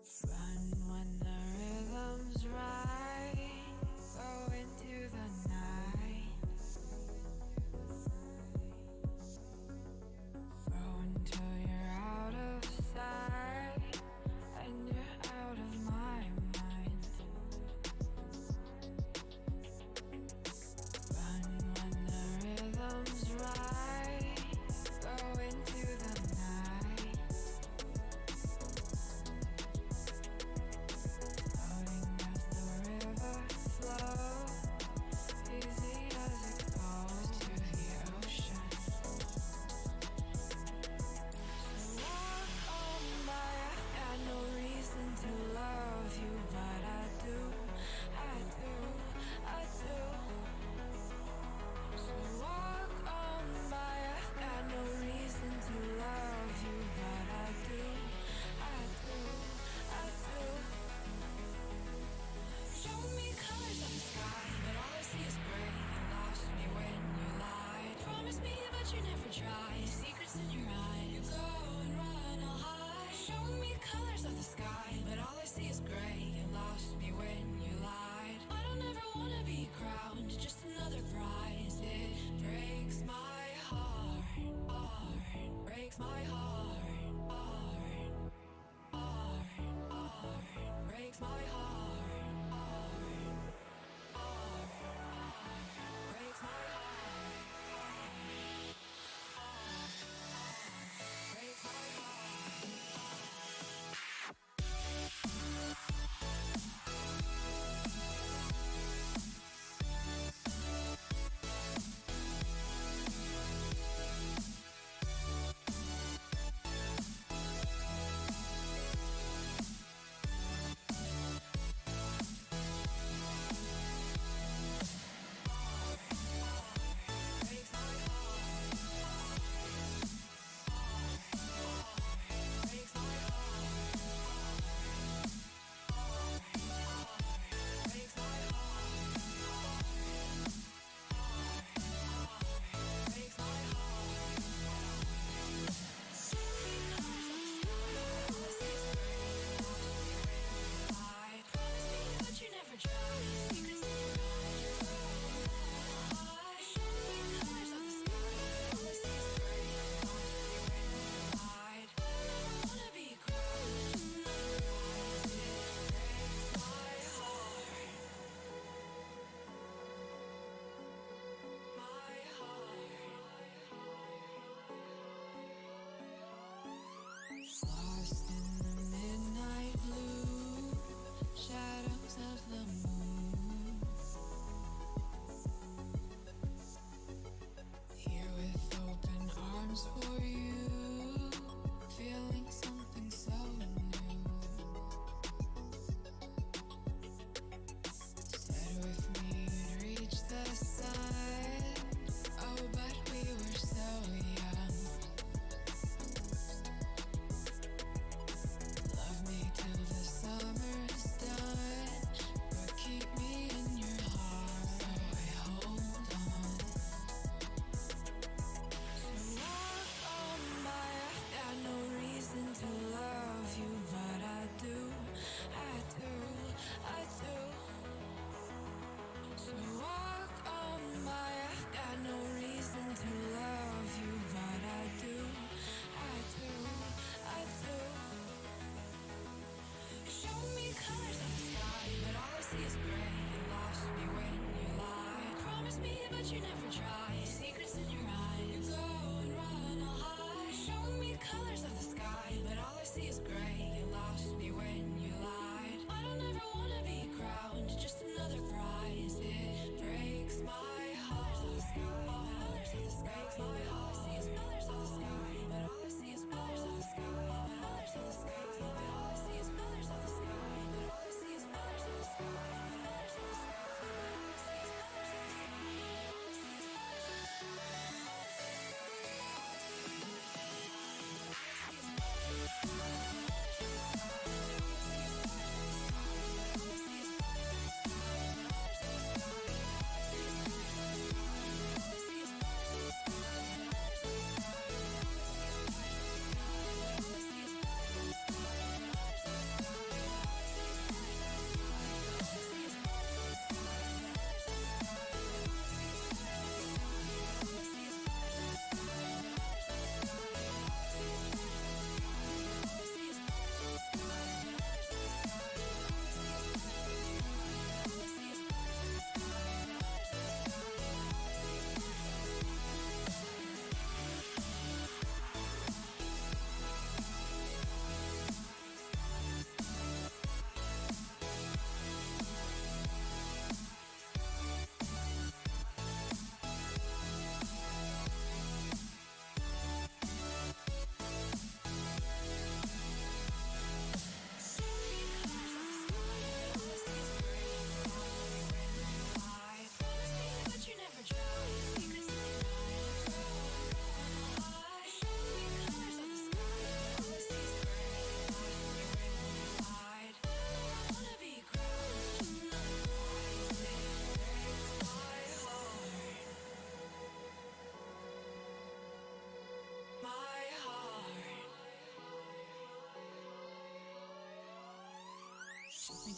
Run when the rhythm's right. Go into the night. Go until you're out of sight and you're out of my mind. Run when the rhythm's right. Go into the night. Floating as the river flows, easy as it goes to the ocean. So walk on by, I've got no reason to love you, but I do, I do, I do. So walk on by, I've got no reason to love you, but I do, I do, I do. Show me colors of the sky, but all I see is gray. You lost me when you lied. Promise me, but you never tried. Secrets in your eyes. You go and run, I'll hide. Show me colors of the sky, but all I see is gray. You lost me when you lied. I don't ever wanna be crowned, just another prize. It breaks my heart, heart. Breaks my heart, heart, heart, heart. Breaks my heart, heart, heart, heart. Breaks my heart, heart, heart. Breaks my heart. Lost in the midnight blue, shadows of the moon. Here with open arms for you, feeling something so new. Said with me you'd reach the sun, oh but we were so young. Till the summer's done, but keep me in your heart, so I hold on. So walk on by, I've got no reason to love you, but I do, I do, I do. So walk on by, I've got no reason to love you, but I do, I do, I do. Show me colors of the sky, but all I see is gray. You lost me when you lied. Promise me, but you never tried. Secrets in your eyes. You go and run, I'll hide. Show me colors of the sky, but all I see is gray. You lost me when you lied. I don't ever wanna be crowned, just another prize. It breaks my heart. Colors of the sky, breaks my heart. All I see is colors of the sky, but all I see is colors of the sky. Colors of the sky, but all I see is colors of the sky. But all I see is colors of the sky. Colors of the sky, but all I see is colors of the sky. All I see is colors of the sky. All I see is colors of the sky.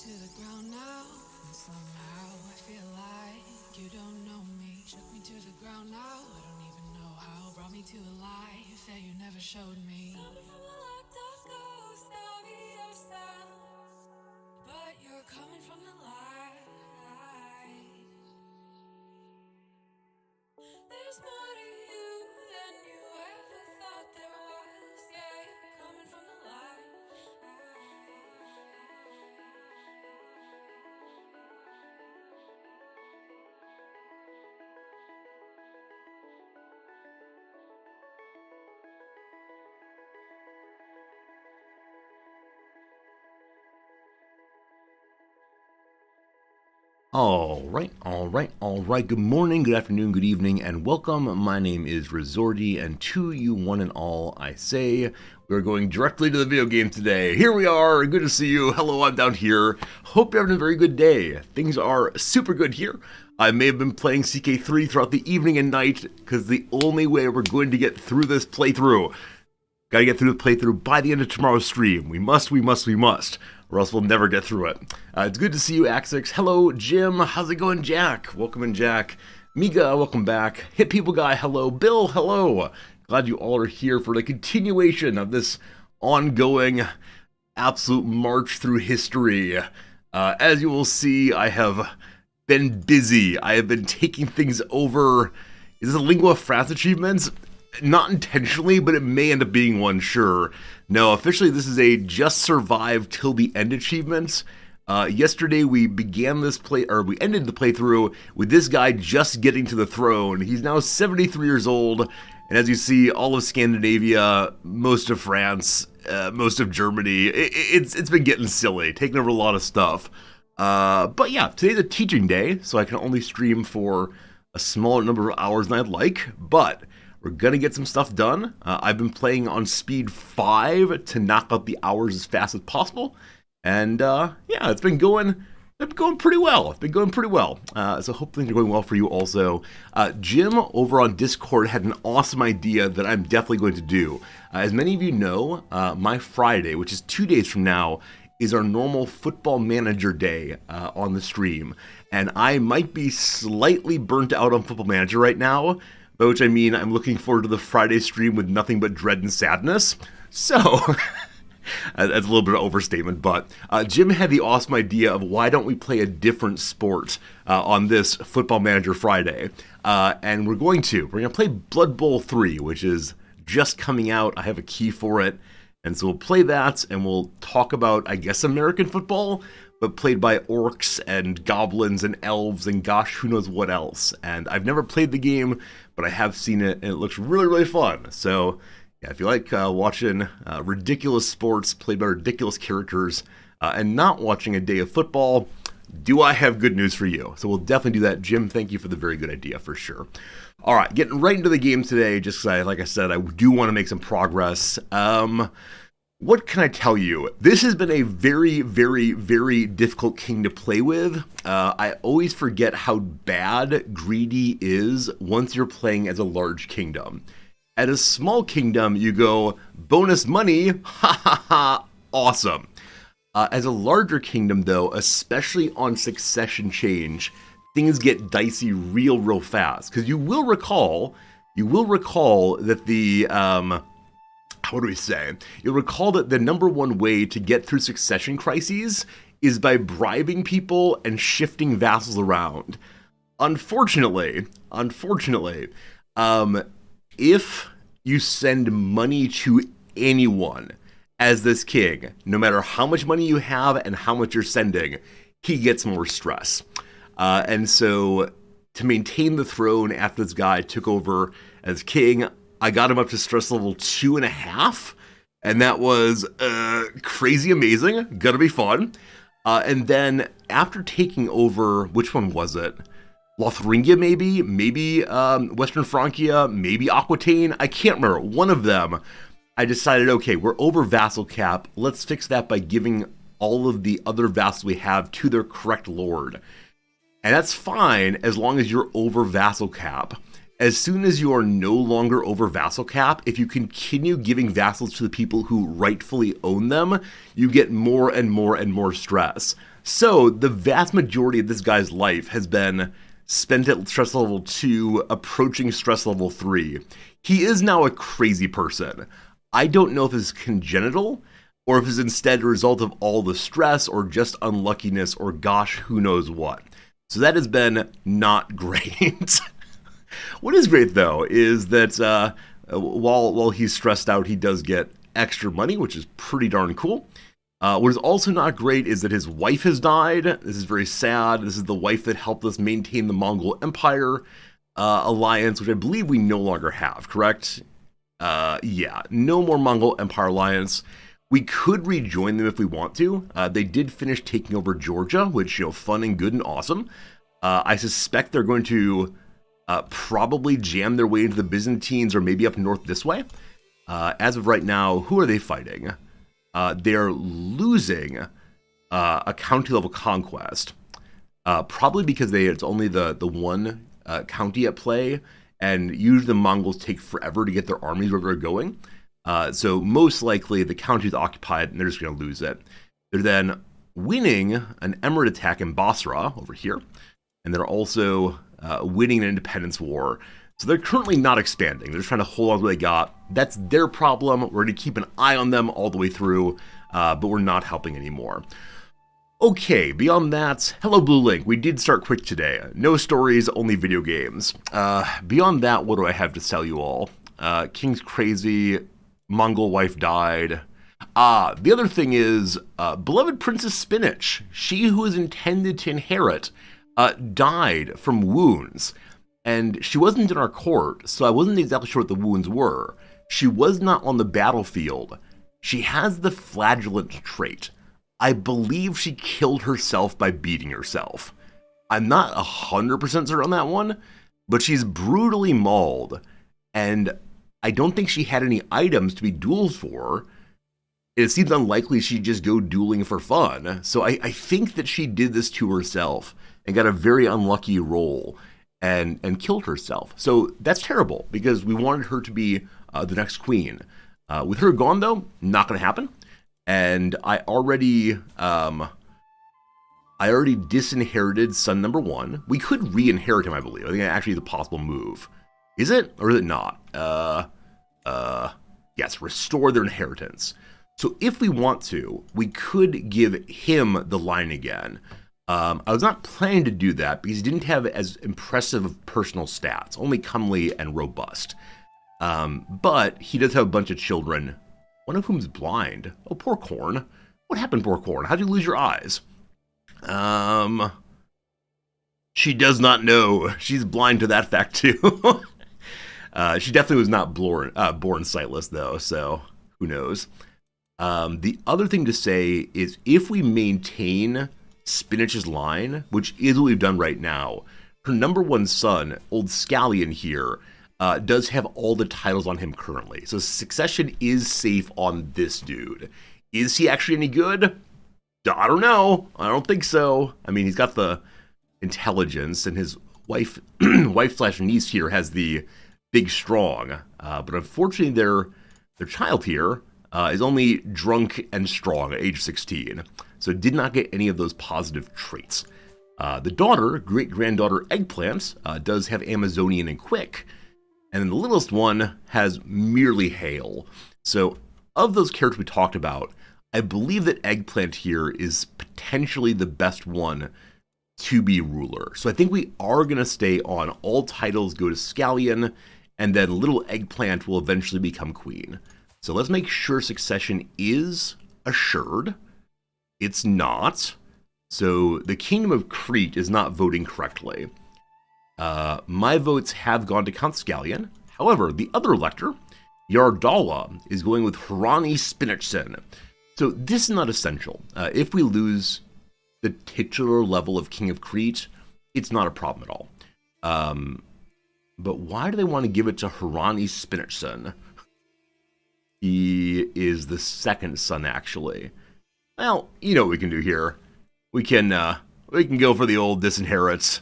to the ground now, and somehow I feel like you don't know me. Shook me to the ground now, I don't even know how. Brought me to a life that you never showed me. Coming from a locked up ghost of yourself, but you're coming from the light. There's more to you than you ever thought there was. Yeah, you're coming from the light. All right. Good morning, good afternoon, good evening, and welcome. My name is Resorty, and to you one and all, I say we're going directly to the video game today. Here we are. Good to see you. Hello, I'm down here. Hope you're having a very good day. Things are super good here. I may have been playing CK3 throughout the evening and night, because the only way we're going to get through this playthrough, gotta get through the playthrough by the end of tomorrow's stream. We must. Or else we'll never get through it. It's good to see you, Axix. Hello, Jim. How's it going, Jack? Welcome in, Jack. Miga, welcome back. Hit People Guy, hello. Bill, hello. Glad you all are here for the continuation of this ongoing absolute march through history. As you will see, I have been busy. I have been taking things over. Is this a Lingua Franca achievements? Not intentionally, but it may end up being one, sure. No, officially this is a just survive till the end achievement. Yesterday we began this we ended the playthrough with this guy just getting to the throne. He's now 73 years old, and as you see, all of Scandinavia, most of France, most of Germany, it's been getting silly, taking over a lot of stuff. But yeah, today's a teaching day, so I can only stream for a smaller number of hours than I'd like, but we're gonna get some stuff done. I've been playing on speed 5 to knock out the hours as fast as possible. And yeah, it's been going pretty well. So hope things are going well for you also. Jim over on Discord had an awesome idea that I'm definitely going to do. As many of you know, my Friday, which is 2 days from now, is our normal Football Manager day on the stream. And I might be slightly burnt out on Football Manager right now, by which I mean I'm looking forward to the Friday stream with nothing but dread and sadness. So, that's a little bit of overstatement, but Jim had the awesome idea of why don't we play a different sport on this Football Manager Friday. And we're going to play Blood Bowl 3, which is just coming out. I have a key for it. And so we'll play that, and we'll talk about, I guess, American football, but played by orcs and goblins and elves and gosh, who knows what else. And I've never played the game, but I have seen it, and it looks really, really fun. So, yeah, if you like watching ridiculous sports played by ridiculous characters and not watching a day of football, do I have good news for you? So we'll definitely do that. Jim, thank you for the very good idea, for sure. All right, getting right into the game today, just like I said, I do want to make some progress. What can I tell you? This has been a very, very, very difficult king to play with. I always forget how bad greedy is once you're playing as a large kingdom. At a small kingdom, you go, bonus money, ha ha ha, awesome. As a larger kingdom, though, especially on succession change, things get dicey real fast. Because you will recall that the, what do we say? You'll recall that the number one way to get through succession crises is by bribing people and shifting vassals around. Unfortunately, if you send money to anyone as this king, no matter how much money you have and how much you're sending, he gets more stress. And so to maintain the throne after this guy took over as king, I got him up to stress level 2.5, and that was crazy amazing, gonna be fun. And then after taking over, which one was it? Lotharingia, maybe Western Francia, maybe Aquitaine, I can't remember, one of them. I decided, okay, we're over vassal cap, let's fix that by giving all of the other vassals we have to their correct lord. And that's fine as long as you're over vassal cap. As soon as you are no longer over vassal cap, if you continue giving vassals to the people who rightfully own them, you get more and more stress. So the vast majority of this guy's life has been spent at stress level 2, approaching stress level 3. He is now a crazy person. I don't know if it's congenital, or if it's instead a result of all the stress, or just unluckiness, or gosh, who knows what. So that has been not great. What is great, though, is that while he's stressed out, he does get extra money, which is pretty darn cool. What is also not great is that his wife has died. This is very sad. This is the wife that helped us maintain the Mongol Empire alliance, which I believe we no longer have, correct? Yeah, no more Mongol Empire alliance. We could rejoin them if we want to. They did finish taking over Georgia, which, fun and good and awesome. I suspect they're going to probably jam their way into the Byzantines or maybe up north this way. As of right now, who are they fighting? They're losing a county level conquest, probably because it's only the one county at play, and usually the Mongols take forever to get their armies where they're going. So most likely the county is occupied and they're just going to lose it. They're then winning an emirate attack in Basra over here, and they're also winning an independence war. So they're currently not expanding. They're just trying to hold on to what they got. That's their problem. We're going to keep an eye on them all the way through, but we're not helping anymore. Okay, beyond that, hello Blue Link. We did start quick today. No stories, only video games. Beyond that, what do I have to tell you all? King's crazy. Mongol wife died. The other thing is, beloved Princess Spinach, she who is intended to inherit, died from wounds. And she wasn't in our court, so I wasn't exactly sure what the wounds were. She was not on the battlefield. She has the flagellant trait. I believe she killed herself by beating herself. I'm not 100% certain on that one, but she's brutally mauled, and I don't think she had any items to be duels for. It seems unlikely she'd just go dueling for fun, so I think that she did this to herself and got a very unlucky roll. And killed herself. So that's terrible because we wanted her to be the next queen. With her gone, though, not going to happen. And I already disinherited son number 1. We could re-inherit him, I believe. I think actually is a possible move. Is it or is it not? Yes, restore their inheritance. So if we want to, we could give him the line again. I was not planning to do that because he didn't have as impressive of personal stats, only comely and robust. But he does have a bunch of children, one of whom is blind. Oh, poor Corn. What happened, poor Corn? How'd you lose your eyes? She does not know. She's blind to that fact, too. She definitely was not born sightless, though, so who knows. The other thing to say is if we maintain Spinach's line, which is what we've done right now, her number 1 son, old Scallion here, does have all the titles on him currently. So succession is safe on this dude. Is he actually any good? I don't know. I don't think so. I mean, he's got the intelligence, and his wife slash niece here has the big strong. But unfortunately, their child here is only drunk and strong at age 16. So did not get any of those positive traits. The daughter, great-granddaughter Eggplant, does have Amazonian and Quick. And then the littlest one has merely Hail. So of those characters we talked about, I believe that Eggplant here is potentially the best one to be ruler. So I think we are going to stay on all titles go to Scallion, and then little Eggplant will eventually become queen. So let's make sure succession is assured. It's not. So the Kingdom of Crete is not voting correctly. My votes have gone to Count Scallion. However, the other elector, Yardala, is going with Hrani Spinachson. So this is not essential. If we lose the titular level of King of Crete, it's not a problem at all. But why do they want to give it to Hrani Spinachson? He is the second son, actually. Well, you know what we can do here. We can go for the old disinherits.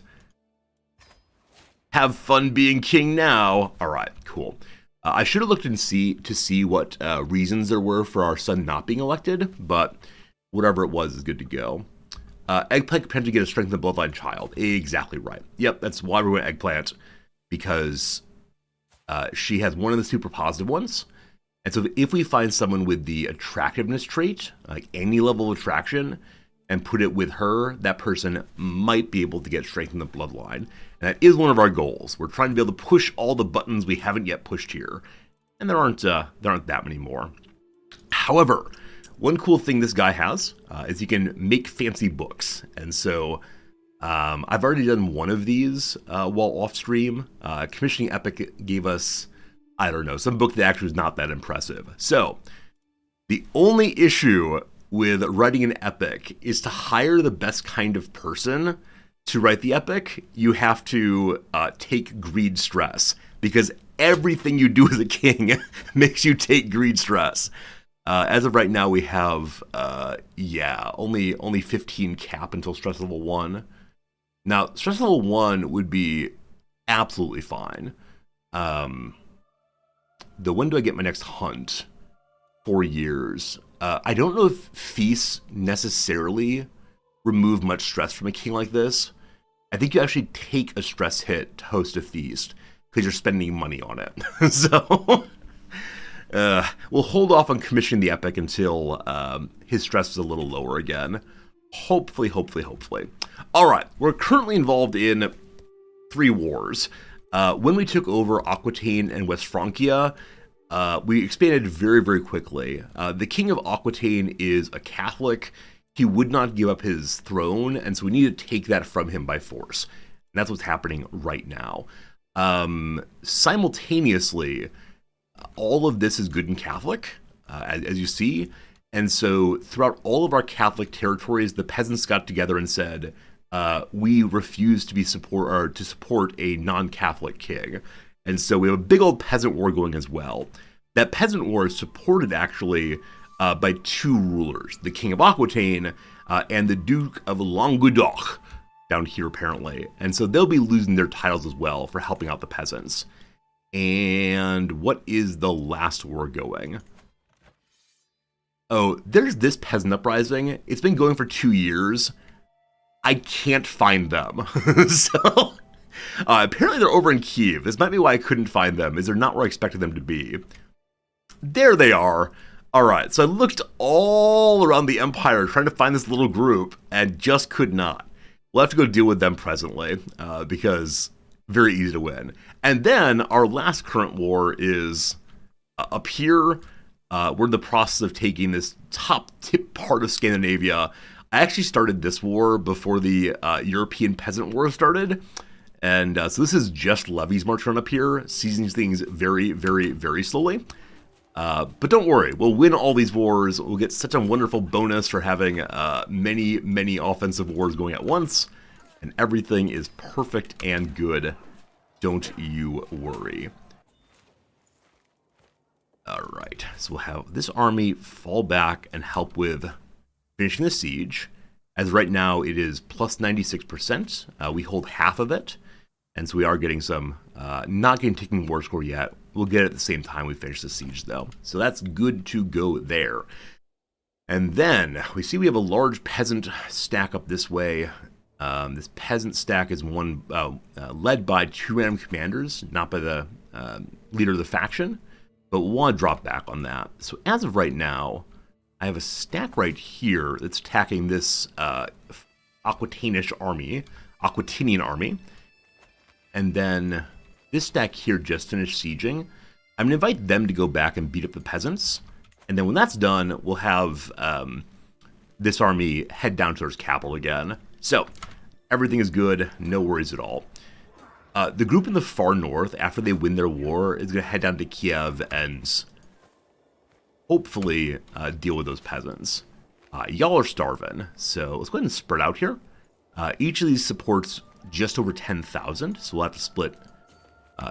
Have fun being king now. All right, cool. I should have looked and to see what reasons there were for our son not being elected, but whatever it was is good to go. Eggplant could potentially get a strength in the bloodline child. Exactly right. Yep, that's why we went Eggplant, because she has one of the super positive ones. And so if we find someone with the attractiveness trait, like any level of attraction, and put it with her, that person might be able to get strength in the bloodline. And that is one of our goals. We're trying to be able to push all the buttons we haven't yet pushed here. And there aren't that many more. However, one cool thing this guy has is he can make fancy books. And so I've already done one of these while off stream. Commissioning Epic gave us, I don't know, some book that actually was not that impressive. So the only issue with writing an epic is to hire the best kind of person to write the epic. You have to take greed stress, because everything you do as a king makes you take greed stress. As of right now, we have, only 15 cap until stress level 1. Now, stress level 1 would be absolutely fine. When do I get my next hunt? 4 years. I don't know if feasts necessarily remove much stress from a king like this. I think you actually take a stress hit to host a feast, because you're spending money on it. So we'll hold off on commissioning the epic until his stress is a little lower again. Hopefully. All right, we're currently involved in 3 wars. When we took over Aquitaine and West Francia, we expanded very, very quickly. The king of Aquitaine is a Catholic. He would not give up his throne, and so we need to take that from him by force. And that's what's happening right now. Simultaneously, all of this is good and Catholic, as you see. And so throughout all of our Catholic territories, the peasants got together and said, we refuse to support a non-Catholic king. And so we have a big old peasant war going as well. That peasant war is supported actually by 2 rulers, the king of Aquitaine and the Duke of Languedoc, down here apparently. And so they'll be losing their titles as well for helping out the peasants. And what is the last war going? Oh, there's this peasant uprising. It's been going for 2 years. I can't find them. So apparently they're over in Kiev. This might be why I couldn't find them, is they're not where I expected them to be. There they are. All right, so I looked all around the empire trying to find this little group and just could not. We'll have to go deal with them presently because very easy to win. And then our last current war is up here. We're in the process of taking this top tip part of Scandinavia. I actually started this war before the European Peasant War started. And so this is just levies marching on up here, seizing things very, very, very slowly. But don't worry, we'll win all these wars. We'll get such a wonderful bonus for having many, many offensive wars going at once. And everything is perfect and good. Don't you worry. Alright, so we'll have this army fall back and help with finishing the siege. As right now, it is plus 96%. We hold half of it. And so we are getting some, not getting ticking war score yet. We'll get it at the same time we finish the siege, though. So that's good to go there. And then we see we have a large peasant stack up this way. This peasant stack is one led by 2 random commanders, not by the leader of the faction. But we'll want to drop back on that. So as of right now, I have a stack right here that's attacking this Aquitanian army. And then this stack here just finished sieging. I'm going to invite them to go back and beat up the peasants. And then when that's done, we'll have this army head down towards capital again. So everything is good. No worries at all. The group in the far north, after they win their war, is going to head down to Kiev and hopefully deal with those peasants. Y'all are starving, so let's go ahead and spread out here. Each of these supports just over 10,000, so we'll have to split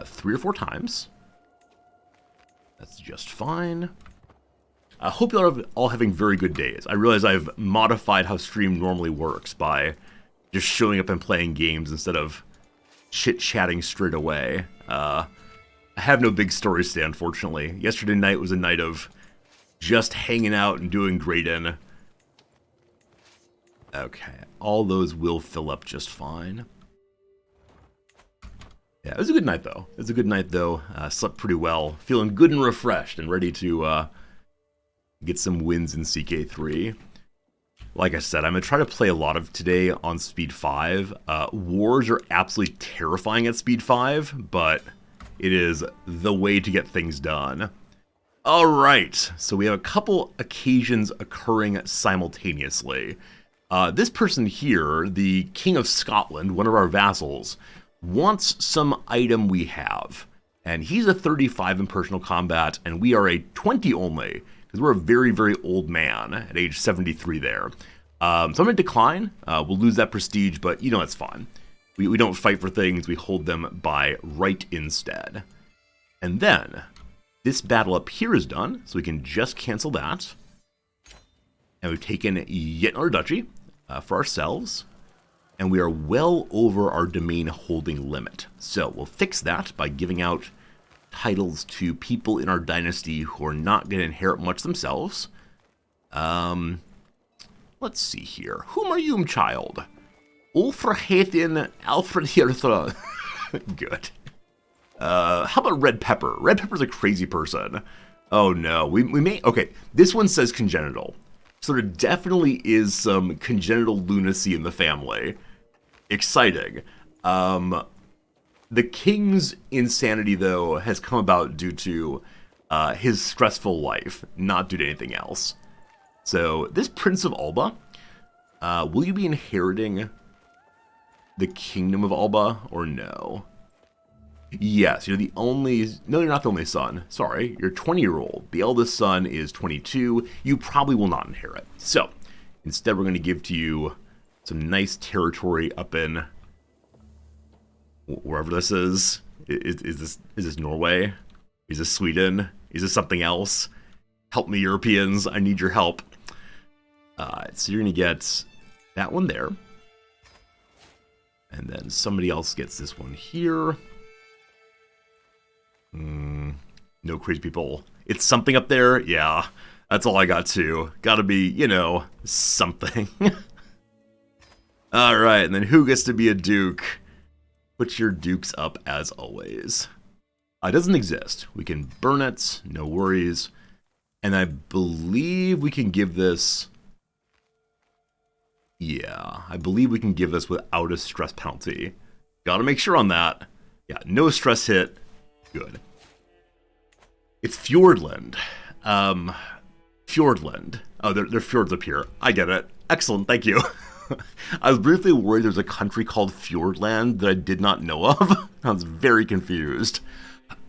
3 or 4 times. That's just fine. I hope you're all having very good days. I realize I've modified how stream normally works by just showing up and playing games instead of chit-chatting straight away. I have no big stories today, unfortunately. Yesterday night was a night of just hanging out and doing great in. Okay, all those will fill up just fine. Yeah, it was a good night, though. It was a good night, though. Slept pretty well. Feeling good and refreshed and ready to get some wins in CK3. Like I said, I'm going to try to play a lot of today on Speed 5. Wars are absolutely terrifying at Speed 5, but it is the way to get things done. All right, so we have a couple occasions occurring simultaneously. This person here, the King of Scotland, one of our vassals, wants some item we have. And he's a 35 in personal combat, and we are a 20 only, because we're a very, very old man at age 73 there. So I'm going to decline. We'll lose that prestige, but it's fine. We don't fight for things, we hold them by right instead. And then, this battle up here is done, so we can just cancel that. And we've taken yet another duchy for ourselves. And we are well over our domain holding limit. So we'll fix that by giving out titles to people in our dynasty who are not going to inherit much themselves. Let's see here. Whom are you, child? Ulfrahathin Alfred Hirthra. Good. How about Red Pepper? Red Pepper's a crazy person. Oh no, we may... Okay, this one says congenital. So there definitely is some congenital lunacy in the family. Exciting. The king's insanity, though, has come about due to his stressful life, not due to anything else. So, this Prince of Alba, will you be inheriting the Kingdom of Alba, or no? Yes, you're the only... No, you're not the only son. Sorry, you're 20-year-old. The eldest son is 22. You probably will not inherit. So, instead we're going to give to you some nice territory up in... wherever this is. Is this Norway? Is this Sweden? Is this something else? Help me, Europeans. I need your help. So you're going to get that one there. And then somebody else gets this one here. No crazy people. It's something up there? Yeah, that's all I got too. Gotta be, something. Alright, and then who gets to be a duke? Put your dukes up as always. It doesn't exist. We can burn it, no worries. And I believe we can give this... Yeah, I believe we can give this without a stress penalty. Gotta make sure on that. Yeah, no stress hit. Good. It's Fjordland. Fjordland. Oh, there are fjords up here. I get it. Excellent, thank you. I was briefly worried there's a country called Fjordland that I did not know of. I was very confused.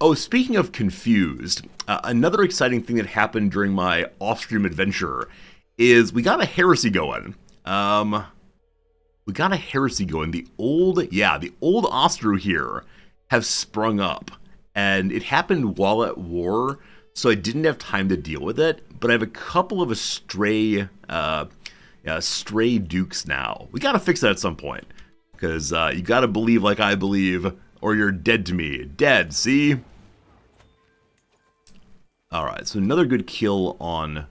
Oh, speaking of confused, another exciting thing that happened during my off-stream adventure is we got a heresy going. The old Ostro here have sprung up. And it happened while at war, so I didn't have time to deal with it. But I have a couple of stray dukes now. We gotta fix that at some point. Because you gotta believe like I believe, or you're dead to me. Dead, see? Alright, so another good kill on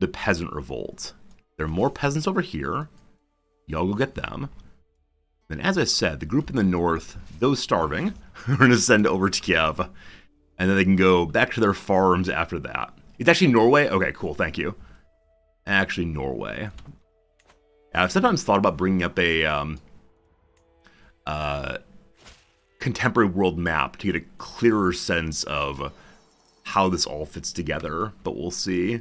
the peasant revolt. There are more peasants over here. Y'all go get them. And as I said, the group in the north, those starving, are going to send over to Kiev. And then they can go back to their farms after that. It's actually Norway? Okay, cool, thank you. Actually, Norway. I've sometimes thought about bringing up a contemporary world map to get a clearer sense of how this all fits together, but we'll see.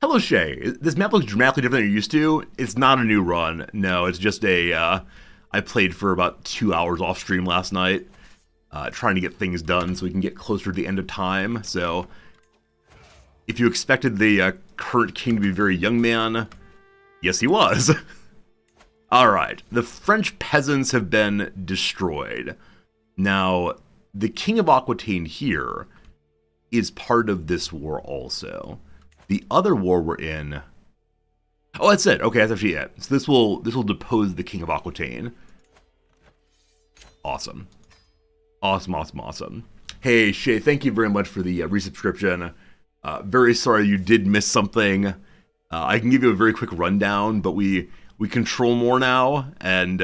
Hello, Shay. This map looks dramatically different than you're used to. It's not a new run. No, it's just a... I played for about 2 hours off stream last night, trying to get things done so we can get closer to the end of time. So, if you expected the current king to be a very young man, yes, he was. Alright, the French peasants have been destroyed. Now, the King of Aquitaine here is part of this war also. The other war we're in... Oh, that's it. Okay, that's actually it. So this will depose the King of Aquitaine. Awesome. Awesome. Hey, Shay, thank you very much for the resubscription. Very sorry you did miss something. I can give you a very quick rundown, but we we control more now, and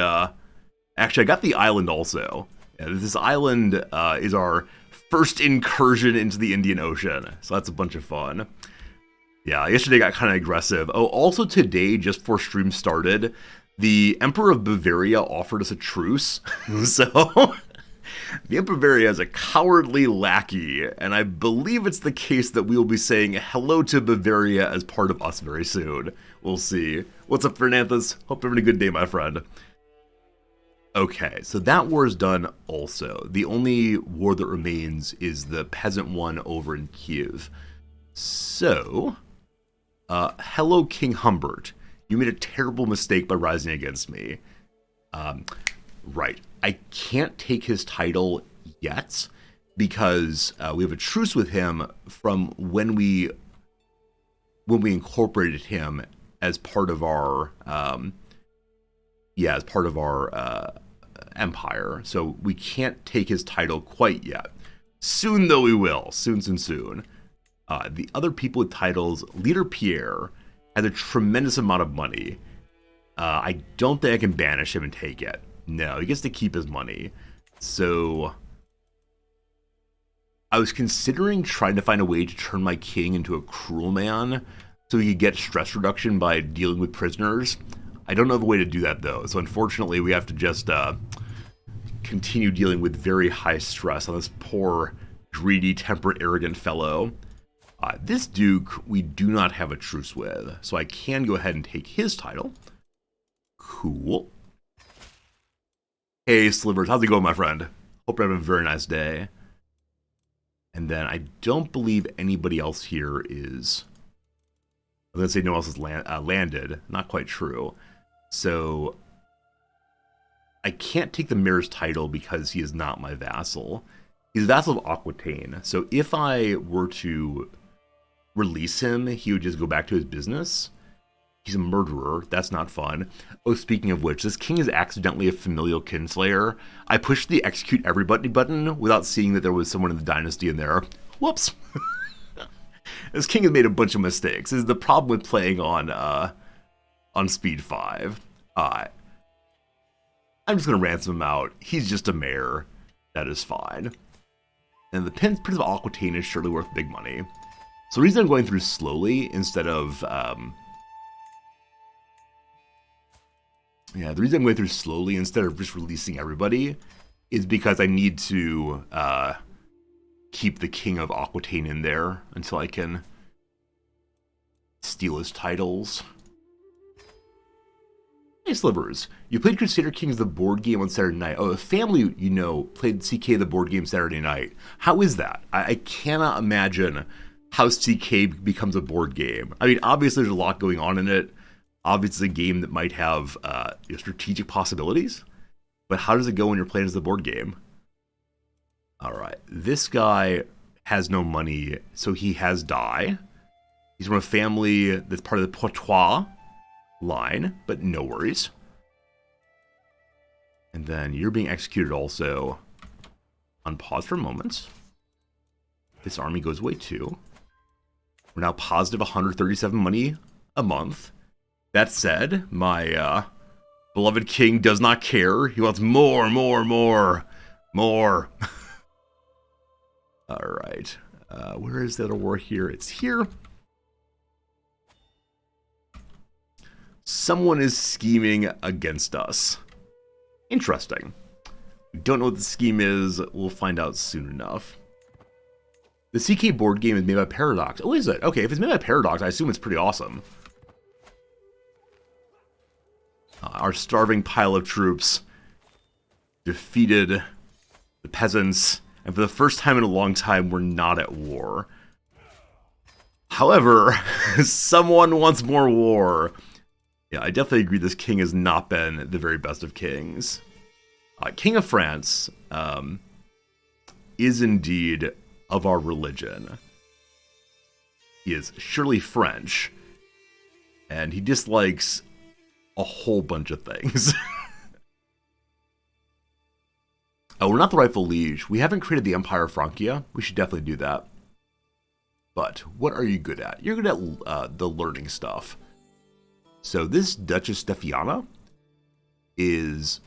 actually I got the island also. Yeah, this island is our first incursion into the Indian Ocean, so that's a bunch of fun. Yeah, yesterday got kind of aggressive. Oh, also today, just before stream started, the Emperor of Bavaria offered us a truce. So, the Emperor of Bavaria is a cowardly lackey, and I believe it's the case that we will be saying hello to Bavaria as part of us very soon. We'll see. What's up, Fernanthus? Hope you're having a good day, my friend. Okay, so that war is done also. The only war that remains is the peasant one over in Kiev. So, hello, King Humbert. You made a terrible mistake by rising against me. Right. I can't take his title yet because we have a truce with him from when we incorporated him as part of our empire. So we can't take his title quite yet. Soon though we will. Soon. The other people with titles, Leader Pierre has a tremendous amount of money. I don't think I can banish him and take it. No, he gets to keep his money. So I was considering trying to find a way to turn my king into a cruel man so he could get stress reduction by dealing with prisoners. I don't know of a way to do that though. So unfortunately we have to just continue dealing with very high stress on this poor, greedy, temperate, arrogant fellow. This duke we do not have a truce with, so I can go ahead and take his title. Cool. Hey, Slivers, how's it going, my friend? Hope you're having a very nice day. And then I don't believe anybody else here is... I was going to say no one else has landed. Not quite true. So I can't take the mayor's title because he is not my vassal. He's a vassal of Aquitaine. So if I were to release him, he would just go back to his business. He's a murderer. That's not fun. Oh, speaking of which, this king is accidentally a familial kinslayer. I pushed the execute everybody button without seeing that there was someone in the dynasty in there. Whoops. This king has made a bunch of mistakes. This is the problem with playing on speed 5. I'm just going to ransom him out. He's just a mayor. That is fine. And the Prince of Aquitaine is surely worth big money. So the reason I'm going through slowly instead of... the reason I'm going through slowly instead of just releasing everybody is because I need to keep the King of Aquitaine in there until I can steal his titles. Hey, Slivers. You played Crusader Kings the board game on Saturday night. Oh, a family, you know, played CK the board game Saturday night. How is that? I cannot imagine how CK becomes a board game. I mean, obviously there's a lot going on in it. Obviously, a game that might have strategic possibilities. But how does it go when you're playing as the board game? All right. This guy has no money, so he has die. He's from a family that's part of the Poitou line, but no worries. And then you're being executed also. On pause for a moment. This army goes away too. We're now positive 137 money a month. That said, my beloved king does not care. He wants more. All right. Where is the other war here? It's here. Someone is scheming against us. Interesting. We don't know what the scheme is. We'll find out soon enough. The CK board game is made by Paradox. Oh, is it? Okay, if it's made by Paradox, I assume it's pretty awesome. Our starving pile of troops defeated the peasants, and for the first time in a long time, we're not at war. However, someone wants more war. Yeah, I definitely agree this king has not been the very best of kings. King of France is indeed of our religion. He is surely French, and he dislikes a whole bunch of things. Oh, we're not the rightful liege. We haven't created the Empire of Francia. We should definitely do that. But what are you good at? You're good at the learning stuff. So this Duchess Stefiana is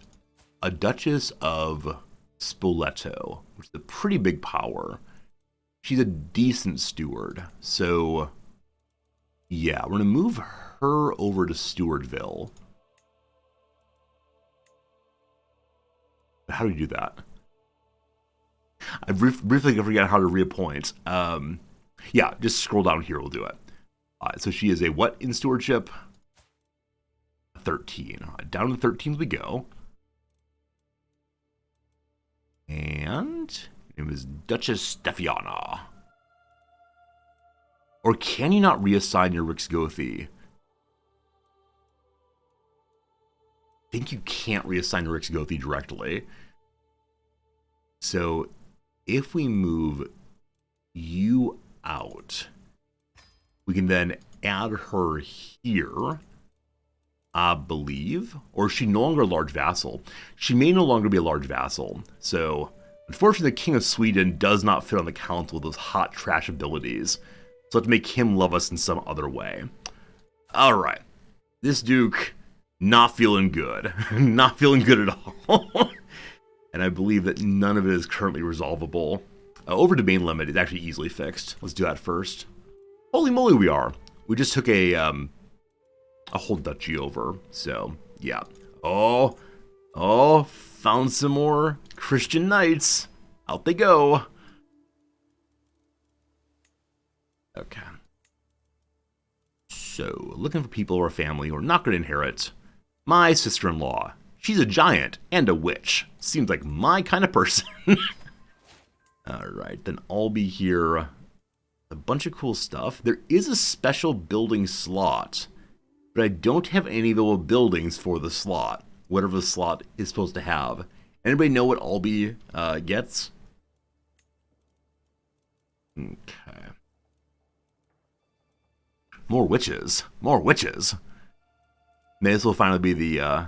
a Duchess of Spoleto, which is a pretty big power. She's a decent steward. So, yeah, we're going to move her over to Stewardville. How do we do that? I briefly forgot how to reappoint. Yeah, just scroll down here, we'll do it. So she is a what in stewardship? 13. Down to 13 we go. And it was Duchess Stefiana. Or can you not reassign your Rixgothi? I think you can't reassign your Rixgothi directly. So if we move you out, we can then add her here, I believe. Or is she no longer a large vassal? She may no longer be a large vassal. So, unfortunately, the King of Sweden does not fit on the council with those hot trash abilities. So, let's make him love us in some other way. Alright. This Duke, not feeling good. Not feeling good at all. And I believe that none of it is currently resolvable. Over domain limit is actually easily fixed. Let's do that first. Holy moly, we are. We just took a whole duchy over. So, yeah. Oh, found some more Christian knights. Out they go. Okay. So, looking for people or a family who are not going to inherit. My sister-in-law. She's a giant and a witch. Seems like my kind of person. Alright, then I'll be here. A bunch of cool stuff. There is a special building slot, but I don't have any available buildings for the slot. Whatever the slot is supposed to have. Anybody know what Albi gets? Okay. More witches. More witches. May as well finally be the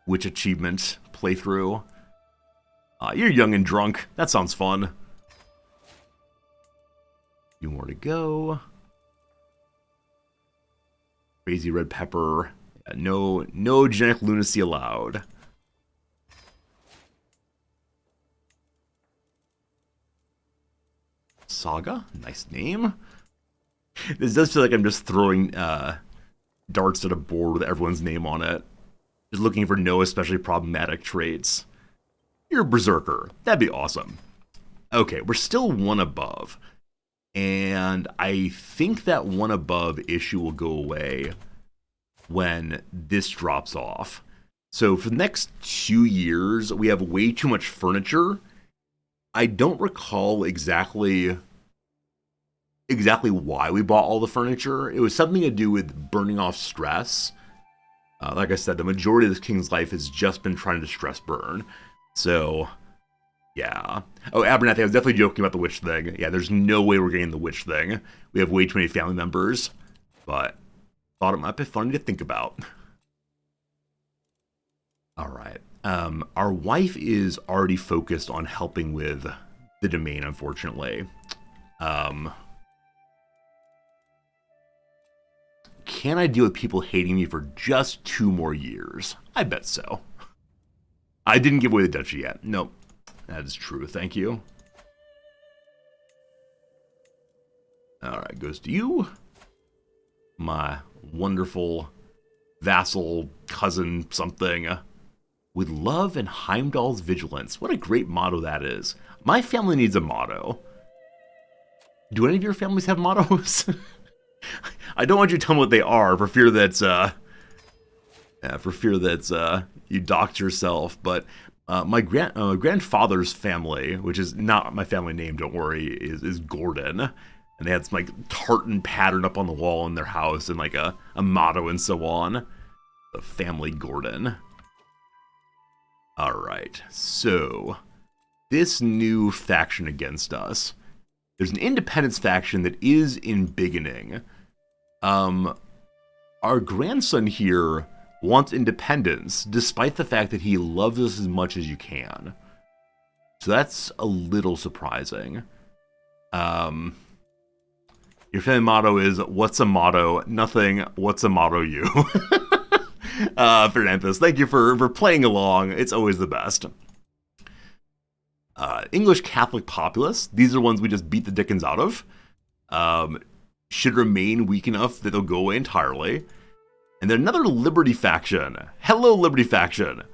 witch achievement playthrough. You're young and drunk. That sounds fun. Few more to go. Crazy red pepper. No genetic lunacy allowed. Saga? Nice name. This does feel like I'm just throwing darts at a board with everyone's name on it. Just looking for no especially problematic traits. You're a berserker. That'd be awesome. Okay, we're still one above. And I think that one above issue will go away when this drops off. So for the next 2 years, we have way too much furniture. I don't recall exactly why we bought all the furniture. It was something to do with burning off stress. Like I said, the majority of this king's life has just been trying to stress burn. So, yeah. Oh, Abernathy, I was definitely joking about the witch thing. Yeah, there's no way we're getting the witch thing. We have way too many family members. But thought it might be funny to think about. Alright. Our wife is already focused on helping with the domain, unfortunately. Can I deal with people hating me for just 2 more years? I bet so. I didn't give away the duchy yet. Nope. That is true. Thank you. Alright, goes to you. My wonderful vassal, cousin, something. With love and Heimdall's vigilance. What a great motto that is. My family needs a motto. Do any of your families have mottos? I don't want you to tell me what they are for fear that you dox yourself. But my grandfather's family, which is not my family name, don't worry, is Gordon, and they had some like tartan pattern up on the wall in their house and like a motto and so on. The family Gordon. All right, so this new faction against us. There's an independence faction that is in beginning. Our grandson here wants independence, despite the fact that he loves us as much as you can. So that's a little surprising. Your family motto is, what's a motto? Nothing. What's a motto you? Fernandez, thank you for playing along. It's always the best. English Catholic populace. These are ones we just beat the dickens out of. Should remain weak enough that they'll go away entirely. And then another Liberty faction. Hello, Liberty faction.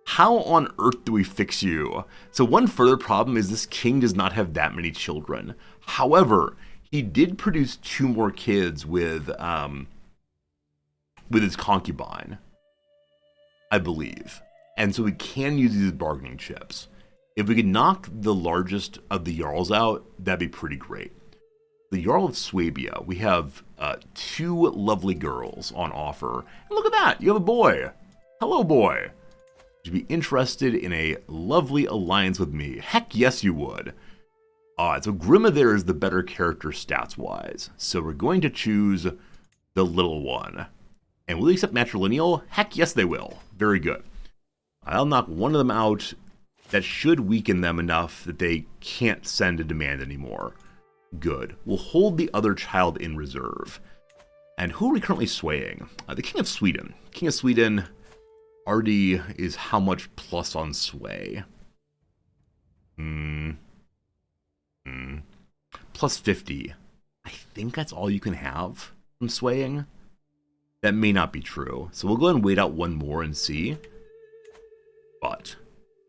How on earth do we fix you? So one further problem is this king does not have that many children. However, he did produce 2 more kids with his concubine, I believe. And so we can use these as bargaining chips. If we could knock the largest of the Jarls out, that'd be pretty great. The Jarl of Swabia, we have 2 lovely girls on offer. And look at that, you have a boy. Hello, boy. Would you be interested in a lovely alliance with me? Heck yes, you would. Alright, so Grima there is the better character stats-wise. So we're going to choose the little one. And will they accept matrilineal? Heck yes, they will. Very good. I'll knock one of them out. That should weaken them enough that they can't send a demand anymore. Good. We'll hold the other child in reserve. And who are we currently swaying? The King of Sweden. King of Sweden, Artie is how much plus on sway? Plus 50. I think that's all you can have from swaying. That may not be true. So we'll go ahead and wait out one more and see. But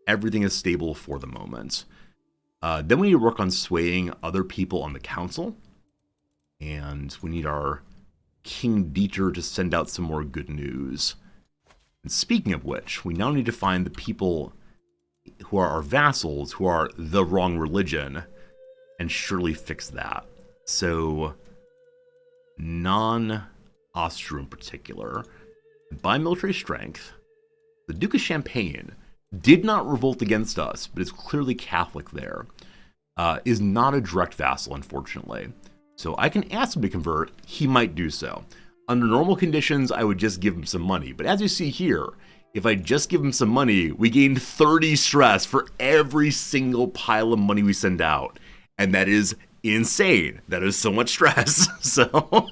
everything is stable for the moment. Then we need to work on swaying other people on the council. And we need our King Dieter to send out some more good news. And speaking of which, we now need to find the people who are our vassals, who are the wrong religion, and surely fix that. So, non-Austria in particular, by military strength, the Duke of Champagne did not revolt against us, but is clearly Catholic there, is not a direct vassal, unfortunately. So I can ask him to convert, he might do so. Under normal conditions, I would just give him some money, but as you see here, if I just give him some money, we gain 30 stress for every single pile of money we send out. And that is insane. That is so much stress. So,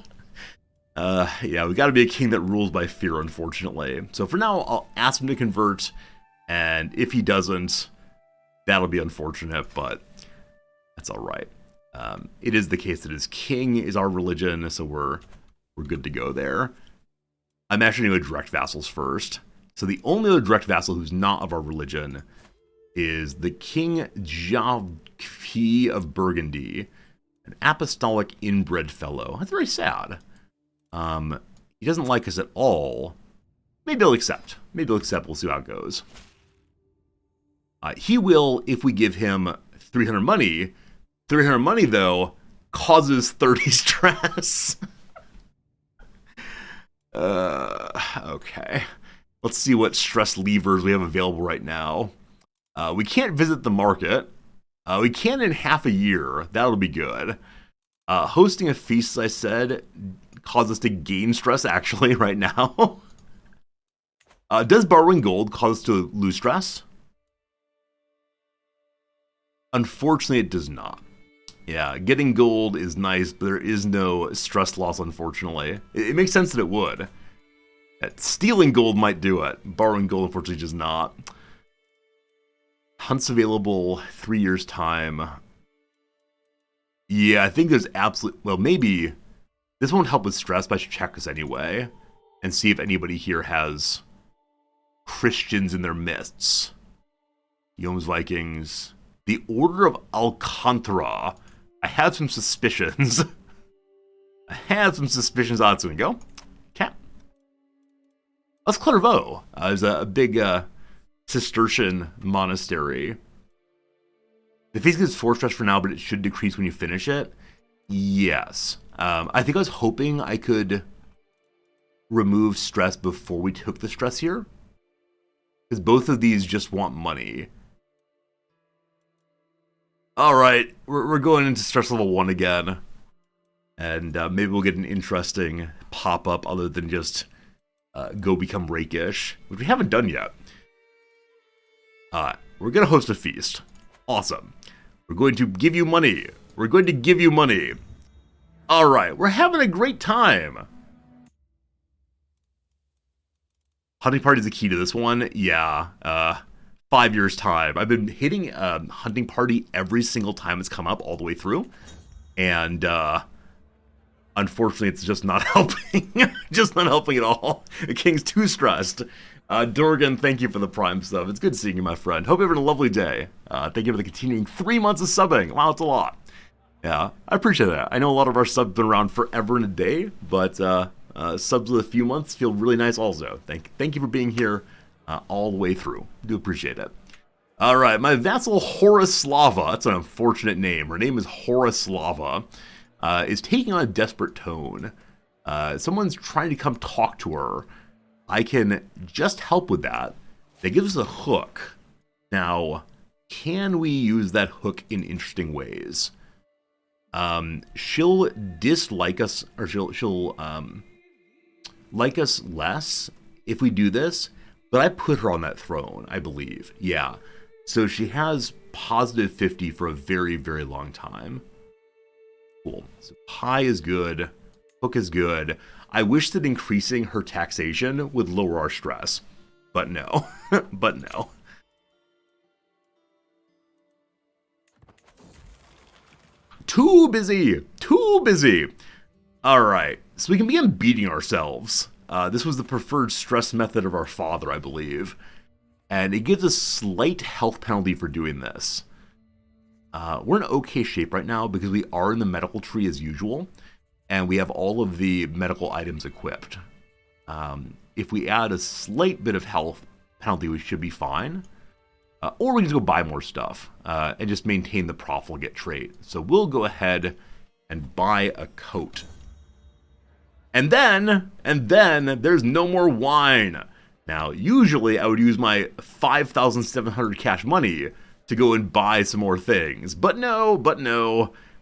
yeah, we gotta be a king that rules by fear, unfortunately. So for now, I'll ask him to convert, and if he doesn't, that'll be unfortunate, but that's all right. It is the case that his king is our religion, so we're good to go there. I'm actually going to direct vassals first. So the only other direct vassal who's not of our religion is the King Jacques of Burgundy, an apostolic inbred fellow. That's very sad. He doesn't like us at all. Maybe he'll accept. We'll see how it goes. He will if we give him 300 money. 300 money, though, causes 30 stress. Okay. Let's see what stress levers we have available right now. We can't visit the market. We can in half a year. That'll be good. Hosting a feast, as I said, causes us to gain stress, actually, right now. Does borrowing gold cause us to lose stress? Unfortunately, it does not. Yeah, getting gold is nice, but there is no stress loss, unfortunately. It makes sense that it would. Stealing gold might do it. Borrowing gold, unfortunately, does not. Hunts available 3 years' time. Yeah, I think there's absolute... Well, maybe... This won't help with stress, but I should check this anyway. And see if anybody here has Christians in their midst. Yomes Vikings. The Order of Alcantara. I have some suspicions. That's going to go. Okay. That's Clairvaux. There's a big Cistercian monastery. The feast gives 4 stress for now, but it should decrease when you finish it. Yes. I think I was hoping I could remove stress before we took the stress here. Because both of these just want money. Alright, we're going into stress level 1 again. And maybe we'll get an interesting pop-up other than just go become rakish, which we haven't done yet. We're going to host a feast. Awesome. We're going to give you money. Alright, we're having a great time. Hunting party is the key to this one. Yeah, 5 years time. I've been hitting hunting party every single time it's come up all the way through. And unfortunately, it's just not helping. Just not helping at all. The king's too stressed. Dorgan, thank you for the Prime sub. It's good seeing you, my friend. Hope you're having a lovely day. Thank you for the continuing 3 months of subbing. Wow, it's a lot. Yeah, I appreciate that. I know a lot of our subs have been around forever and a day, but subs with a few months feel really nice also. Thank you for being here all the way through. Do appreciate it. All right, my vassal Horislava, that's an unfortunate name. Her name is Horislava, is taking on a desperate tone. Someone's trying to come talk to her. I can just help with that. That gives us a hook. Now, can we use that hook in interesting ways? She'll dislike us, or she'll like us less if we do this, but I put her on that throne, I believe. Yeah. So she has positive 50 for a very, very long time. Cool. So pie is good. Hook is good. I wish that increasing her taxation would lower our stress. But no. But no. Too busy. Too busy. Alright. So we can begin beating ourselves. This was the preferred stress method of our father, I believe. And it gives a slight health penalty for doing this. We're in okay shape right now because we are in the medical tree as usual. And we have all of the medical items equipped. If we add a slight bit of health penalty, we should be fine. Or we can just go buy more stuff and just maintain the profligate trait. So we'll go ahead and buy a coat. And then there's no more wine. Now, usually I would use my 5,700 cash money to go and buy some more things. But no.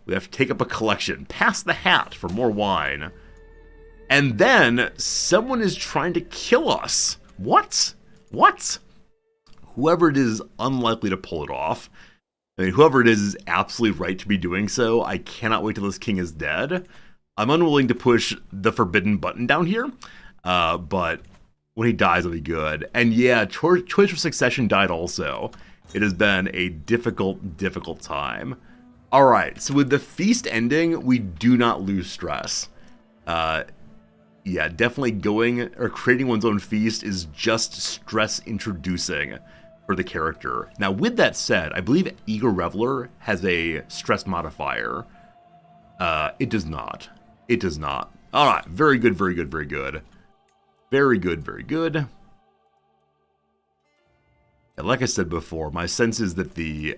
We have to take up a collection. Pass the hat for more wine. And then someone is trying to kill us. What? Whoever it is unlikely to pull it off. I mean, whoever it is absolutely right to be doing so. I cannot wait till this king is dead. I'm unwilling to push the forbidden button down here. But when he dies, it'll be good. And yeah, choice of succession died also. It has been a difficult time. Alright, so with the feast ending, we do not lose stress. Yeah, definitely going or creating one's own feast is just stress introducing for the character. Now, with that said, I believe Eager Reveler has a stress modifier. It does not. It does not. Alright, very good. Very good. And like I said before, my sense is that the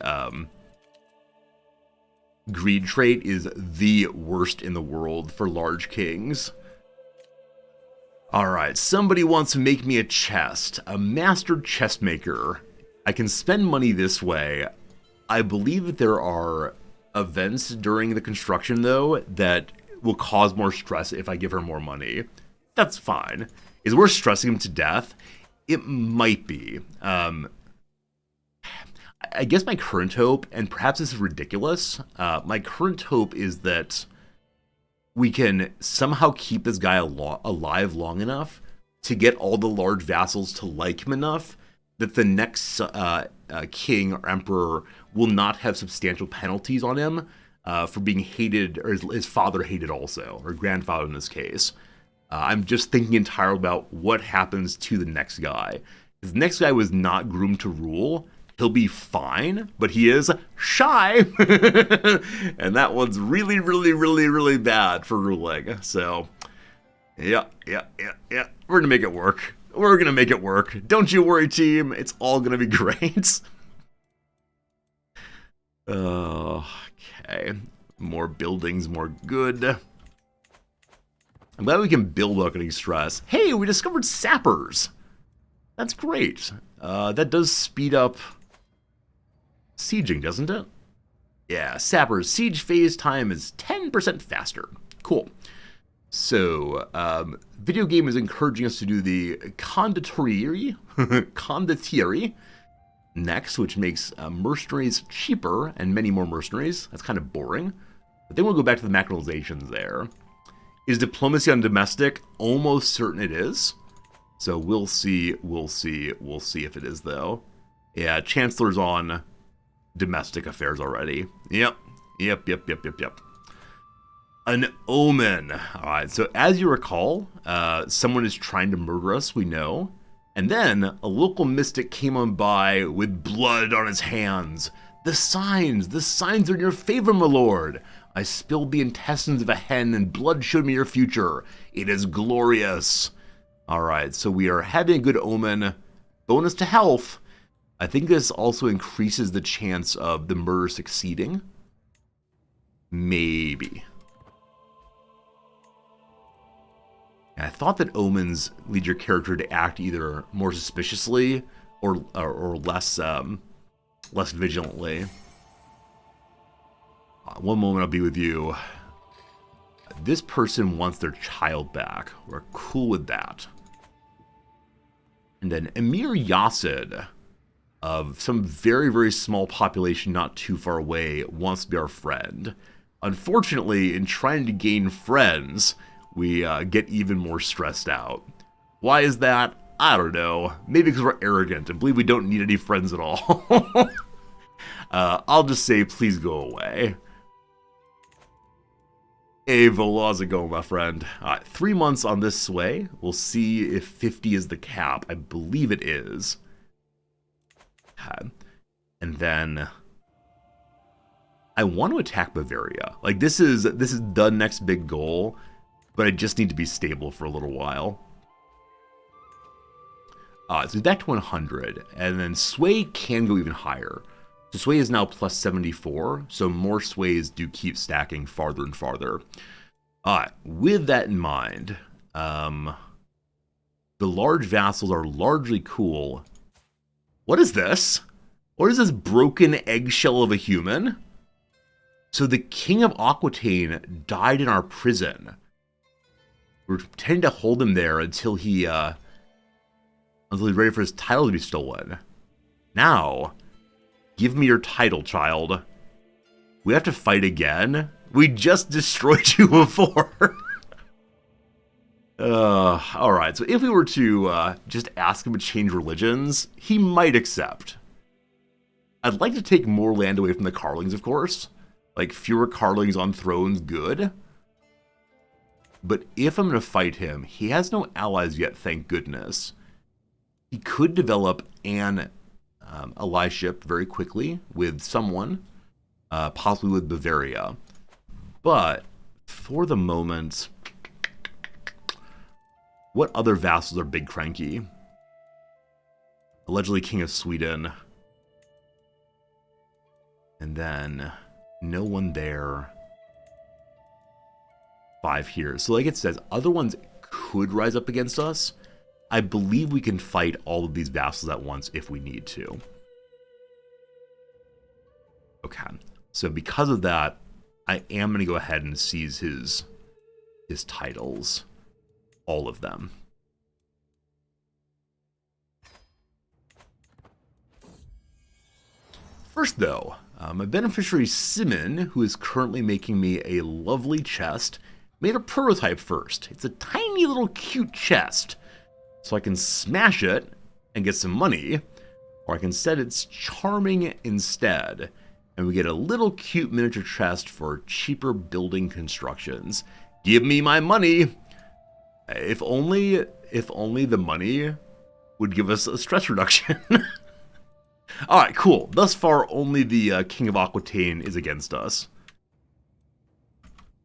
greed trait is the worst in the world for large kings. Alright, somebody wants to make me a chest. A master chest maker. I can spend money this way. I believe that there are events during the construction, though, that will cause more stress if I give her more money. That's fine. Is it worth stressing him to death? It might be. I guess my current hope, and perhaps this is ridiculous, my current hope is that we can somehow keep this guy alive long enough to get all the large vassals to like him enough that the next king or emperor will not have substantial penalties on him for being hated, or his father hated also, or grandfather in this case. I'm just thinking entirely about what happens to the next guy. If the next guy was not groomed to rule, he'll be fine, but he is shy. And that one's really bad for ruling. So, yeah. We're gonna make it work. Don't you worry, team. It's all gonna be great. Okay. More buildings, more good. I'm glad we can build without getting stress. Hey, we discovered sappers. That's great. That does speed up sieging, doesn't it? Yeah, sappers. Siege phase time is 10% faster. Cool. So, video game is encouraging us to do the condottieri next, which makes mercenaries cheaper and many more mercenaries. That's kind of boring. I think we'll go back to the macrolizations there. Is diplomacy on domestic? Almost certain it is. So we'll see if it is, though. Yeah, Chancellor's on domestic affairs already. Yep. An omen. Alright, so as you recall, someone is trying to murder us, we know. And then a local mystic came on by with blood on his hands. The signs are in your favor, my lord. I spilled the intestines of a hen and blood showed me your future. It is glorious. Alright, so we are having a good omen. Bonus to health. I think this also increases the chance of the murder succeeding. Maybe. I thought that omens lead your character to act either more suspiciously or less less vigilantly. One moment I'll be with you. This person wants their child back. We're cool with that. And then Emir Yasid, of some very, very small population not too far away, wants to be our friend. Unfortunately, in trying to gain friends, we get even more stressed out. Why is that? I don't know. Maybe because we're arrogant and believe we don't need any friends at all. I'll just say, please go away. Avo, how's it going, my friend? 3 months on this sway. We'll see if 50 is the cap. I believe it is. And then I want to attack Bavaria. Like, this is the next big goal, but I just need to be stable for a little while. So back to 100, and then sway can go even higher. So sway is now plus 74, so more sways do keep stacking farther and farther. With that in mind, the large vassals are largely cool. What is this? What is this broken eggshell of a human? So the King of Aquitaine died in our prison. We're tending to hold him there until he's ready for his title to be stolen. Now, give me your title, child. We have to fight again? We just destroyed you before. Alright, so if we were to just ask him to change religions, he might accept. I'd like to take more land away from the Carlings, of course. Like, fewer Carlings on thrones, good. But if I'm going to fight him, he has no allies yet, thank goodness. He could develop an allyship very quickly with someone, possibly with Bavaria. But for the moment, what other vassals are big cranky? Allegedly King of Sweden. And then no one there. 5 here. So like it says, other ones could rise up against us. I believe we can fight all of these vassals at once if we need to. Okay. So because of that, I am going to go ahead and seize his titles. All of them. First, though, my beneficiary Simon, who is currently making me a lovely chest, made a prototype first. It's a tiny little cute chest. So I can smash it and get some money, or I can set its charming instead, and we get a little cute miniature chest for cheaper building constructions. Give me my money! If only the money would give us a stress reduction. Alright, cool. Thus far, only the King of Aquitaine is against us.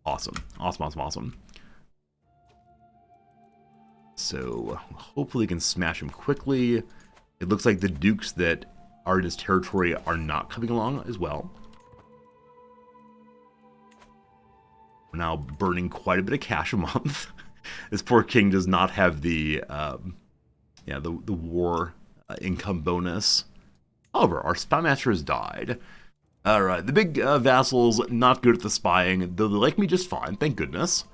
Awesome. Awesome. So, hopefully we can smash him quickly. It looks like the dukes that are in his territory are not coming along as well. We're now burning quite a bit of cash a month. This poor king does not have the war income bonus. However, our spymaster has died. Alright, the big vassals, not good at the spying, though they like me just fine, thank goodness.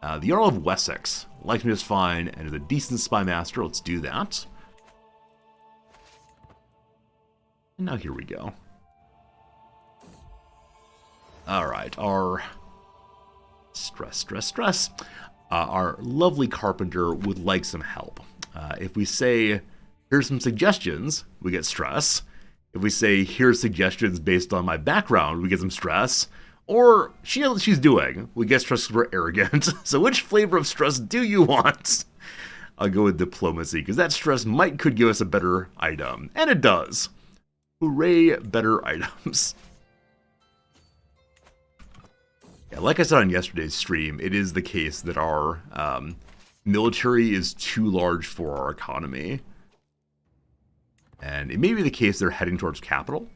The Earl of Wessex likes me just fine and is a decent spymaster. Let's do that. And now here we go. All right, our stress. Our lovely carpenter would like some help. If we say, here's some suggestions, we get stress. If we say, here's suggestions based on my background, we get some stress. Or she knows what she's doing, we get stress because we're arrogant. So which flavor of stress do you want? I'll go with diplomacy, because that stress could give us a better item. And it does. Hooray, better items. Yeah, like I said on yesterday's stream, it is the case that our military is too large for our economy. And it may be the case they're heading towards capital.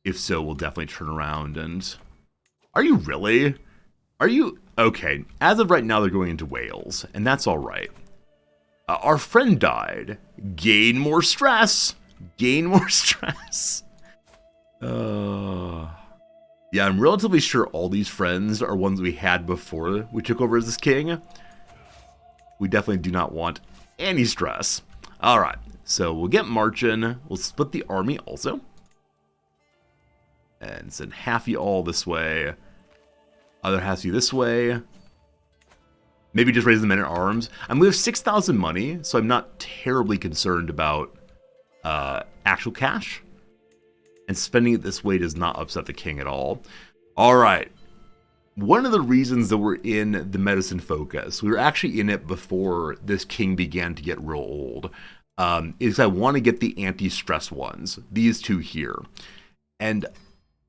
If so, we'll definitely turn around and... Are you really? Are you... Okay, as of right now, they're going into Wales, and that's alright. Our friend died. Gain more stress. Gain more stress. Yeah, I'm relatively sure all these friends are ones we had before we took over as this king. We definitely do not want any stress. Alright, so we'll get marching. We'll split the army also. And send half you all this way. Other half you this way. Maybe just raise the men at arms. We have 6,000 money, so I'm not terribly concerned about actual cash. And spending it this way does not upset the king at all. Alright. One of the reasons that we're in the medicine focus, we were actually in it before this king began to get real old, is I want to get the anti-stress ones. These two here. And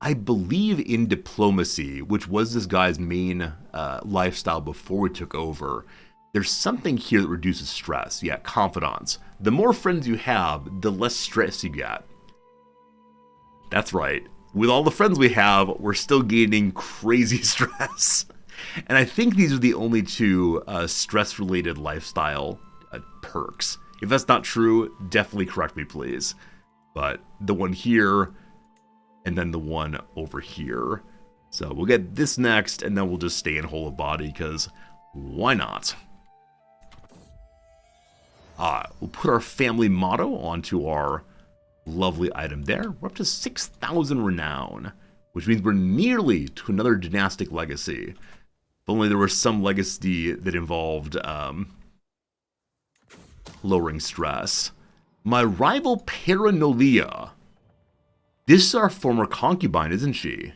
I believe in diplomacy, which was this guy's main lifestyle before we took over, there's something here that reduces stress. Yeah, confidants. The more friends you have, the less stress you get. That's right. With all the friends we have, we're still gaining crazy stress. And I think these are the only two stress-related lifestyle perks. If that's not true, definitely correct me, please. But the one here, and then the one over here. So we'll get this next, and then we'll just stay in whole of body, because why not? We'll put our family motto onto our lovely item there. We're up to 6,000 renown, which means we're nearly to another dynastic legacy. If only there was some legacy that involved lowering stress. My rival Paranolia. This is our former concubine, isn't she?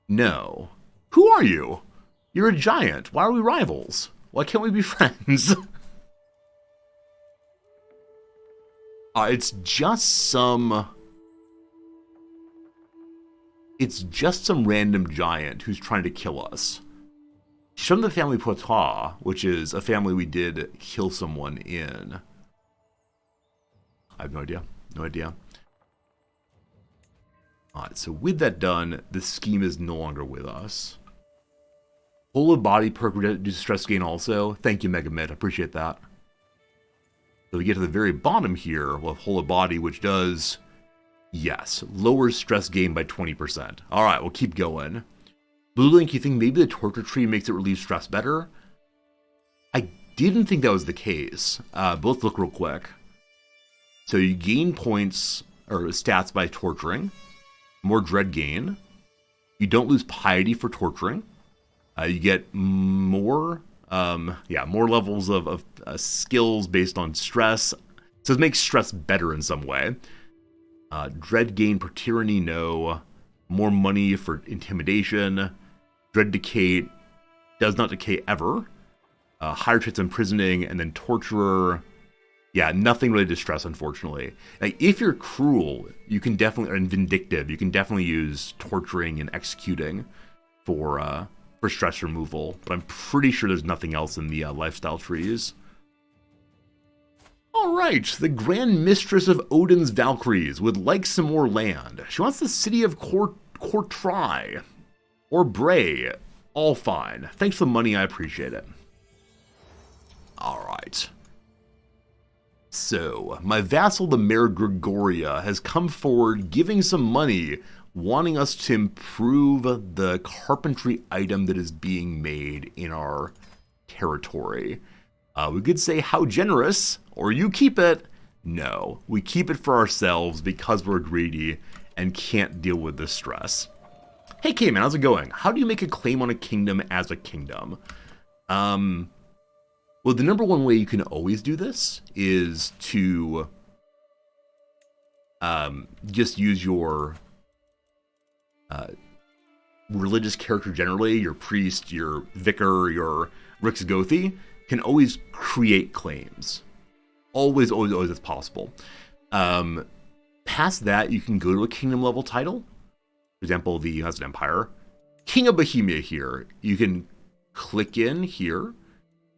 No. Who are you? You're a giant. Why are we rivals? Why can't we be friends? It's just some random giant who's trying to kill us. She's from the family Poitou, which is a family we did kill someone in. I have no idea. No idea. Alright, so with that done, the scheme is no longer with us. Whole of body perk reduces stress gain also. Thank you, Megamid. I appreciate that. So we get to the very bottom here, we'll have whole of body, which does, yes, lowers stress gain by 20%. Alright, we'll keep going. Blue Link, you think maybe the torture tree makes it relieve stress better? I didn't think that was the case. But let's look real quick. So you gain points, or stats by torturing. More dread gain. You don't lose piety for torturing. You get more... more levels of skills based on stress. So it makes stress better in some way. Dread gain for tyranny, no. More money for intimidation. Dread decay does not decay ever. Higher chance of imprisoning, and then torturer. Yeah, nothing related to stress, unfortunately. Like, if you're cruel, you can definitely, and vindictive, you can definitely use torturing and executing for stress removal, but I'm pretty sure there's nothing else in the lifestyle trees. Alright, the Grand Mistress of Odin's Valkyries would like some more land. She wants the city of Courtrai, or Bray. All fine. Thanks for the money, I appreciate it. Alright. So, my vassal, the Mare Gregoria, has come forward giving some money, wanting us to improve the carpentry item that is being made in our territory. We could say how generous, or you keep it. No, we keep it for ourselves because we're greedy and can't deal with the stress. Hey Cayman, how's it going? How do you make a claim on a kingdom as a kingdom? Well, the number one way you can always do this is to just use your religious character generally, your priest, your vicar, your Rixgothi, can always create claims. Always, always, always it's possible. Past that, you can go to a kingdom level title. For example, that's an empire. King of Bohemia here. You can click in here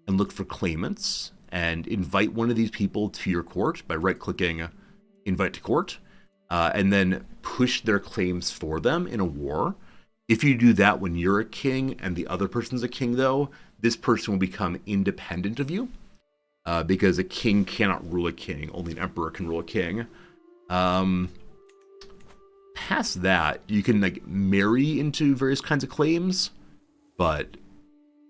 and look for claimants and invite one of these people to your court by right-clicking invite to court, and then push their claims for them in a war. If you do that when you're a king and the other person's a king, though, this person will become independent of you, because a king cannot rule a king. Only an emperor can rule a king. Past that, you can like marry into various kinds of claims, but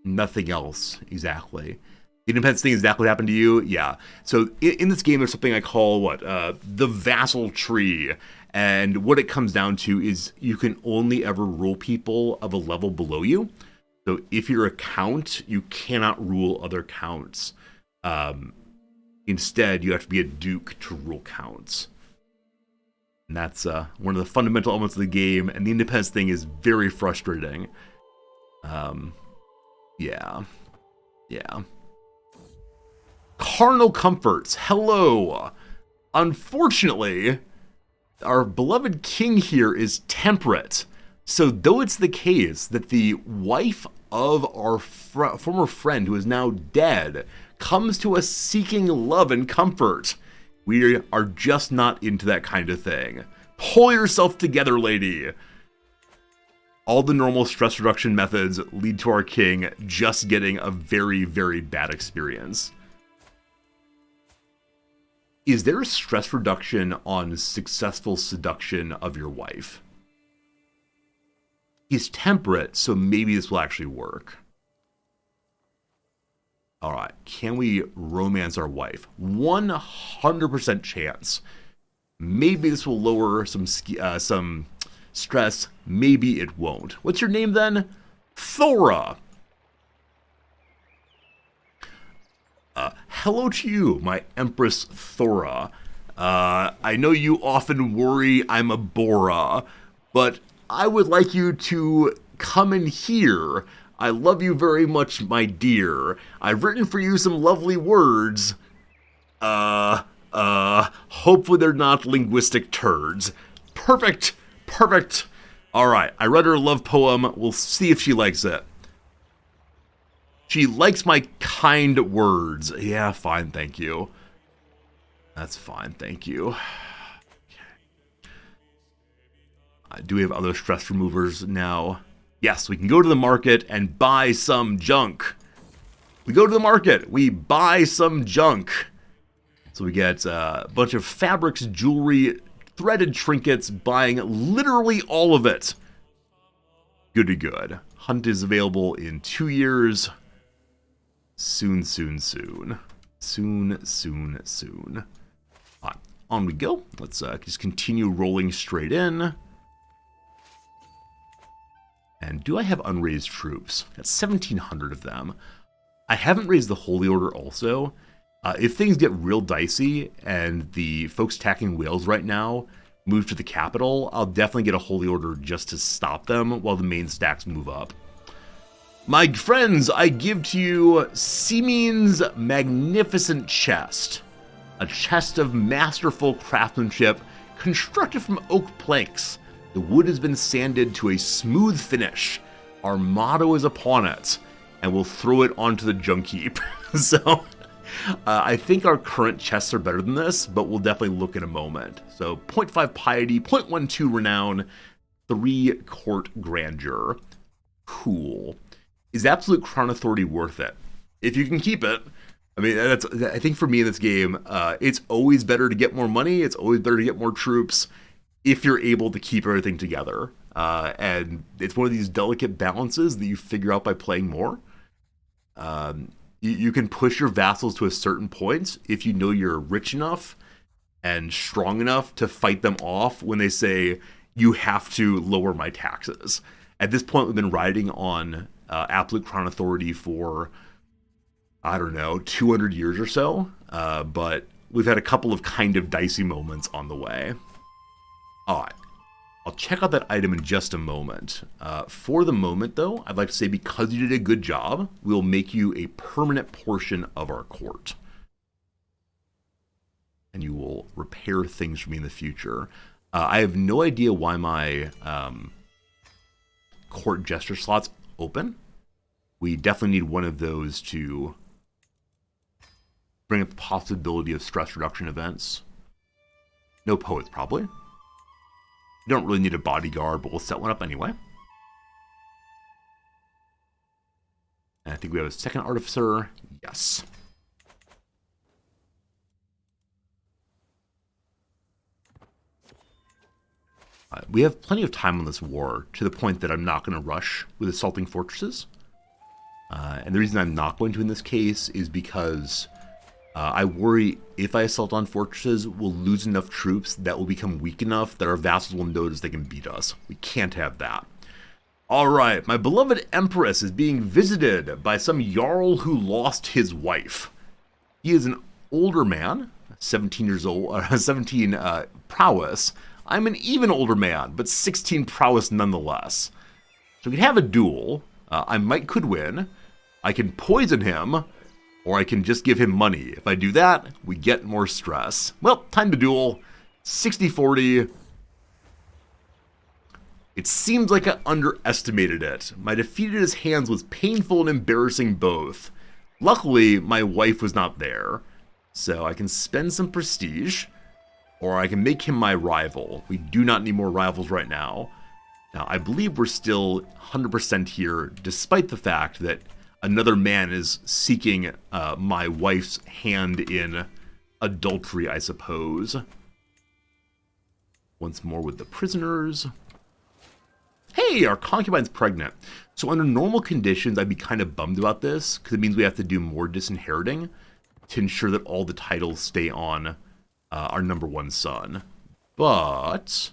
nothing else exactly. The independence thing is exactly what happened to you. Yeah. So in this game, there's something I call the vassal tree. And what it comes down to is you can only ever rule people of a level below you. So if you're a count, you cannot rule other counts. Instead, you have to be a duke to rule counts. And that's one of the fundamental elements of the game. And the independence thing is very frustrating. Yeah. Carnal comforts. Hello. Unfortunately, our beloved king here is temperate. So though it's the case that the wife of our former friend who is now dead comes to us seeking love and comfort, we are just not into that kind of thing. Pull yourself together, lady. All the normal stress reduction methods lead to our king just getting a very, very bad experience. Is there a stress reduction on successful seduction of your wife? He's temperate, so maybe this will actually work. All right, can we romance our wife? 100% chance. Maybe this will lower some stress. Maybe it won't. What's your name then? Thora. Hello to you, my Empress Thora. I know you often worry I'm a Bora, but I would like you to come in here. I love you very much, my dear. I've written for you some lovely words. Hopefully they're not linguistic turds. Perfect. All right, I read her a love poem. We'll see if she likes it. She likes my kind words. Yeah, fine, thank you. That's fine, thank you. Okay. Do we have other stress removers now? Yes, we can go to the market and buy some junk. We go to the market, we buy some junk. So we get a bunch of fabrics, jewelry, threaded trinkets, buying literally all of it. Good to good. Hunt is available in 2 years. Soon. On we go. Let's just continue rolling straight in. And do I have unraised troops? Got 1,700 of them. I haven't raised the Holy Order also. If things get real dicey and the folks attacking Wales right now move to the capital, I'll definitely get a Holy Order just to stop them while the main stacks move up. My friends, I give to you Simin's magnificent chest. A chest of masterful craftsmanship constructed from oak planks. The wood has been sanded to a smooth finish. Our motto is upon it, and we'll throw it onto the junk heap. So, I think our current chests are better than this, but we'll definitely look in a moment. So, 0.5 piety, 0.12 renown, 3 court grandeur. Cool. Is Absolute Crown Authority worth it? If you can keep it. I mean, I think for me in this game, it's always better to get more money. It's always better to get more troops if you're able to keep everything together. And it's one of these delicate balances that you figure out by playing more. You can push your vassals to a certain point if you know you're rich enough and strong enough to fight them off when they say, you have to lower my taxes. At this point, we've been riding on absolute crown authority for, I don't know, 200 years or so, but we've had a couple of kind of dicey moments on the way. All right. I'll check out that item in just a moment. For the moment, though, I'd like to say because you did a good job, we'll make you a permanent portion of our court. And you will repair things for me in the future. I have no idea why my court gesture slot's open. We definitely need one of those to bring up the possibility of stress reduction events. No poets, probably. You don't really need a bodyguard, but we'll set one up anyway. And I think we have a second artificer. Yes. We have plenty of time on this war, to the point that I'm not going to rush with assaulting fortresses. And the reason I'm not going to in this case is because I worry if I assault on fortresses, we'll lose enough troops that will become weak enough that our vassals will notice they can beat us. We can't have that. Alright, my beloved Empress is being visited by some Jarl who lost his wife. He is an older man, 17 years old, 17 prowess. I'm an even older man, but 16 prowess nonetheless. So we can have a duel. I could win. I can poison him, or I can just give him money. If I do that, we get more stress. Well, time to duel. 60-40. It seems like I underestimated it. My defeat at his hands was painful and embarrassing both. Luckily, my wife was not there, so I can spend some prestige, or I can make him my rival. We do not need more rivals right now. Now, I believe we're still 100% here, despite the fact that another man is seeking my wife's hand in adultery, I suppose. Once more with the prisoners. Hey, our concubine's pregnant. So under normal conditions, I'd be kind of bummed about this, because it means we have to do more disinheriting to ensure that all the titles stay on our number one son. But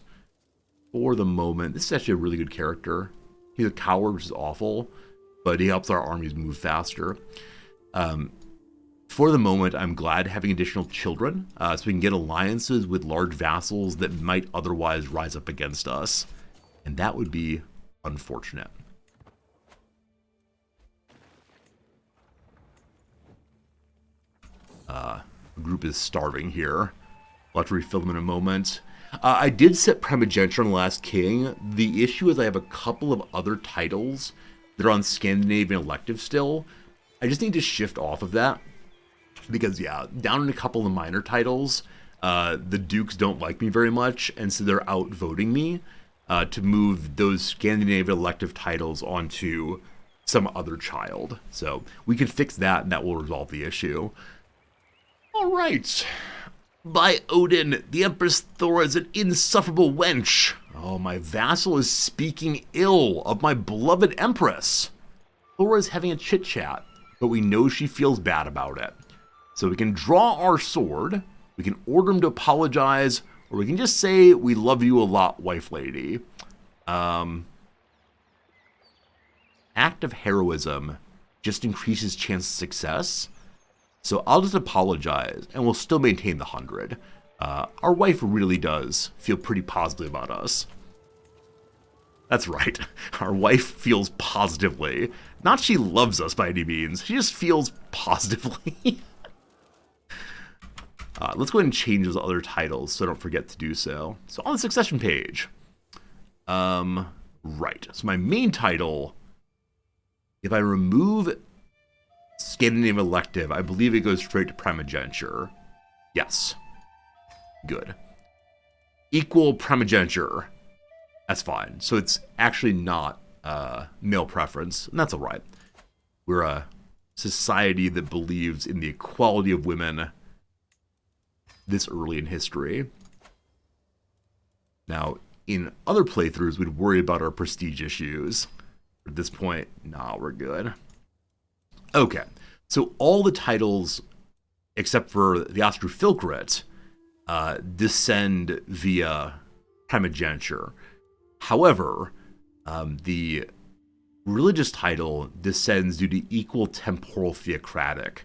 for the moment, this is actually a really good character. He's a coward, which is awful, but he helps our armies move faster. For the moment, I'm glad having additional children, so we can get alliances with large vassals that might otherwise rise up against us. And that would be unfortunate. The group is starving here. I'll have to refill them in a moment. I did set primogeniture on the last king. The issue is I have a couple of other titles that are on Scandinavian elective still. I just need to shift off of that. Because, yeah, down in a couple of minor titles, the dukes don't like me very much, and so they're outvoting me to move those Scandinavian elective titles onto some other child. So we can fix that, and that will resolve the issue. All right. By Odin, the Empress Thora is an insufferable wench. Oh, my vassal is speaking ill of my beloved Empress. Thora is having a chit-chat, but we know she feels bad about it. So we can draw our sword, we can order him to apologize, or we can just say, we love you a lot, wife lady. Act of heroism just increases chance of success. So I'll just apologize, and we'll still maintain the 100. Our wife really does feel pretty positively about us. That's right. Our wife feels positively. Not she loves us by any means. She just feels positively. Let's go ahead and change those other titles so I don't forget to do so. So on the succession page. Right. So my main title, if I remove Scandinavian elective, I believe it goes straight to primogeniture. Yes. Good. Equal primogeniture. That's fine. So it's actually not male preference, and that's alright. We're a society that believes in the equality of women this early in history. Now, in other playthroughs, we'd worry about our prestige issues. At this point, nah, we're good. Okay, so all the titles, except for the Ostrofilcrit, descend via primogeniture. However, The religious title descends due to equal temporal theocratic.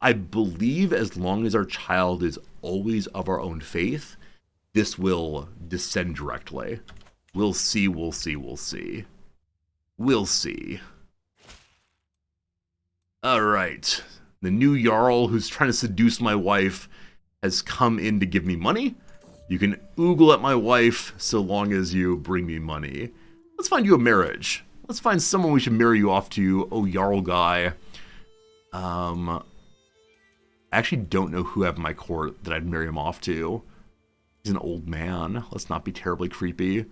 I believe as long as our child is always of our own faith, this will descend directly. We'll see, we'll see, we'll see. We'll see. Alright. The new Jarl who's trying to seduce my wife has come in to give me money. You can oogle at my wife so long as you bring me money. Let's find you a marriage. Let's find someone we should marry you off to. Oh, Jarl guy. I actually don't know who I have in my court that I'd marry him off to. He's an old man. Let's not be terribly creepy.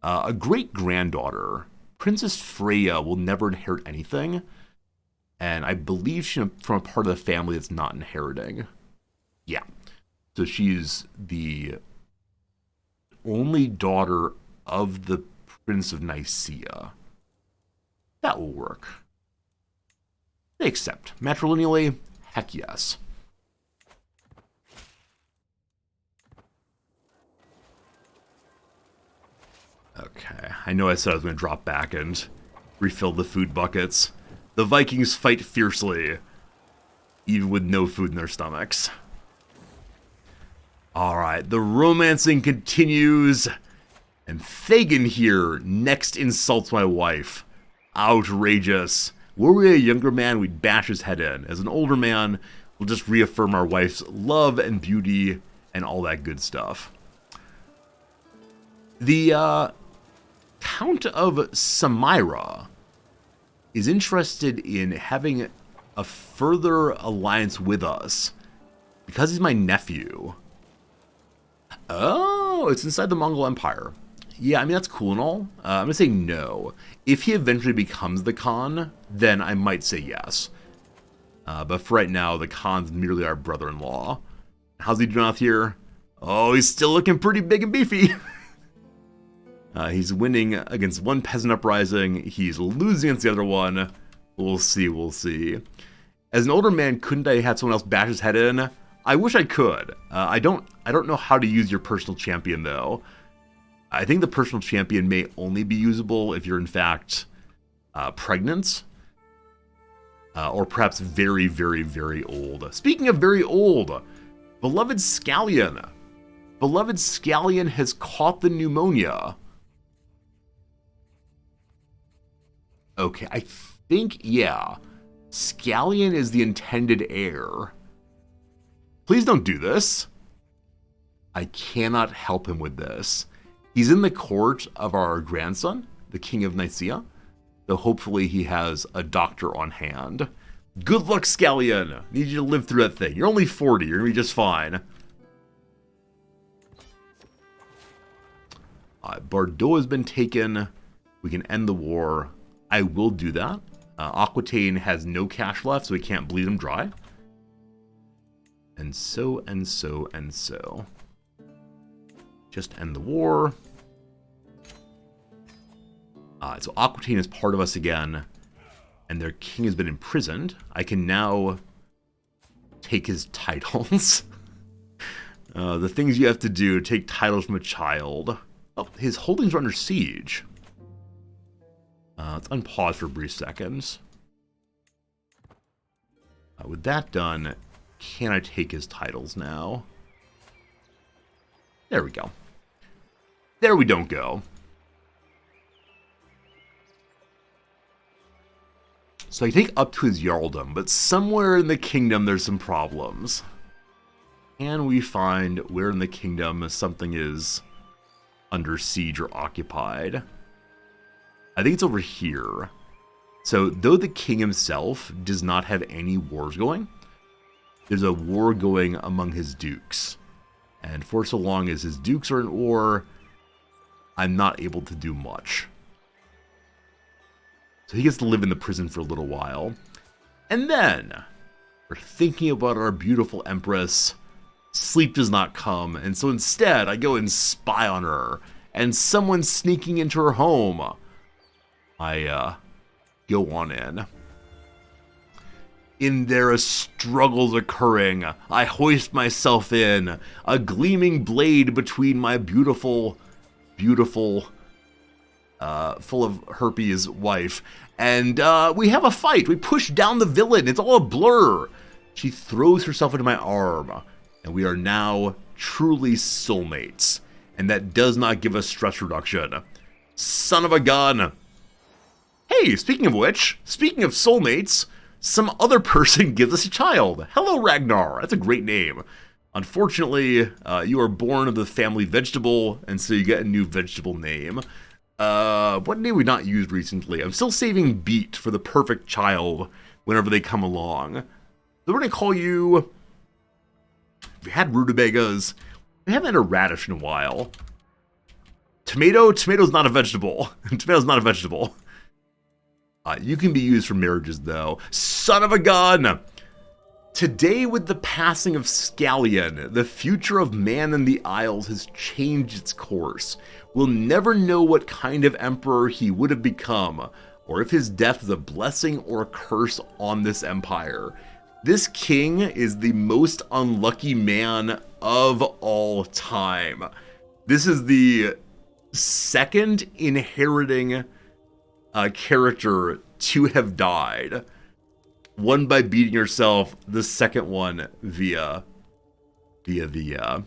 A great-granddaughter. Princess Freya will never inherit anything. And I believe she's from a part of the family that's not inheriting. Yeah. So she's the only daughter of the Prince of Nicaea. That will work. They accept. Matrilineally, heck yes. Okay, I know I said I was going to drop back and refill the food buckets. The Vikings fight fiercely, even with no food in their stomachs. Alright, the romancing continues. And Fagin here next insults my wife. Outrageous. Were we a younger man, we'd bash his head in. As an older man, we'll just reaffirm our wife's love and beauty and all that good stuff. The Count of Samira is interested in having a further alliance with us because he's my nephew. Oh, it's inside the Mongol Empire. Yeah, I mean, that's cool and all. I'm going to say no. If he eventually becomes the Khan, then I might say yes. But for right now, the Khan's merely our brother-in-law. How's he doing out here? Oh, he's still looking pretty big and beefy. He's winning against one peasant uprising. He's losing against the other one. We'll see, we'll see. As an older man, couldn't I have someone else bash his head in? I wish I could. I don't know how to use your personal champion, though. I think the personal champion may only be usable if you're, in fact, pregnant. Or perhaps very, very, very old. Speaking of very old, beloved Scallion. Beloved Scallion has caught the pneumonia. Okay, I think, yeah. Scallion is the intended heir. Please don't do this. I cannot help him with this. He's in the court of our grandson, the King of Nicaea. So hopefully he has a doctor on hand. Good luck, Scallion. Need you to live through that thing. You're only 40. You're going to be just fine. Bordeaux has been taken. We can end the war. I will do that. Aquitaine has no cash left, so we can't bleed him dry. And so, and so, and so. Just end the war. So Aquitaine is part of us again. And their king has been imprisoned. I can now take his titles. The things you have to do, take titles from a child. Oh, his holdings are under siege. Let's unpause for brief seconds. With that done, can I take his titles now? There we go. There we don't go. So I take up to his Jarldom, but somewhere in the kingdom there's some problems. Can we find where in the kingdom something is under siege or occupied? I think it's over here. So though the king himself does not have any wars going, there's a war going among his dukes. And for so long as his dukes are in war, I'm not able to do much. So he gets to live in the prison for a little while. And then, we're thinking about our beautiful empress. Sleep does not come, and so instead I go and spy on her. And someone's sneaking into her home. I go on in. In there a struggle's occurring. I hoist myself in, a gleaming blade between my beautiful, beautiful full of Herpes' wife. And we have a fight. We push down the villain. It's all a blur. She throws herself into my arm. And we are now truly soulmates. And that does not give us stress reduction. Son of a gun. Hey, speaking of which, speaking of soulmates, some other person gives us a child. Hello, Ragnar. That's a great name. Unfortunately, you are born of the family vegetable, and so you get a new vegetable name. What name we not used recently? I'm still saving Beet for the perfect child whenever they come along. So we're going to call you... We had rutabagas. We haven't had a radish in a while. Tomato? Tomato's not a vegetable. Tomato's not a vegetable. You can be used for marriages, though. Son of a gun! Today, with the passing of Scallion, the future of man in the Isles has changed its course. We'll never know what kind of emperor he would have become, or if his death was a blessing or a curse on this empire. This king is the most unlucky man of all time. This is the second inheriting character to have died. One by beating herself, the second one via the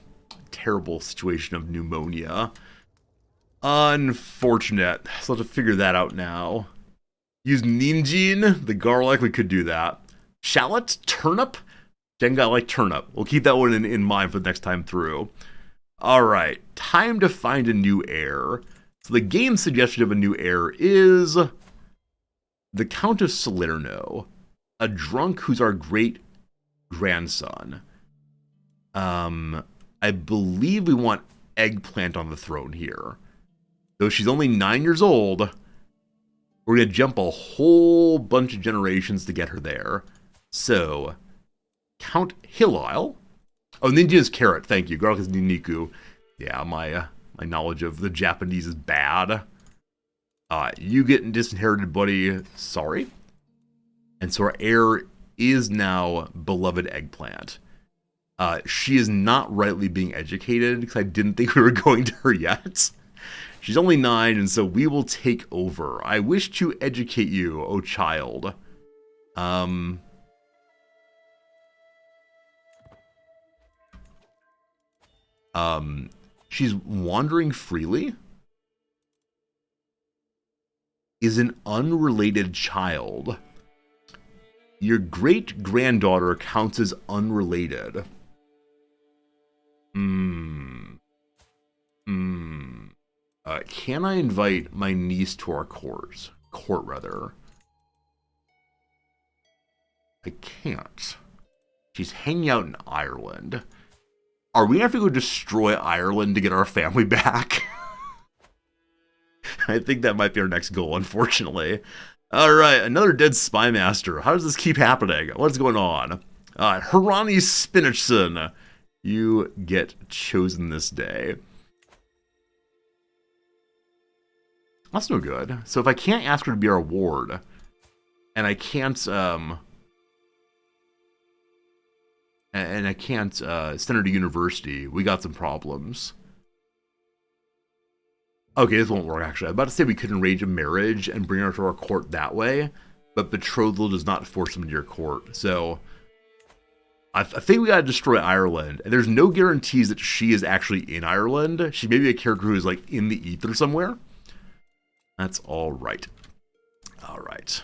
terrible situation of pneumonia. Unfortunate. So I'll have to figure that out now. Use ninjin, the garlic, we could do that. Shallot, turnip. Denga like turnip. We'll keep that one in mind for the next time through. Alright, time to find a new heir. So the game's suggestion of a new heir is the Count of Salerno, a drunk who's our great-grandson. I believe we want Eggplant on the throne here. Though she's only 9 years old, we're going to jump a whole bunch of generations to get her there. So, Count Hillisle. Oh, Ninja is carrot, thank you. Garlic is Niniku. Yeah, my knowledge of the Japanese is bad. You getting disinherited, buddy. Sorry. And so our heir is now beloved Eggplant. She is not rightly being educated because I didn't think we were going to her yet. She's only 9, and so we will take over. I wish to educate you, O child. She's wandering freely. Is an unrelated child. Your great-granddaughter counts as unrelated. Can I invite my niece to our court? I can't. She's hanging out in Ireland. Are we going to have to go destroy Ireland to get our family back? I think that might be our next goal, unfortunately. Alright, another dead spy master. How does this keep happening? What's going on? Hirani Spinachson, you get chosen this day. That's no good. So if I can't ask her to be our ward, and I can't, send her to university, we got some problems. Okay, this won't work, actually. I was about to say we could arrange a marriage and bring her to our court that way, but betrothal does not force them into your court. So, I think we gotta destroy Ireland. And there's no guarantees that she is actually in Ireland. She may be a character who is, like, in the ether somewhere. That's alright. Alright.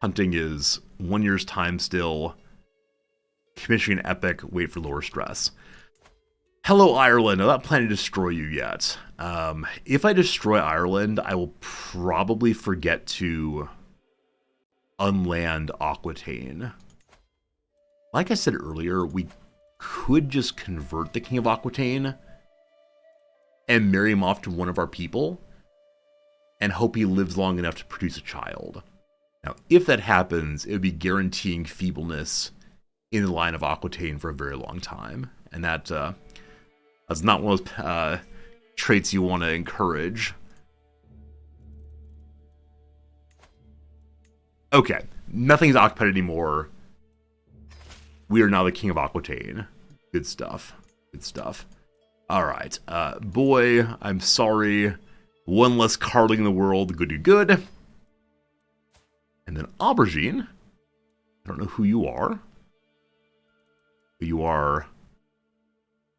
Hunting is 1 year's time still. Commissioning an epic, wait for lower stress. Hello, Ireland. I'm not planning to destroy you yet. If I destroy Ireland, I will probably forget to unland Aquitaine. Like I said earlier, we could just convert the King of Aquitaine and marry him off to one of our people and hope he lives long enough to produce a child. Now, if that happens, it would be guaranteeing feebleness in the line of Aquitaine for a very long time. And that's not one of those traits you want to encourage. Okay, nothing's occupied anymore. We are now the King of Aquitaine. Good stuff. Good stuff. Alright, boy, I'm sorry. One less cardling in the world. Good. And then Aubergine. I don't know who you are. But you are...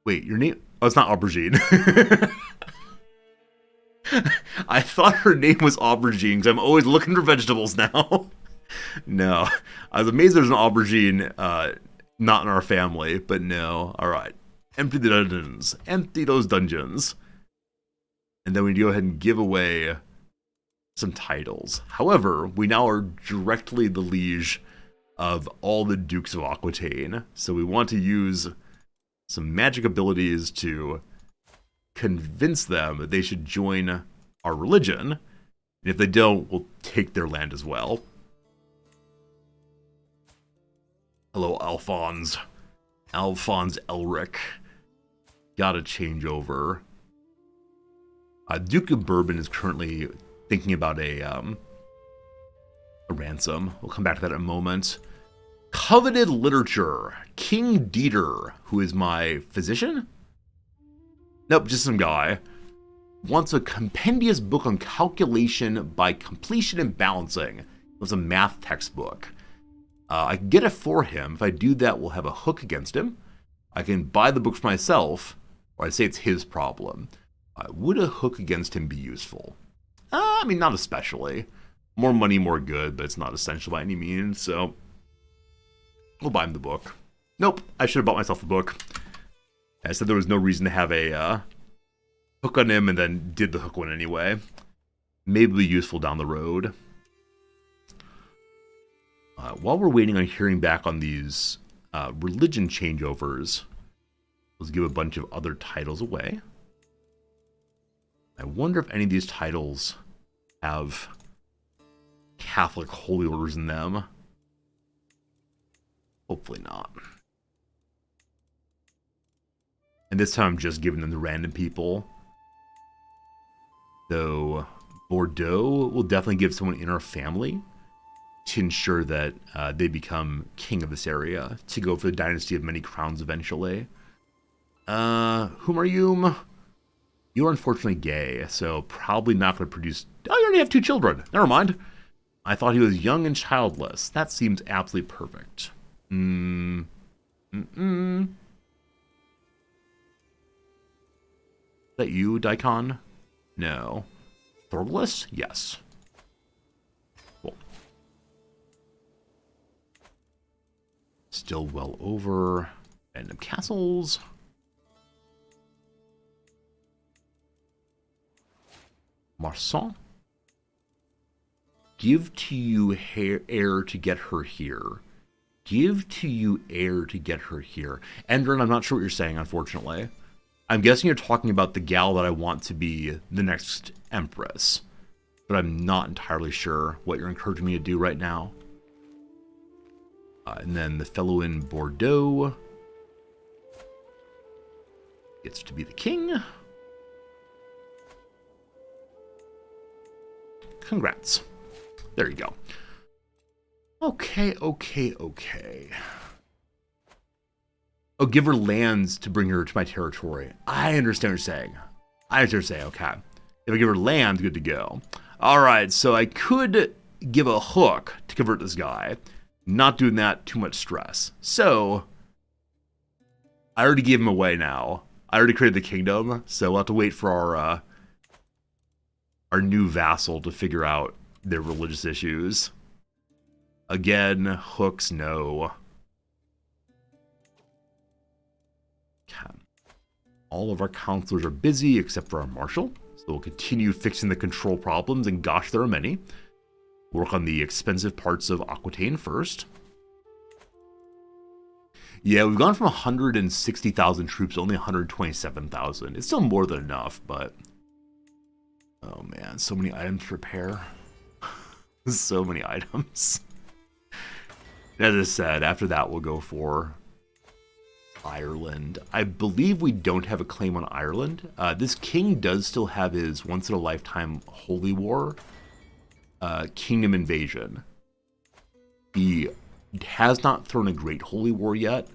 Wait, your name... Oh, it's not Aubergine. I thought her name was Aubergine because I'm always looking for vegetables now. No. I was amazed there's an Aubergine not in our family, but no. Alright. Empty the dungeons. Empty those dungeons. And then we go ahead and give away some titles. However, we now are directly the liege of all the Dukes of Aquitaine. So we want to use some magic abilities to convince them that they should join our religion. And if they don't, we'll take their land as well. Hello, Alphonse. Alphonse Elric. Gotta change over. Duke of Bourbon is currently thinking about a ransom. We'll come back to that in a moment. Coveted literature. King Dieter, who is my physician? Nope, just some guy. Wants a compendious book on calculation by completion and balancing. It was a math textbook. I can get it for him. If I do that, we'll have a hook against him. I can buy the book for myself, or I'd say it's his problem. Would a hook against him be useful? I mean, not especially. More money, more good, but it's not essential by any means, so we'll buy him the book. Nope, I should have bought myself the book. I said there was no reason to have a hook on him and then did the hook one anyway. Maybe be useful down the road. While we're waiting on hearing back on these religion changeovers, let's give a bunch of other titles away. I wonder if any of these titles have Catholic holy orders in them. Hopefully not. And this time I'm just giving them to random people. Though Bordeaux will definitely give someone in our family to ensure that they become king of this area, to go for the dynasty of many crowns eventually. Whom are you? You're unfortunately gay, so probably not going to produce... Oh, you already have 2 children. Never mind. I thought he was young and childless. That seems absolutely perfect. Is that you, Daikon? No. Thorgless? Yes. Cool. Still well over random castles. Marsan. Give to you heir to get her here. Give to you heir to get her here. Endrin, I'm not sure what you're saying, unfortunately. I'm guessing you're talking about the gal that I want to be the next empress. But I'm not entirely sure what you're encouraging me to do right now. And then the fellow in Bordeaux gets to be the king. Congrats. There you go. Okay. Oh, give her lands to bring her to my territory. I understand what you're saying. Okay. If I give her land, good to go. Alright, so I could give a hook to convert this guy. Not doing that, too much stress. So, I already gave him away now. I already created the kingdom, so we'll have to wait for our new vassal to figure out their religious issues. Again, hooks, no. Okay. All of our counselors are busy except for our marshal, so we'll continue fixing the control problems, and gosh, there are many. Work on the expensive parts of Aquitaine first. Yeah, we've gone from 160,000 troops to only 127,000. It's still more than enough, but... Oh man, so many items to repair. So many items. As I said, after that we'll go for Ireland. I believe we don't have a claim on Ireland. This king does still have his once-in-a-lifetime holy war. Kingdom invasion. He has not thrown a great holy war yet,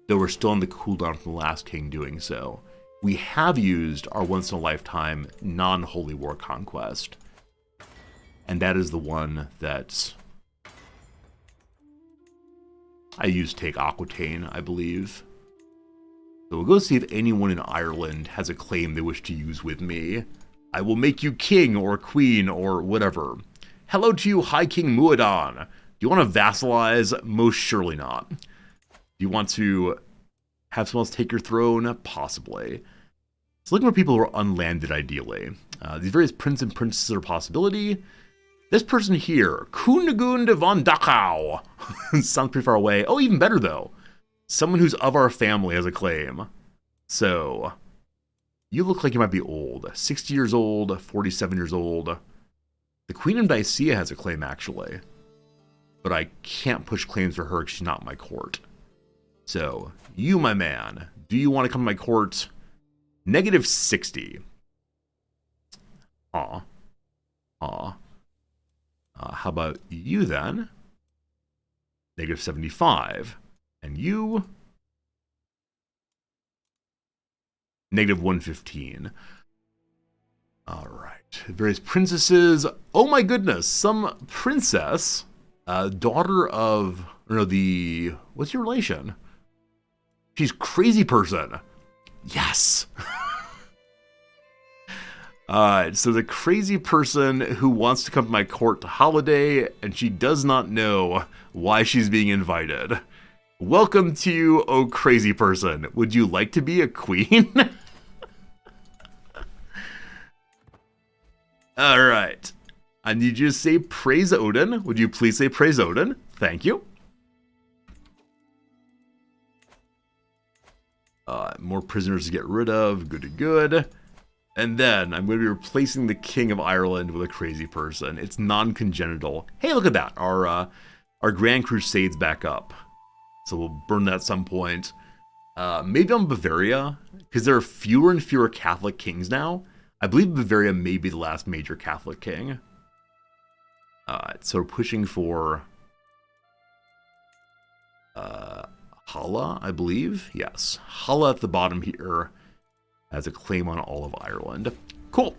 though we're still on the cooldown from the last king doing so. we have used our once-in-a-lifetime non-Holy War conquest. And that is the one that I used to take Aquitaine, I believe. So we'll go see if anyone in Ireland has a claim they wish to use with me. I will make you king or queen or whatever. Hello to you, High King Muad'Dib. Do you want to vassalize? Most surely not. Do you want to have someone else take your throne? Possibly. So looking for people who are unlanded, ideally. These various princes and princesses are a possibility. This person here, Kunigund von Dachau. Sounds pretty far away. Oh, even better, though. Someone who's of our family has a claim. So, you look like you might be old. 60 years old, 47 years old. The Queen of Nicaea has a claim, actually. But I can't push claims for her because she's not in my court. So, you, my man, do you want to come to my court? Negative 60. Aw. How about you, then? Negative 75. And you? Negative 115. All right. Various princesses. Oh my goodness. Some princess, daughter of, what's your relation? She's crazy person. Yes. Alright, so the crazy person who wants to come to my court to holiday, and she does not know why she's being invited. Welcome to you, oh crazy person. Would you like to be a queen? Alright. I need you to say praise Odin. Would you please say praise Odin? Thank you. More prisoners to get rid of. Good. And then I'm going to be replacing the King of Ireland with a crazy person. It's non-congenital. Hey, look at that. Our Grand Crusade's back up. So we'll burn that at some point. Maybe on Bavaria, because there are fewer and fewer Catholic kings now. I believe Bavaria may be the last major Catholic king. So we're pushing for Halla, I believe. Yes, Halla at the bottom here has a claim on all of Ireland. Cool.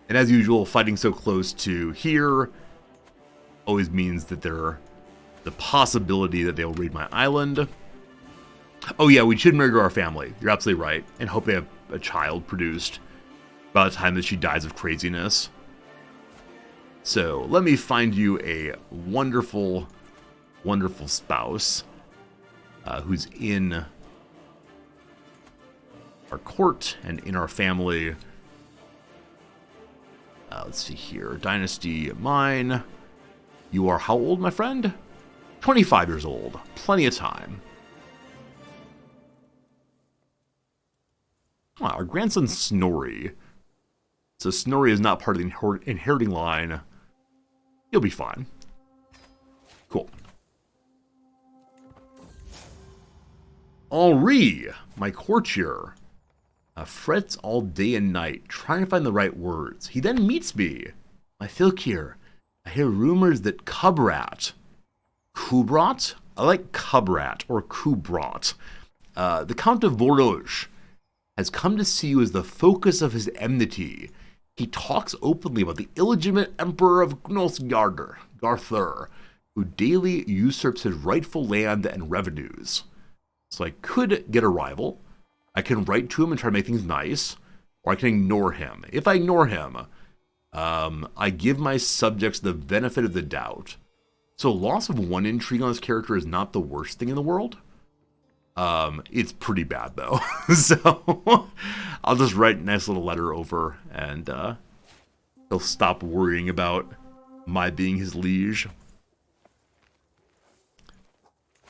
And as usual, fighting so close to here always means that the possibility that they'll raid my island. Oh yeah, we should murder our family. You're absolutely right. And hope they have a child produced by the time that she dies of craziness. So let me find you a wonderful, wonderful spouse who's in our court and in our family. Let's see here. Dynasty mine. You are how old, my friend? 25 years old. Plenty of time. Our grandson Snorri. So Snorri is not part of the inheriting line. You'll be fine. Cool. Henri, my courtier, frets all day and night, trying to find the right words. He then meets me. My Filkir, I hear rumors that Kubrat. Kubrat? I like Kubrat, or Kubrat. The Count of Voroj has come to see you as the focus of his enmity. He talks openly about the illegitimate emperor of Gnosgarder, Garthur, who daily usurps his rightful land and revenues. So I could get a rival. I can write to him and try to make things nice, or I can ignore him. If I ignore him, I give my subjects the benefit of the doubt. So loss of one intrigue on this character is not the worst thing in the world. It's pretty bad though. So I'll just write a nice little letter over and he'll stop worrying about my being his liege.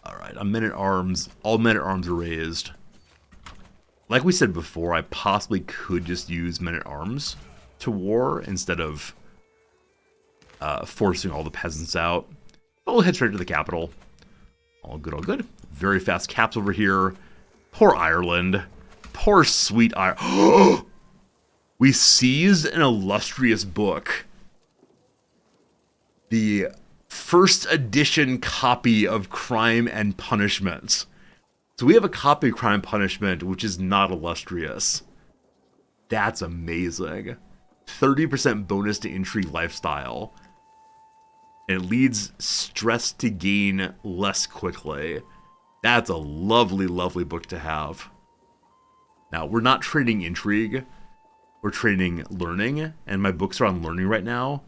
Alright, I'm men-at-arms. All men-at-arms are raised. Like we said before, I possibly could just use men-at-arms to war instead of forcing all the peasants out. But we'll head straight to the capital. All good, all good. Very fast caps over here. Poor Ireland. Poor sweet Ireland. We seized an illustrious book. The first edition copy of Crime and Punishment. So we have a copy of Crime and Punishment, which is not illustrious. That's amazing. 30% bonus to intrigue lifestyle. And it leads stress to gain less quickly. That's a lovely, lovely book to have. Now, we're not trading intrigue. We're trading learning. And my books are on learning right now.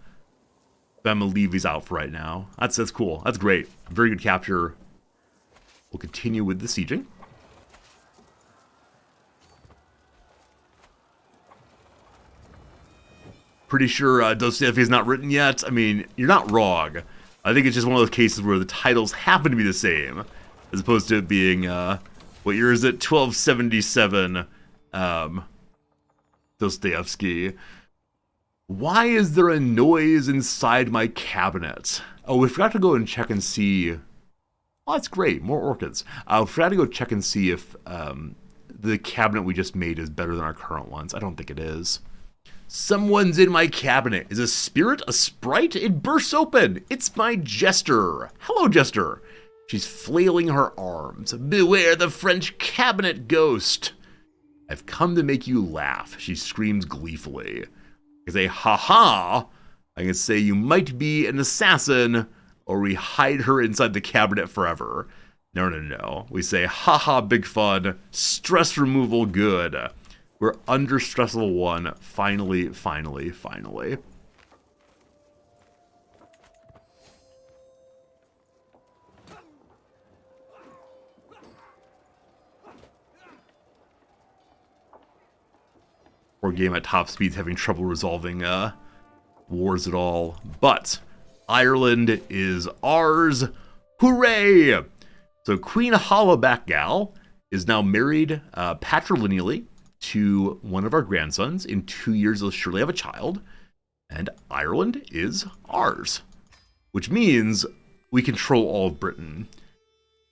But I'm going to leave these out for right now. That's cool. That's great. Very good capture. We'll continue with the sieging. Pretty sure Dostoevsky is not written yet. I mean, you're not wrong. I think it's just one of those cases where the titles happen to be the same, as opposed to it being, what year is it? 1277, Dostoevsky. Why is there a noise inside my cabinet? Oh, we forgot to go and check and see. Oh, that's great. More orchids. We forgot to go check and see if the cabinet we just made is better than our current ones. I don't think it is. Someone's in my cabinet. Is a spirit? A sprite? It bursts open. It's my jester. Hello, jester. She's flailing her arms. Beware the French cabinet ghost. I've come to make you laugh. She screams gleefully. I can say, ha-ha. I can say you might be an assassin, or we hide her inside the cabinet forever. No, no, no. We say, ha-ha, big fun. Stress removal good. We're under stress level 1. Finally, finally, finally. Or game at top speeds having trouble resolving wars at all. But Ireland is ours. Hooray! So Queen Hollaback Gal is now married patrilineally to one of our grandsons. In 2 years, they'll surely have a child. And Ireland is ours. Which means we control all of Britain.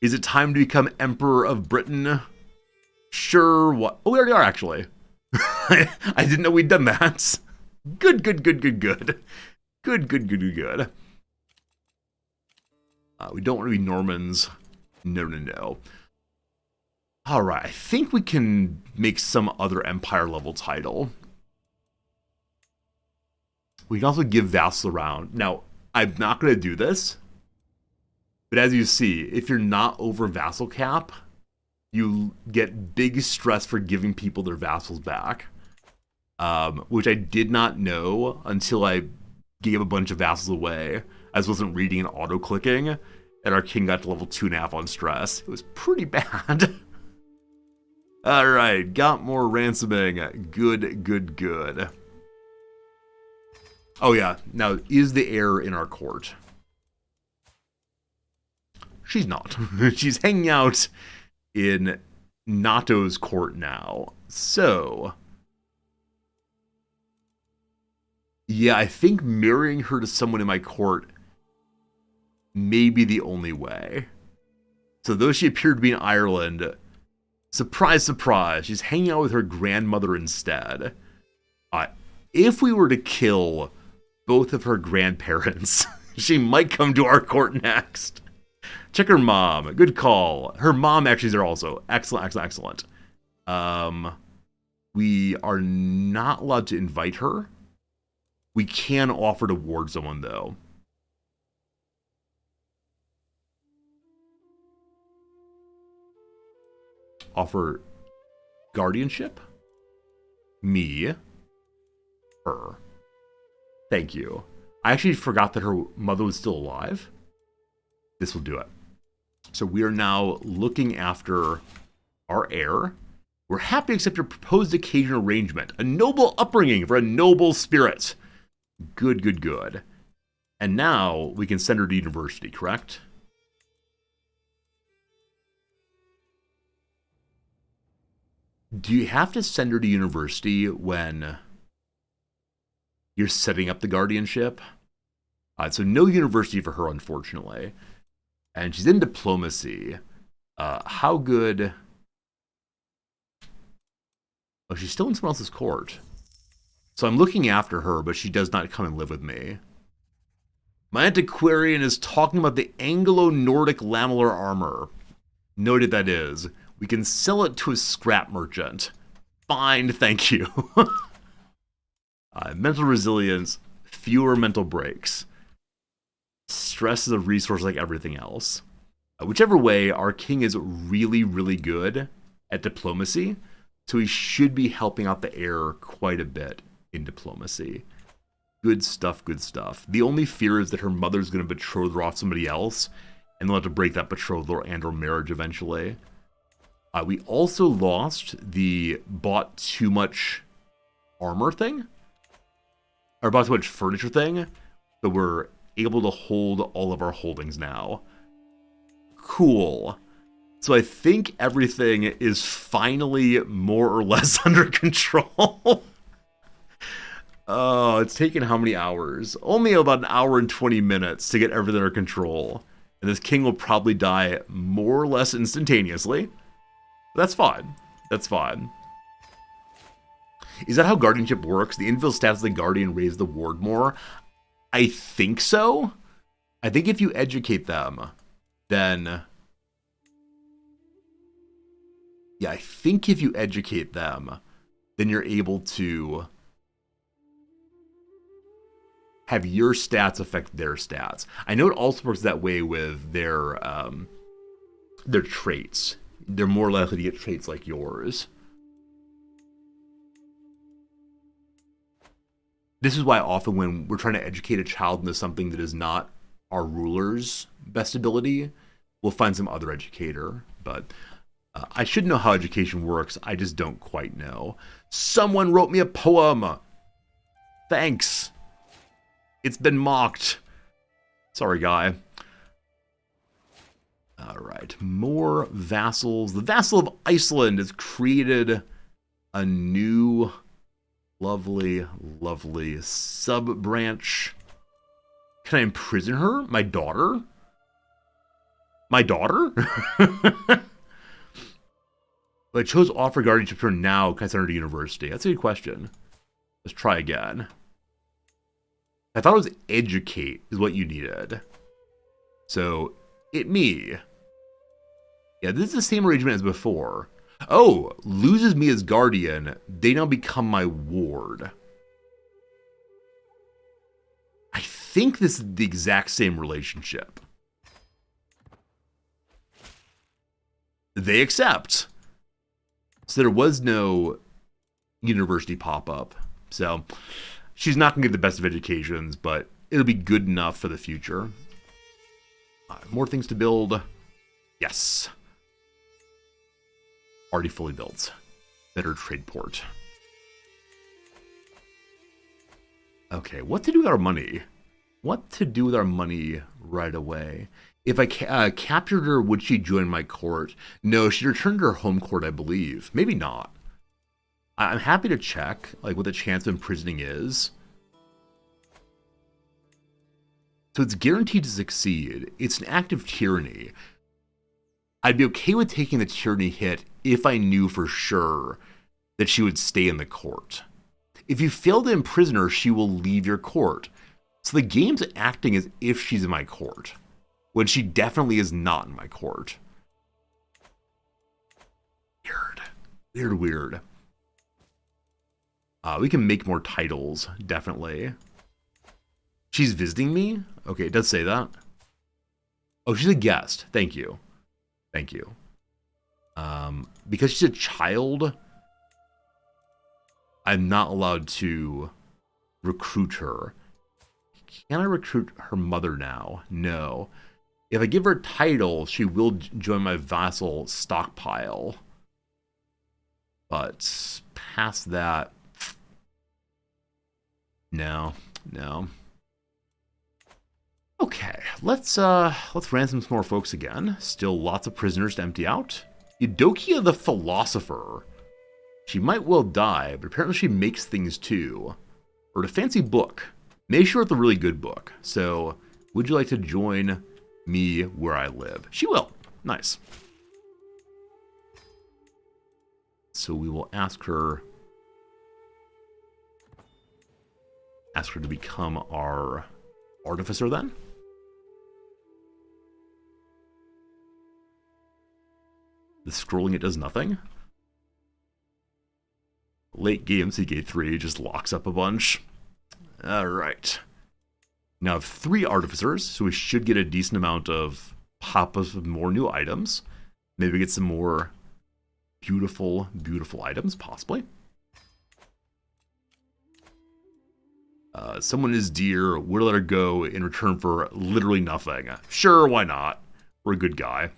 Is it time to become Emperor of Britain? Sure, what? Oh, we already are, actually. I didn't know we'd done that. Good, good, good, good, good. Good, good, good, good, good. We don't want to be Normans. No, no, no. Alright, I think we can make some other Empire level title. We can also give vassals around. Now, I'm not going to do this. But as you see, if you're not over vassal cap, you get big stress for giving people their vassals back. Which I did not know until I gave a bunch of vassals away. I just wasn't reading and auto-clicking. And our king got to level 2.5 on stress. It was pretty bad. Alright, got more ransoming. Good, good, good. Oh yeah, now, is the heir in our court? She's not. She's hanging out in Nato's court now. So, yeah, I think marrying her to someone in my court may be the only way. So though she appeared to be in Ireland, surprise, surprise, she's hanging out with her grandmother instead. If we were to kill both of her grandparents, she might come to our court next. Check her mom. Good call. Her mom actually is there also. Excellent, excellent, excellent. We are not allowed to invite her. We can offer to ward someone, though. Offer guardianship? Me. Her. Thank you. I actually forgot that her mother was still alive. This will do it. So we are now looking after our heir. We're happy to accept your proposed occasion arrangement. A noble upbringing for a noble spirit. Good, good, good. And now we can send her to university, correct? Do you have to send her to university when you're setting up the guardianship? So no university for her, unfortunately. And she's in diplomacy. How good? Oh, she's still in someone else's court. So I'm looking after her, but she does not come and live with me. My antiquarian is talking about the Anglo-Nordic lamellar armor. Noted that is. We can sell it to a scrap merchant. Fine, thank you. Mental resilience, fewer mental breaks. Stress is a resource like everything else. Whichever way, our king is really, really good at diplomacy, so he should be helping out the heir quite a bit in diplomacy. Good stuff, good stuff. The only fear is that her mother's going to betroth her off somebody else, and they'll have to break that betrothal and or marriage eventually. We also lost the bought too much armor thing, or bought too much furniture thing, but we're able to hold all of our holdings now. Cool. So I think everything is finally more or less under control. Oh, it's taken how many hours? Only about an hour and 20 minutes to get everything under control. And this king will probably die more or less instantaneously. That's fine. That's fine. Is that how guardianship works? The infill stats of the guardian raise the ward more? I think so. I think if you educate them, then... Yeah, I think if you educate them, then you're able to have your stats affect their stats. I know it also works that way with their traits. They're more likely to get traits like yours. This is why often when we're trying to educate a child into something that is not our ruler's best ability, we'll find some other educator. But I should know how education works. I just don't quite know. Someone wrote me a poem. Thanks. It's been mocked. Sorry, guy. All right, more vassals. The Vassal of Iceland has created a new lovely, lovely sub-branch. Can I imprison her? My daughter? My daughter? I chose offer guardianship to her now. Can I send her to university? That's a good question. Let's try again. I thought it was educate is what you needed. So, me. Yeah, this is the same arrangement as before. Oh, loses me as guardian. They now become my ward. I think this is the exact same relationship. They accept. So there was no university pop-up. So she's not going to get the best of educations, but it'll be good enough for the future. More things to build. Yes. Already fully built. Better trade port. Okay, what to do with our money? What to do with our money right away? If I captured her, would she join my court? No, she returned to her home court, I believe. Maybe not. I'm happy to check, like, what the chance of imprisoning is. So it's guaranteed to succeed. It's an act of tyranny. I'd be okay with taking the tyranny hit if I knew for sure that she would stay in the court. If you fail to imprison her, she will leave your court. So the game's acting as if she's in my court, when she definitely is not in my court. Weird. Weird. We can make more titles, definitely. She's visiting me? Okay, it does say that. Oh, she's a guest. Thank you. Thank you. Because she's a child, I'm not allowed to recruit her. Can I recruit her mother now? No. If I give her a title, she will join my vassal stockpile. But past that, no. Okay, let's ransom some more folks again. Still lots of prisoners to empty out. Eudokia the Philosopher. She might well die, but apparently she makes things too. Or a fancy book. Maybe she wrote a really good book. So, would you like to join me where I live? She will. Nice. So we will ask her to become our artificer then. The scrolling, it does nothing. Late game CK3 just locks up a bunch. Alright. Now I have 3 artificers, so we should get a decent amount of pop-ups of more new items. Maybe get some more beautiful, beautiful items, possibly. Someone is dear, we'll let her go in return for literally nothing. Sure, why not? We're a good guy.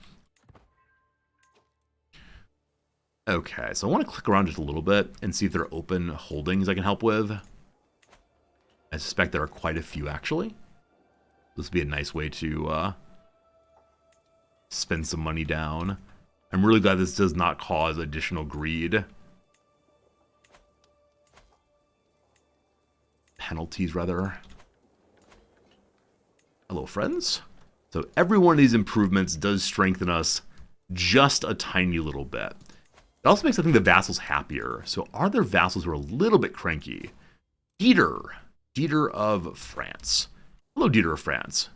Okay, so I want to click around just a little bit and see if there are open holdings I can help with. I suspect there are quite a few, actually. This would be a nice way to spend some money down. I'm really glad this does not cause additional greed. Penalties, rather. Hello, friends. So every one of these improvements does strengthen us just a tiny little bit. It also makes, I think, the vassals happier. So are there vassals who are a little bit cranky? Dieter of France. Hello, Dieter of France.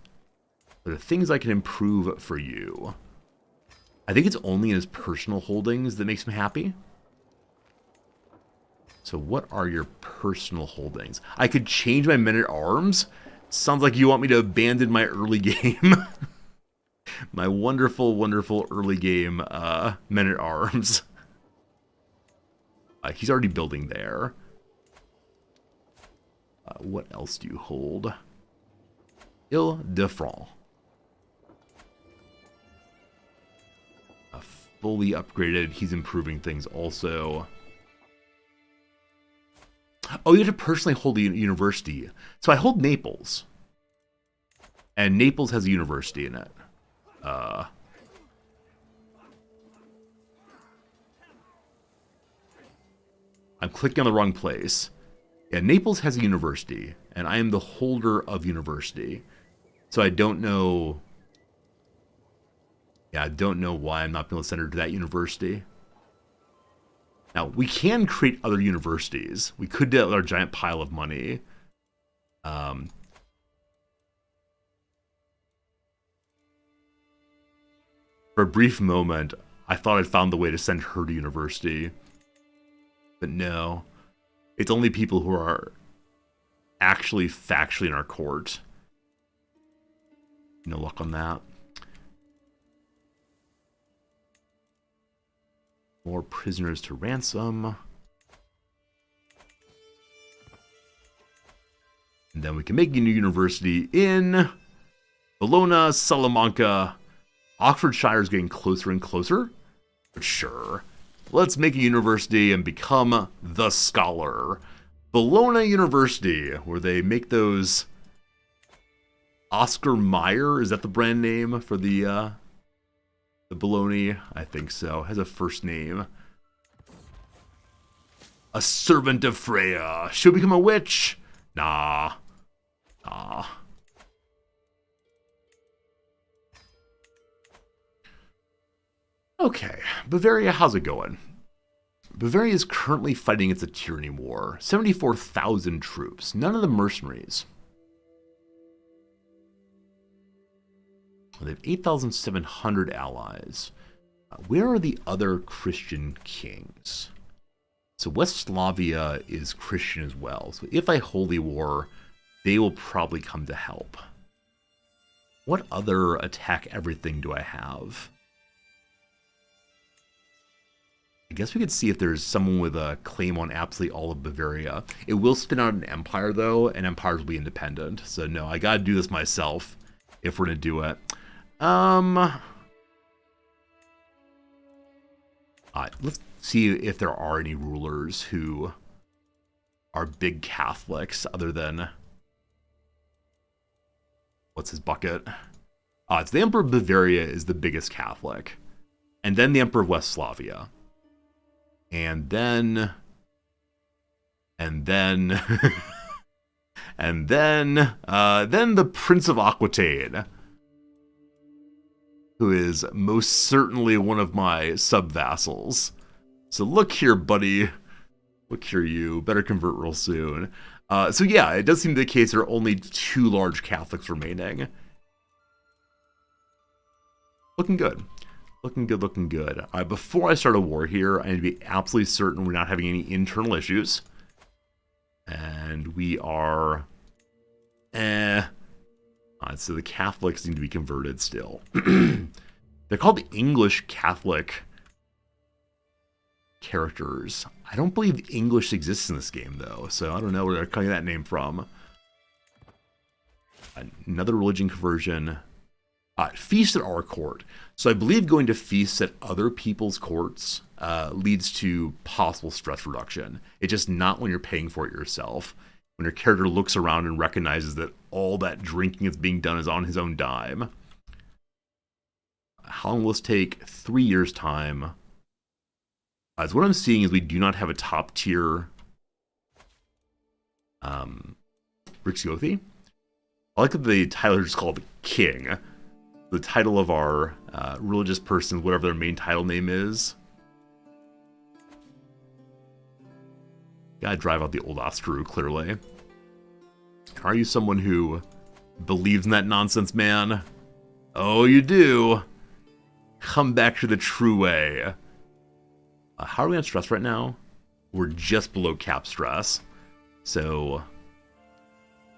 There are things I can improve for you. I think it's only in his personal holdings that makes him happy. So what are your personal holdings? I could change my men-at-arms. Sounds like you want me to abandon my early game. My wonderful, wonderful early game men-at-arms. He's already building there. What else do you hold? Ile-de-France. Fully upgraded. He's improving things also. Oh, you have to personally hold a university. So I hold Naples. And Naples has a university in it. I'm clicking on the wrong place. Yeah, Naples has a university, and I am the holder of university. So I don't know... Yeah, I don't know why I'm not being able to send her to that university. Now, we can create other universities. We could do that with our giant pile of money. For a brief moment, I thought I'd found the way to send her to university. But no. It's only people who are actually factually in our court. No luck on that. More prisoners to ransom. And then we can make a new university in Bologna, Salamanca. Oxfordshire is getting closer and closer. But sure. Let's make a university and become the scholar. Bologna University, where they make those... Oscar Mayer, is that the brand name for the bologna? I think so. Has a first name. A servant of Freya. She'll become a witch. Nah. Okay, Bavaria, how's it going? Bavaria is currently fighting against a tyranny war. 74,000 troops. None of the mercenaries. They have 8,700 allies. Where are the other Christian kings? So Westphalia is Christian as well. So if I holy war, they will probably come to help. What other attack everything do I have? I guess we could see if there's someone with a claim on absolutely all of Bavaria. It will spin out an empire, though, and empires will be independent. So no, I gotta do this myself if we're gonna do it. Let's see if there are any rulers who are big Catholics other than... What's his bucket? It's the Emperor of Bavaria is the biggest Catholic. And then the Emperor of Westphalia. And then... And then the Prince of Aquitaine, who is most certainly one of my sub-vassals. So look here, buddy. Look here, you. Better convert real soon. So yeah, it does seem the case there are only 2 large Catholics remaining. Looking good. Looking good, looking good. All right, before I start a war here, I need to be absolutely certain we're not having any internal issues. And we are... so the Catholics need to be converted still. They're called the English Catholic characters. I don't believe English exists in this game, though, so I don't know where they're coming that name from. Another religion conversion. Feast at our court. So I believe going to feasts at other people's courts leads to possible stress reduction. It's just not when you're paying for it yourself. When your character looks around and recognizes that all that drinking that's being done is on his own dime. How long will this take? 3 years' time. So what I'm seeing is we do not have a top tier Rixiothi. I like that the title is just called King. The title of our religious person, whatever their main title name is. Gotta drive out the old Ostru, clearly. Are you someone who believes in that nonsense, man? Oh, you do. Come back to the true way. How are we on stress right now? We're just below cap stress. So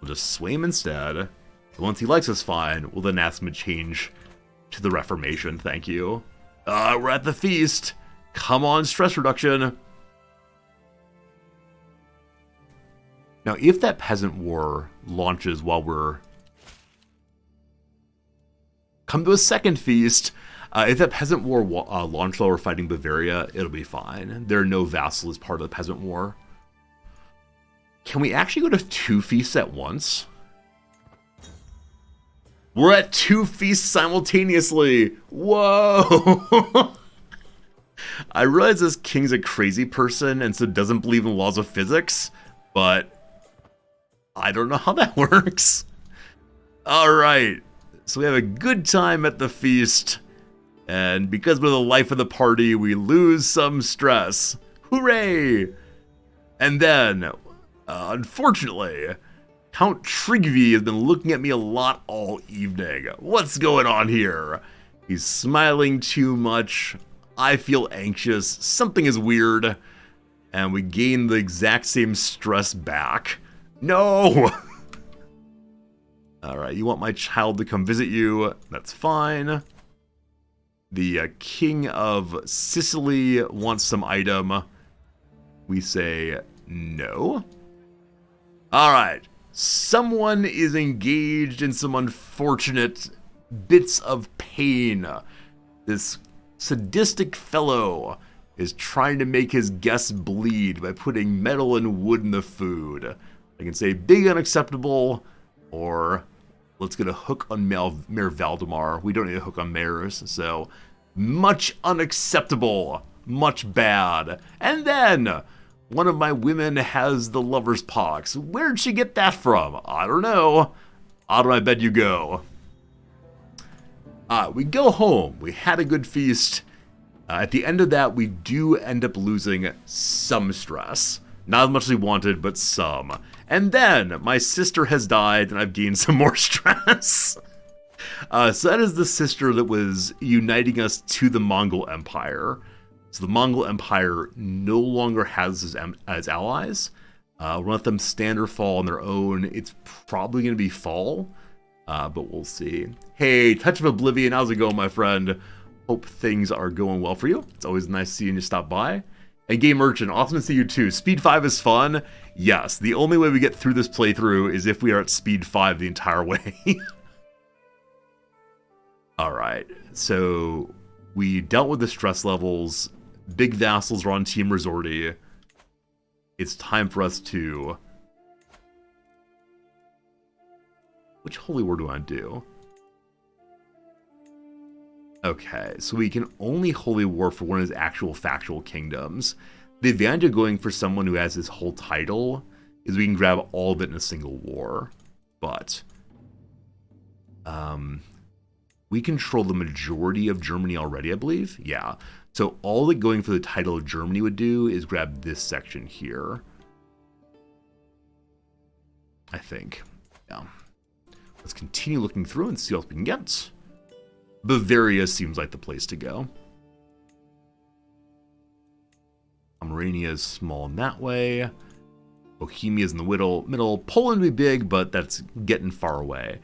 we'll just sway him instead. Once he likes us fine, we'll then ask him to change to the Reformation. Thank you. We're at the feast. Come on, stress reduction. Now, if that peasant war launches while we're... Come to a second feast. If that peasant war launched while we're fighting Bavaria, it'll be fine. There are no vassals as part of the peasant war. Can we actually go to 2 feasts at once? We're at 2 feasts simultaneously. Whoa! I realize this king's a crazy person and so doesn't believe in laws of physics, but I don't know how that works. Alright, so we have a good time at the feast, and because we're the life of the party, we lose some stress. Hooray! And then, unfortunately, Count Trigvi has been looking at me a lot all evening. What's going on here? He's smiling too much. I feel anxious. Something is weird. And we gain the exact same stress back. No! Alright, you want my child to come visit you? That's fine. The King of Sicily wants some item. We say no. Alright. Someone is engaged in some unfortunate bits of pain. This sadistic fellow is trying to make his guests bleed by putting metal and wood in the food. I can say big unacceptable, or let's get a hook on Mayor Valdemar. We don't need a hook on mayors, so much unacceptable, much bad. And then one of my women has the lover's pox. Where'd she get that from? I don't know. Out of my bed you go. We go home. We had a good feast. At the end of that, we do end up losing some stress. Not as much as we wanted, but some. And then my sister has died, and I've gained some more stress. So that is the sister that was uniting us to the Mongol Empire. So the Mongol Empire no longer has as allies. We'll let them stand or fall on their own. It's probably going to be fall, but we'll see. Hey, Touch of Oblivion, how's it going, my friend? Hope things are going well for you. It's always nice seeing you stop by. And Game Merchant, awesome to see you too. Speed 5 is fun. Yes, the only way we get through this playthrough is if we are at Speed 5 the entire way. Alright, so we dealt with the stress levels. Big vassals are on Team Resorti. It's time for us to... Which holy war do I want to do? Okay, so we can only holy war for one of his actual factual kingdoms. The advantage of going for someone who has his whole title is we can grab all of it in a single war. But we control the majority of Germany already, I believe. Yeah. So all that going for the title of Germany would do is grab this section here. I think. Yeah. Let's continue looking through and see what else we can get. Bavaria seems like the place to go. Pomerania is small in that way. Bohemia is in the middle. Poland would be big, but that's getting far away.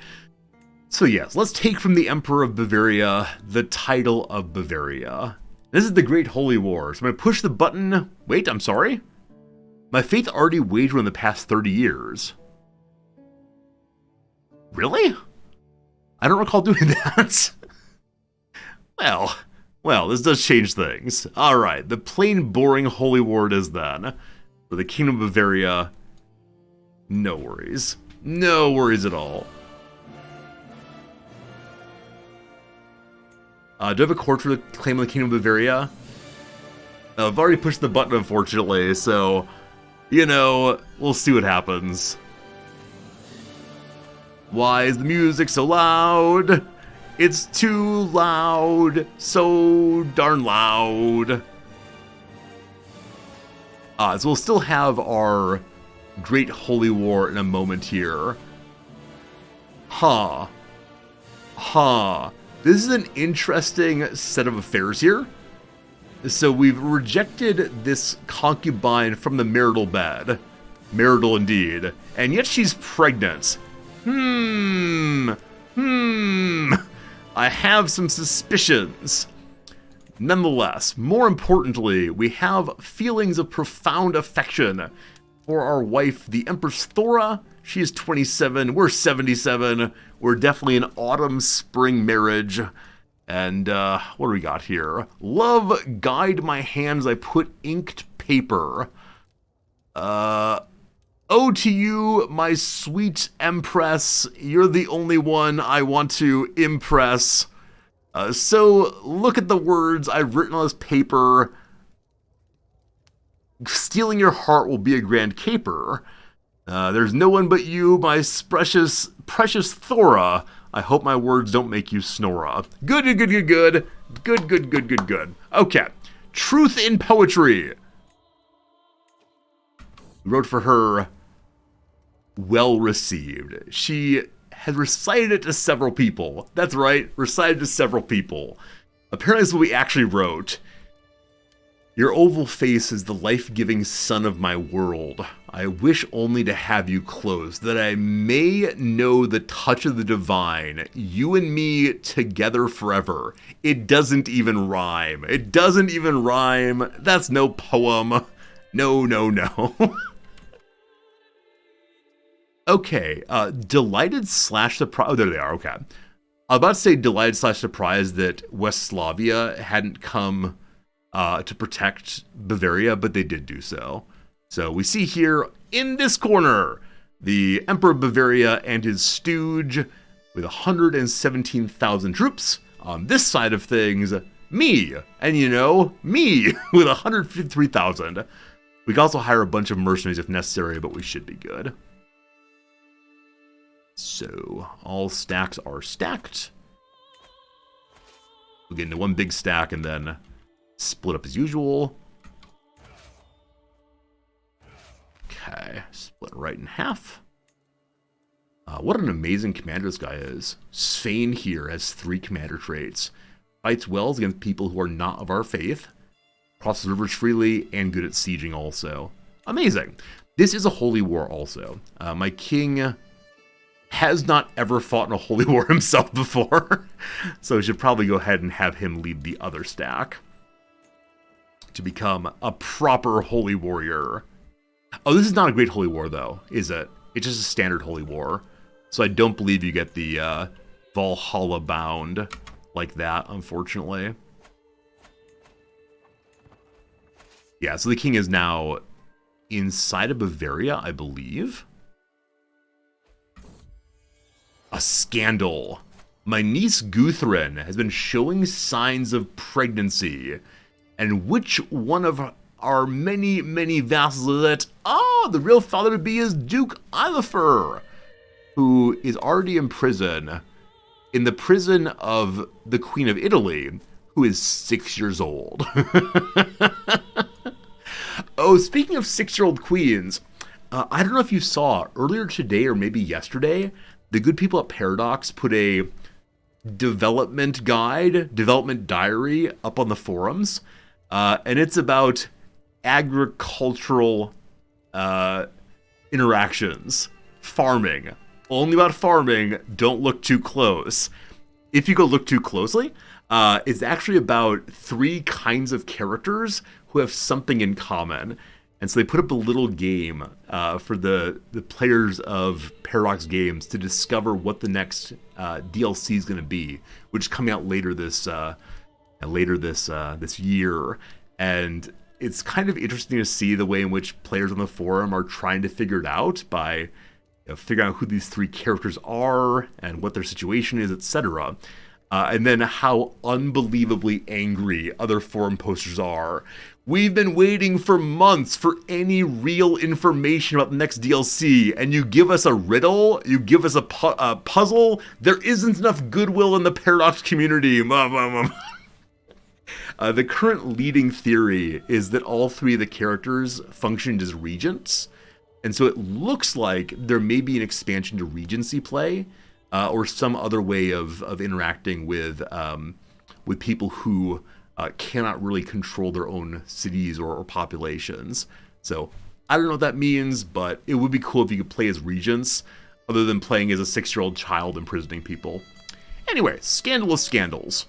So yes, let's take from the Emperor of Bavaria the title of Bavaria. This is the Great Holy War. So I'm going to push the button. Wait, I'm sorry. My faith already wagered in the past 30 years. Really? I don't recall doing that. Well, this does change things. Alright, the plain boring Holy War it is then. For the Kingdom of Bavaria, no worries. No worries at all. Do I have a court for the claim of the Kingdom of Bavaria? I've already pushed the button, unfortunately, so, you know, we'll see what happens. Why is the music so loud? It's too loud. So darn loud. So we'll still have our Great Holy War in a moment here. This is an interesting set of affairs here. So we've rejected this concubine from the marital bed. Marital indeed. And yet she's pregnant. I have some suspicions. Nonetheless, more importantly, we have feelings of profound affection for our wife, the Empress Thora. She is 27, we're 77. We're definitely an autumn-spring marriage. And what do we got here? Love, guide my hands, I put inked paper. Oh, to you, my sweet Empress, you're the only one I want to impress. So, look at the words I've written on this paper. Stealing your heart will be a grand caper. There's no one but you, my precious Thora. I hope my words don't make you snora. Good. Good. Okay. Truth in poetry. We wrote for her, well received. She has recited it to several people. That's right, recited to several people. Apparently this is what we actually wrote. Your oval face is the life-giving sun of my world. I wish only to have you close, that I may know the touch of the divine, you and me together forever. It doesn't even rhyme. That's no poem. No. Okay, delighted / surprised. Oh, there they are, okay. I was about to say delighted / surprised that Westphalia hadn't come to protect Bavaria, but they did do so. So we see here in this corner, the Emperor of Bavaria and his stooge with 117,000 troops. On this side of things, me. And you know, me with 153,000. We can also hire a bunch of mercenaries if necessary, but we should be good. So, all stacks are stacked. We'll get into one big stack and then split up as usual. Okay, split right in half. What an amazing commander this guy is. Svein here has 3 commander traits. Fights well against people who are not of our faith. Crosses rivers freely and good at sieging also. Amazing. This is a holy war also. My king has not ever fought in a holy war himself before. So we should probably go ahead and have him lead the other stack to become a proper holy warrior. Oh, this is not a great holy war though, is it? It's just a standard holy war. So I don't believe you get the Valhalla bound like that, unfortunately. Yeah, so the king is now inside of Bavaria, I believe. A scandal. My niece Guthrin has been showing signs of pregnancy. And which one of our many, many vassals is it? Oh, the real father-to-be is Duke Oliver, who is already in prison. In the prison of the Queen of Italy, who is 6 years old. Oh, speaking of 6-year-old queens, I don't know if you saw earlier today or maybe yesterday, the good people at Paradox put a development guide, development diary up on the forums, and it's about agricultural interactions, farming. Only about farming. Don't look too close. If you go look too closely, it's actually about 3 kinds of characters who have something in common. And so they put up a little game for the players of Paradox Games to discover what the next DLC is going to be, which is coming out later this year. And it's kind of interesting to see the way in which players on the forum are trying to figure it out by figuring out who these 3 characters are and what their situation is, etc. And then how unbelievably angry other forum posters are. We've been waiting for months for any real information about the next DLC, and you give us a riddle, you give us a puzzle. There isn't enough goodwill in the Paradox community. The current leading theory is that all 3 of the characters functioned as regents, and so it looks like there may be an expansion to Regency play, or some other way of interacting with people who cannot really control their own cities or populations. So I don't know what that means, but it would be cool if you could play as regents, other than playing as a 6-year-old child imprisoning people. Anyway, scandalous scandals.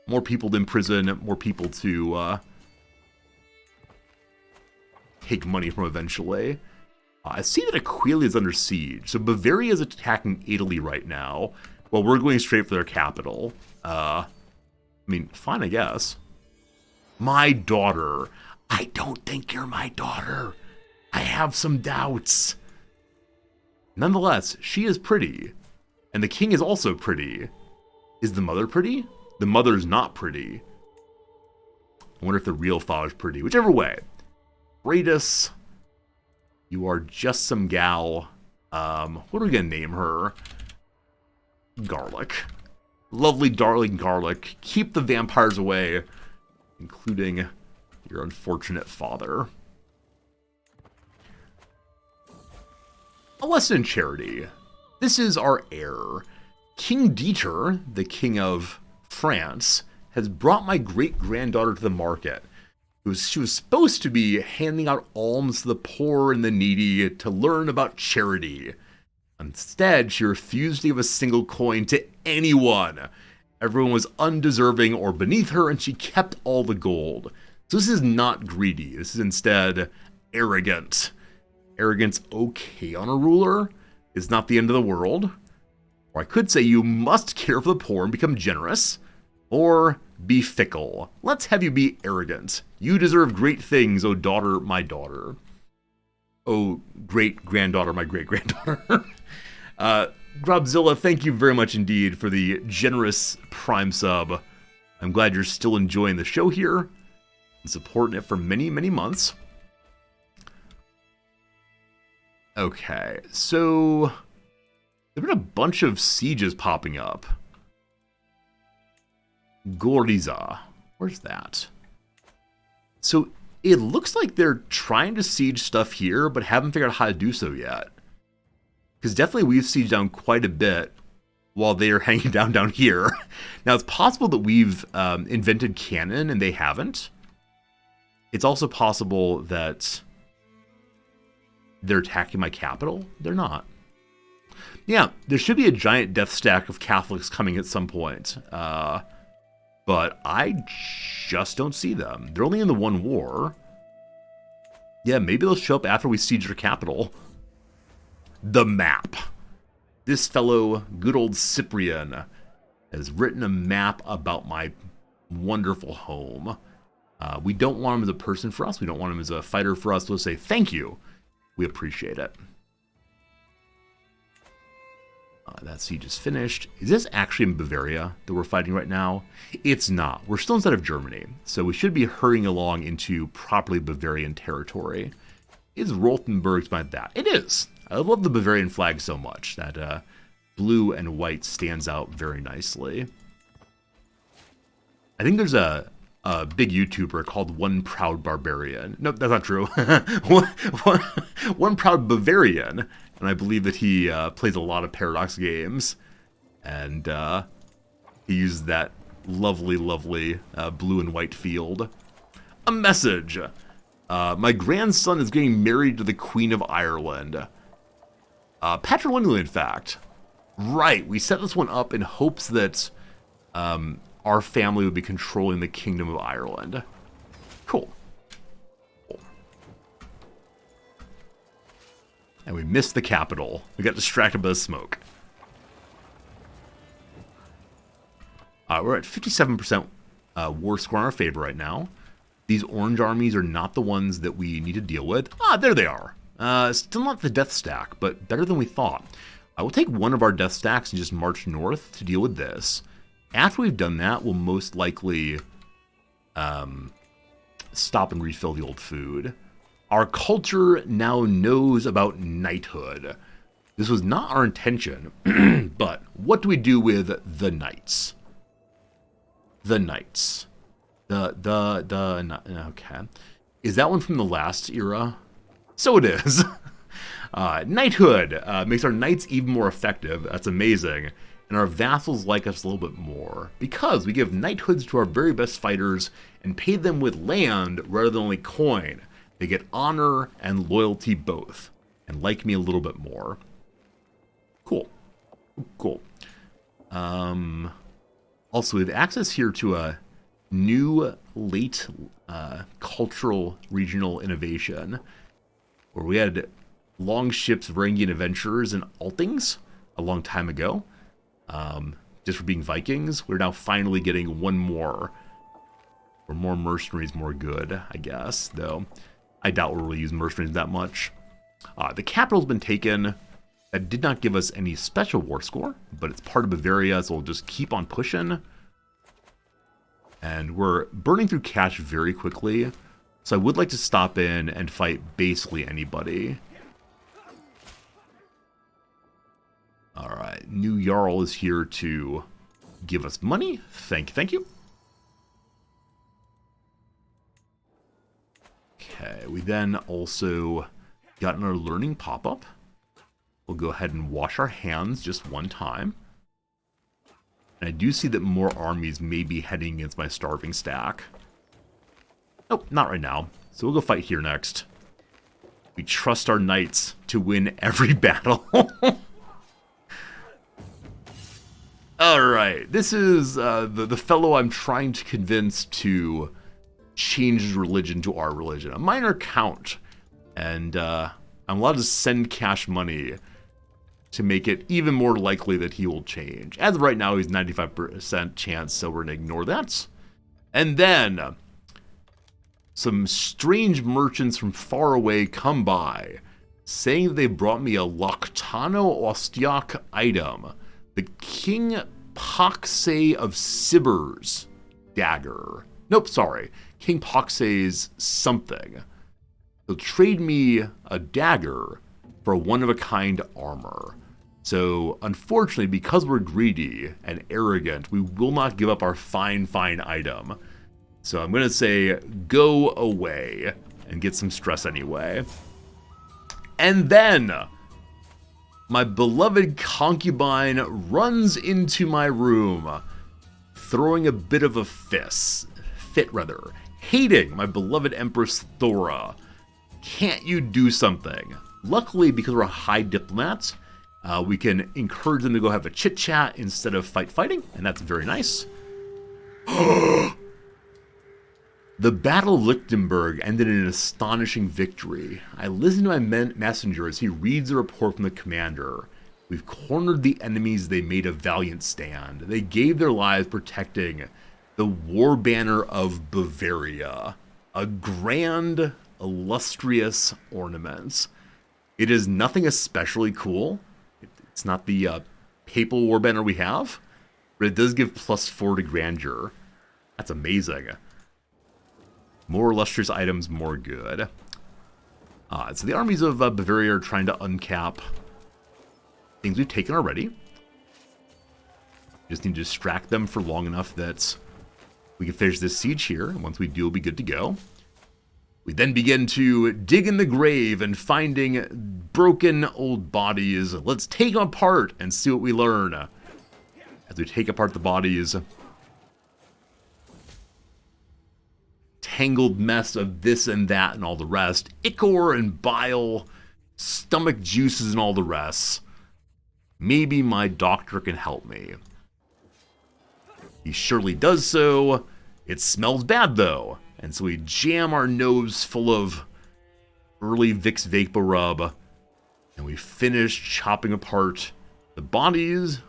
More people to imprison, more people to take money from eventually. I see that Aquileia is under siege, so Bavaria is attacking Italy right now, while we're going straight for their capital. I mean, fine, I guess. My daughter. I don't think you're my daughter. I have some doubts. Nonetheless, she is pretty, and the king is also pretty. Is the mother pretty? The mother's not pretty. I wonder if the real father's pretty. Whichever way. Raidus, you are just some gal. What are we going to name her? Garlic. Lovely, darling Garlic. Keep the vampires away, including your unfortunate father. A lesson in charity. This is our heir. King Dieter, the king of France, has brought my great-granddaughter to the market. She was supposed to be handing out alms to the poor and the needy to learn about charity. Instead, she refused to give a single coin to anyone. Everyone was undeserving or beneath her, and she kept all the gold. So this is not greedy. This is instead arrogant. Arrogance okay on a ruler is not the end of the world. Or I could say you must care for the poor and become generous. Or be fickle. Let's have you be arrogant. You deserve great things, oh daughter, my daughter. Oh, great-granddaughter, my great-granddaughter. Grobzilla, thank you very much indeed for the generous Prime sub. I'm glad you're still enjoying the show here and supporting it for many, many months. Okay, so there have been a bunch of sieges popping up. Goriza. Where's that? So it looks like they're trying to siege stuff here, but haven't figured out how to do so yet. Because definitely we've sieged down quite a bit while they are hanging down here. Now, it's possible that we've invented cannon and they haven't. It's also possible that they're attacking my capital. They're not. Yeah, there should be a giant death stack of Catholics coming at some point. But I just don't see them. They're only in the one war. Yeah, maybe they'll show up after we siege their capital. The map. This fellow, good old Cyprian, has written a map about my wonderful home. We don't want him as a person for us. We don't want him as a fighter for us. We'll say thank you. We appreciate it. That siege is finished. Is this actually in Bavaria that we're fighting right now? It's not. We're still inside of Germany, so we should be hurrying along into properly Bavarian territory. Is Rothenburg by that? It is. I love the Bavarian flag so much. That blue and white stands out very nicely. I think there's a big YouTuber called One Proud Barbarian. No, that's not true. One Proud Bavarian. And I believe that he plays a lot of Paradox games. And He used that lovely, lovely blue and white field. A message. My grandson is getting married to the Queen of Ireland. Patrilineally, in fact. Right, we set this one up in hopes that our family would be controlling the Kingdom of Ireland. Cool. And we missed the capital. We got distracted by the smoke. We're at 57% war score in our favor right now. These orange armies are not the ones that we need to deal with. There they are. Still not the death stack, but better than we thought. I will take one of our death stacks and just march north to deal with this. After we've done that, we'll most likely stop and refill the old food. Our culture now knows about knighthood. This was not our intention, but what do we do with the knights? The knights. Okay. Is that one from the last era? So it is. Knighthood makes our knights even more effective. That's amazing. And our vassals like us a little bit more because we give knighthoods to our very best fighters and pay them with land rather than only coin. They get honor and loyalty both and like me a little bit more. Cool. Cool. Also, we have access here to a new late cultural regional innovation where we had long ships, Varangian adventurers, and Altings a long time ago. Just for being Vikings, we're now finally getting one more. Or more mercenaries, more good, I guess, though. I doubt we'll really use mercenaries that much. The capital's been taken. That did not give us any special war score, but it's part of Bavaria, so we'll just keep on pushing. And we're burning through cash very quickly, so I would like to stop in and fight basically anybody. Alright, new Jarl is here to give us money. Thank you. Okay, we then also got another learning pop-up. We'll go ahead and wash our hands just one time. And I do see that more armies may be heading against my starving stack. Nope, not right now. So we'll go fight here next. We trust our knights to win every battle. Alright, this is the fellow I'm trying to convince to change his religion to our religion. A minor count. And I'm allowed to send cash money to make it even more likely that he will change. As of right now, he's 95% chance, so we're going to ignore that. And then some strange merchants from far away come by, saying that they brought me a Loctano Ostiak item, the King Poxay of Sibber's dagger. Nope, sorry. King Poxay's something. They'll trade me a dagger for one-of-a-kind armor. So, unfortunately, because we're greedy and arrogant, we will not give up our fine item. So I'm going to say, go away and get some stress anyway. And then my beloved concubine runs into my room, throwing a bit of a fit, hating my beloved Empress Thora. Can't you do something? Luckily, because we're high diplomats, we can encourage them to go have a chit-chat instead of fighting, and that's very nice. The Battle of Lichtenberg ended in an astonishing victory. I listen to my messenger as he reads the report from the commander. We've cornered the enemies, they made a valiant stand. They gave their lives protecting the war banner of Bavaria. A grand, illustrious ornament. It is nothing especially cool. It's not the papal war banner we have, but it does give +4 to grandeur. That's amazing. More illustrious items, more good. So the armies of Bavaria are trying to uncap things we've taken already. Just need to distract them for long enough that we can finish this siege here, and once we do, we'll be good to go. We then begin to dig in the grave and finding broken old bodies. Let's take them apart and see what we learn. as we take apart the bodies. Tangled mess of this and that and all the rest. Ichor and bile, stomach juices and all the rest. Maybe my doctor can help me. He surely does so. It smells bad though. And so we jam our nose full of early Vicks Vapor Rub. And we finish chopping apart the bodies.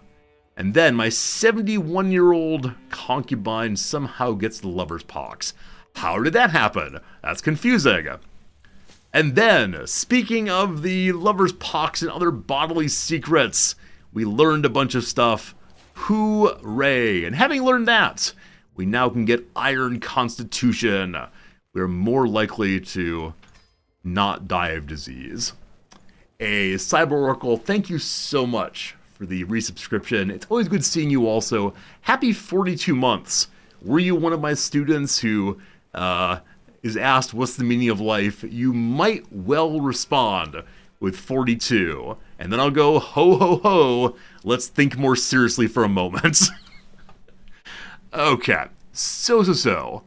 And then my 71-year-old concubine somehow gets the lover's pox. How did that happen? That's confusing. And then, speaking of the lover's pox and other bodily secrets, we learned a bunch of stuff. Hooray! And having learned that, we now can get Iron Constitution. We're more likely to not die of disease. A Cyber Oracle, thank you so much for the resubscription. It's always good seeing you also. Happy 42 months. Were you one of my students who is asked what's the meaning of life? You might well respond with 42. And then I'll go, ho, ho, ho. Let's think more seriously for a moment. Okay. So.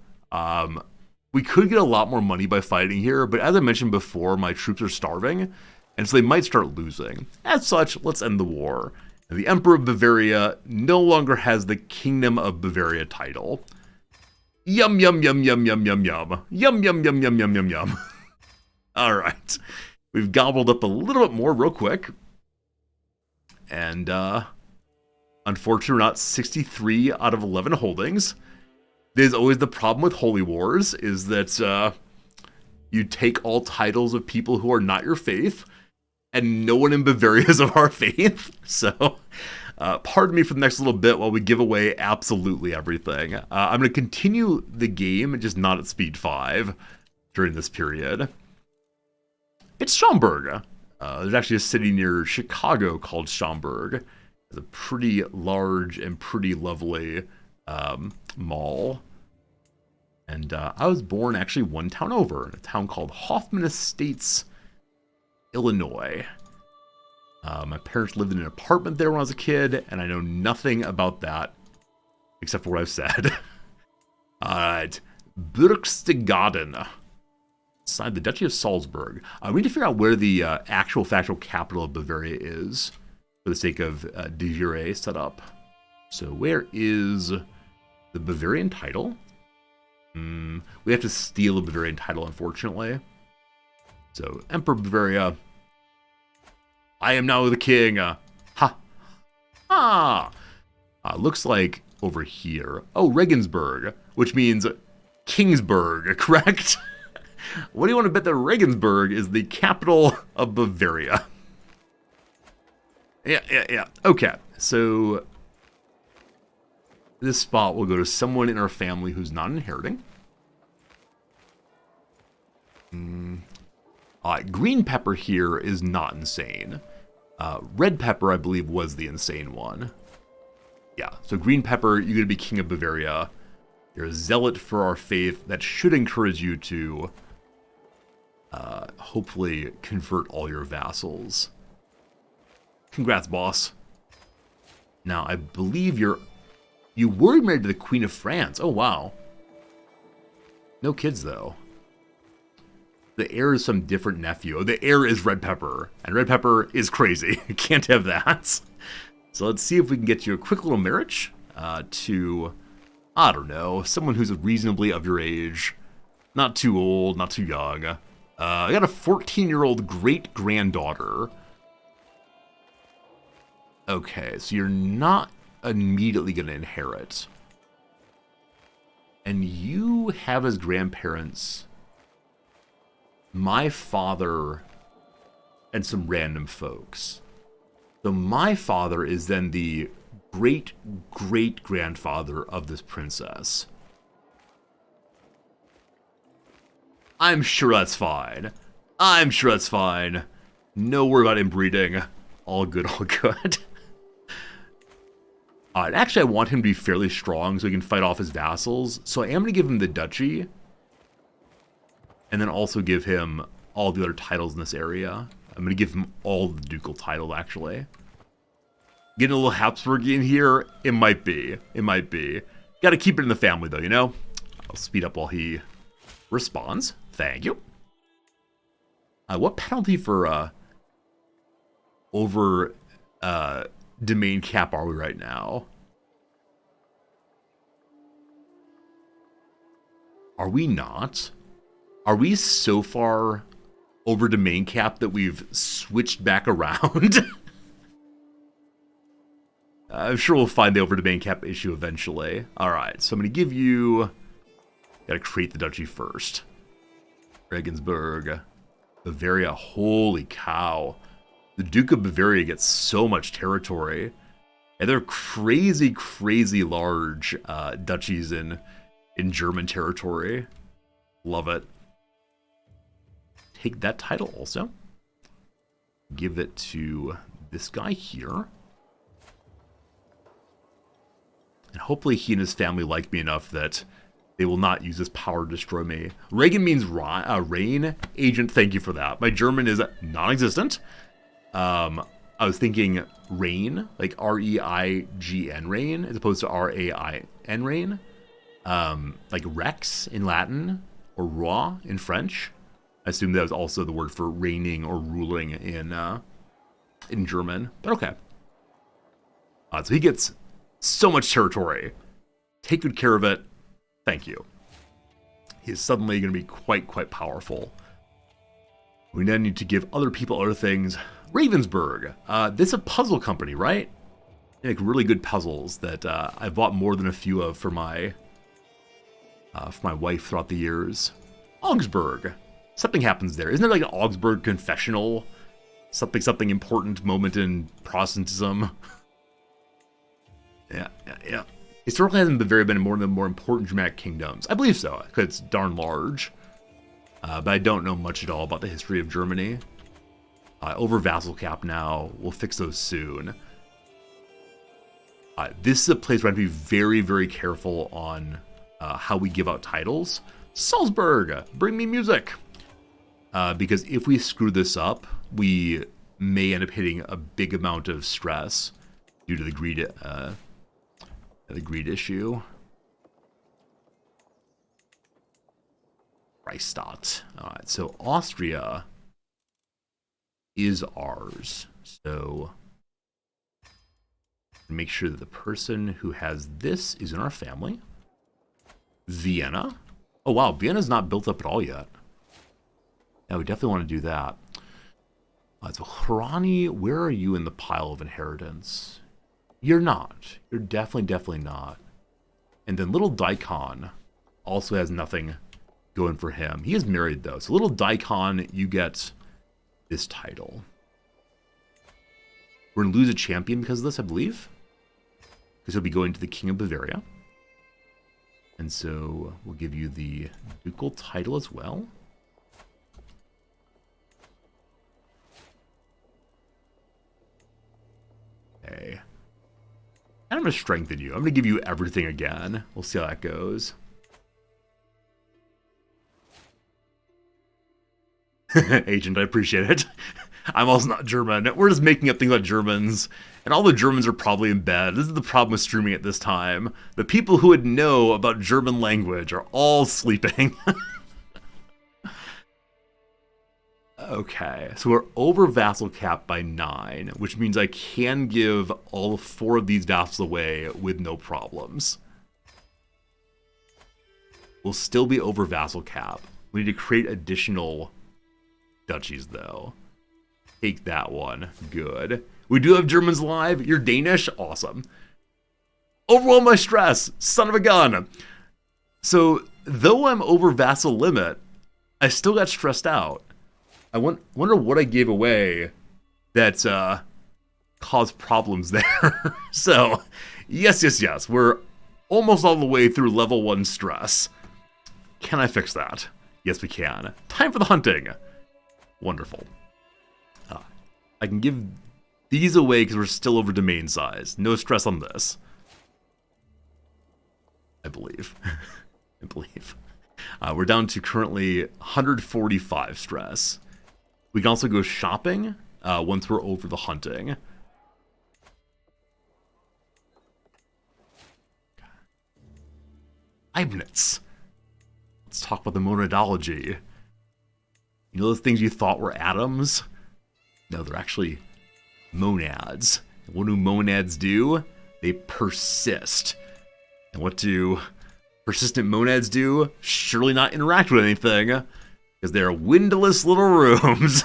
We could get a lot more money by fighting here, but as I mentioned before, my troops are starving, and so they might start losing. As such, let's end the war. And the Emperor of Bavaria no longer has the Kingdom of Bavaria title. Yum, yum, yum, yum, yum, yum, yum. Yum, yum, yum, yum, yum, yum, yum. All right. We've gobbled up a little bit more real quick. And, unfortunately, we're not 63 out of 11 holdings. There's always the problem with Holy Wars, is that, you take all titles of people who are not your faith, and no one in Bavaria is of our faith. So, pardon me for the next little bit while we give away absolutely everything. I'm going to continue the game, just not at speed 5 during this period. It's Schaumburg. There's actually a city near Chicago called Schaumburg. It's a pretty large and pretty lovely mall. And I was born actually one town over, in a town called Hoffman Estates, Illinois. My parents lived in an apartment there when I was a kid, and I know nothing about that except for what I've said. Alright, Berchtesgaden. Inside the Duchy of Salzburg. We need to figure out where the actual factual capital of Bavaria is, for the sake of de jure setup. So where is the Bavarian title? We have to steal a Bavarian title, unfortunately. So, Emperor Bavaria. I am now the king. Ha. Ah. Looks like over here. Oh, Regensburg, which means Kingsburg, correct? What do you want to bet that Regensburg is the capital of Bavaria? Yeah. Okay, so this spot will go to someone in our family who's not inheriting. Green pepper here is not insane. Red pepper, I believe, was the insane one. Yeah, so green pepper, you're going to be king of Bavaria. You're a zealot for our faith. That should encourage you to hopefully convert all your vassals. Congrats, boss. Now, I believe you were married to the Queen of France. Oh, wow. No kids, though. The heir is some different nephew. The heir is red pepper, and red pepper is crazy. Can't have that. So let's see if we can get you a quick little marriage to, I don't know, someone who's reasonably of your age. Not too old, not too young. I got a 14-year-old great-granddaughter. Okay, so you're not immediately going to inherit. And you have as grandparents my father and some random folks. So my father is then the great-great-grandfather of this princess. I'm sure that's fine. No worry about inbreeding. All good, all good. And actually, I want him to be fairly strong so he can fight off his vassals. So I am going to give him the duchy. And then also give him all the other titles in this area. I'm going to give him all the ducal title, actually. Getting a little Habsburgian here, it might be. It might be. Got to keep it in the family, though, you know? I'll speed up while he responds. Thank you. What penalty for over domain cap are we right now? Are we not? Are we so far over domain cap that we've switched back around? I'm sure we'll find the over domain cap issue eventually. Alright, so I'm going to give you... Gotta create the duchy first. Regensburg. Bavaria, holy cow. The Duke of Bavaria gets so much territory. And they're crazy, crazy large duchies in German territory. Love it. Take that title also. Give it to this guy here. And hopefully he and his family like me enough that they will not use this power to destroy me. Reagan means rain. Agent, thank you for that. My German is non-existent. I was thinking rain, like R-E-I-G-N rain, as opposed to R-A-I-N rain. Like Rex in Latin, or roi in French. I assume that was also the word for reigning or ruling in German. But okay. So he gets so much territory. Take good care of it. Thank you. He is suddenly going to be quite powerful. We now need to give other people other things. Ravensburg. This is a puzzle company, right? They make really good puzzles that I bought more than a few of for my wife throughout the years. Augsburg. Something happens there. Isn't there like an Augsburg confessional? Something important moment in Protestantism. Yeah. Historically, hasn't Bavaria been one of the more important Germanic kingdoms? I believe so, because it's darn large. But I don't know much at all about the history of Germany. Over vassal cap now. We'll fix those soon. This is a place where I have to be very, very careful on how we give out titles. Salzburg, bring me music. Because if we screw this up, we may end up hitting a big amount of stress due to the greed issue. Reichstadt. Alright, so Austria is ours. So make sure that the person who has this is in our family. Vienna. Oh wow, Vienna's not built up at all yet. Yeah, we definitely want to do that. So Harani, where are you in the pile of inheritance? You're not. You're definitely not. And then little Daikon also has nothing going for him. He is married though. So little Daikon, you get this title. We're going to lose a champion because of this, I believe. Because he'll be going to the King of Bavaria. And so we'll give you the ducal title as well. Okay. And I'm going to strengthen you. I'm going to give you everything again. We'll see how that goes. Agent, I appreciate it. I'm also not German. We're just making up things about Germans. And all the Germans are probably in bed. This is the problem with streaming at this time. The people who would know about German language are all sleeping. Okay, so we're over vassal cap by 9, which means I can give all 4 of these vassals away with no problems. We'll still be over vassal cap. We need to create additional duchies, though. Take that one. Good. We do have Germans live. You're Danish? Awesome. Overwhelm my stress. Son of a gun. So, though I'm over vassal limit, I still got stressed out. I wonder what I gave away that caused problems there. So, yes. We're almost all the way through level 1 stress. Can I fix that? Yes, we can. Time for the hunting. Wonderful. I can give these away because we're still over domain size. No stress on this. I believe. We're down to currently 145 stress. We can also go shopping once we're over the hunting. Leibniz. Let's talk about the monadology. You know those things you thought were atoms? No, they're actually monads. And what do monads do? They persist. And what do persistent monads do? Surely not interact with anything, because they're windowless little rooms.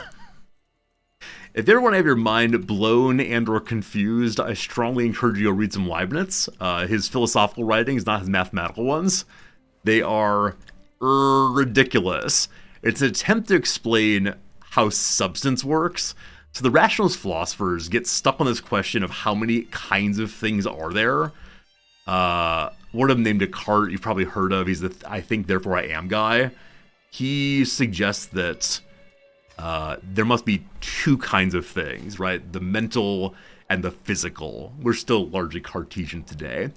If you ever want to have your mind blown and or confused, I strongly encourage you to read some Leibniz. His philosophical writings, not his mathematical ones. They are ridiculous. It's an attempt to explain how substance works. So the rationalist philosophers get stuck on this question of how many kinds of things are there. One of them named Descartes, you've probably heard of. He's the I think, therefore I am guy. He suggests that there must be two kinds of things, right? The mental and the physical. We're still largely Cartesian today.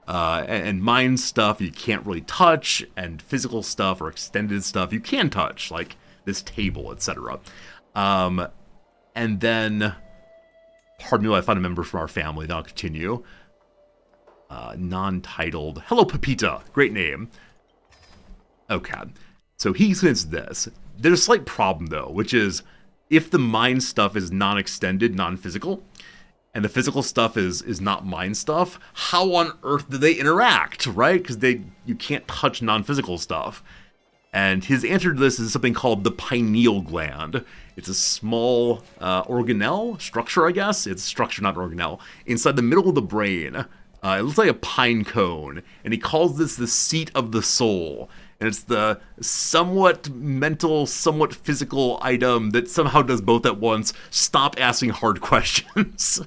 And mind stuff you can't really touch, and physical stuff or extended stuff you can touch, like this table, etc. And then, pardon me while I find a member from our family, then I'll continue. Non-titled. Hello, Pepita. Great name. Okay. So he says this. There's a slight problem, though, which is if the mind stuff is non-extended, non-physical, and the physical stuff is not mind stuff, how on earth do they interact, right? Because you can't touch non-physical stuff. And his answer to this is something called the pineal gland. It's a small organelle structure, I guess. It's a structure, not an organelle. Inside the middle of the brain. It looks like a pine cone. And he calls this the seat of the soul. And it's the somewhat mental, somewhat physical item that somehow does both at once. Stop asking hard questions.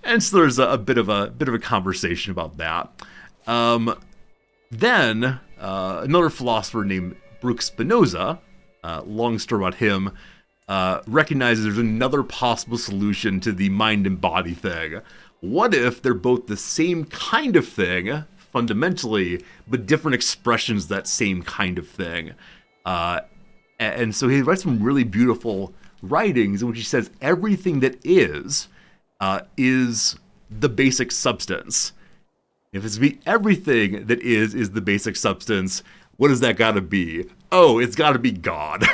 And so there's a bit of a conversation about that. Then another philosopher named Brooks Spinoza, long story about him, recognizes there's another possible solution to the mind and body thing. What if they're both the same kind of thing, fundamentally, but different expressions of that same kind of thing? And so he writes some really beautiful writings in which he says everything that is the basic substance. If it's to be everything that is the basic substance, what does that gotta be? Oh, it's gotta be God.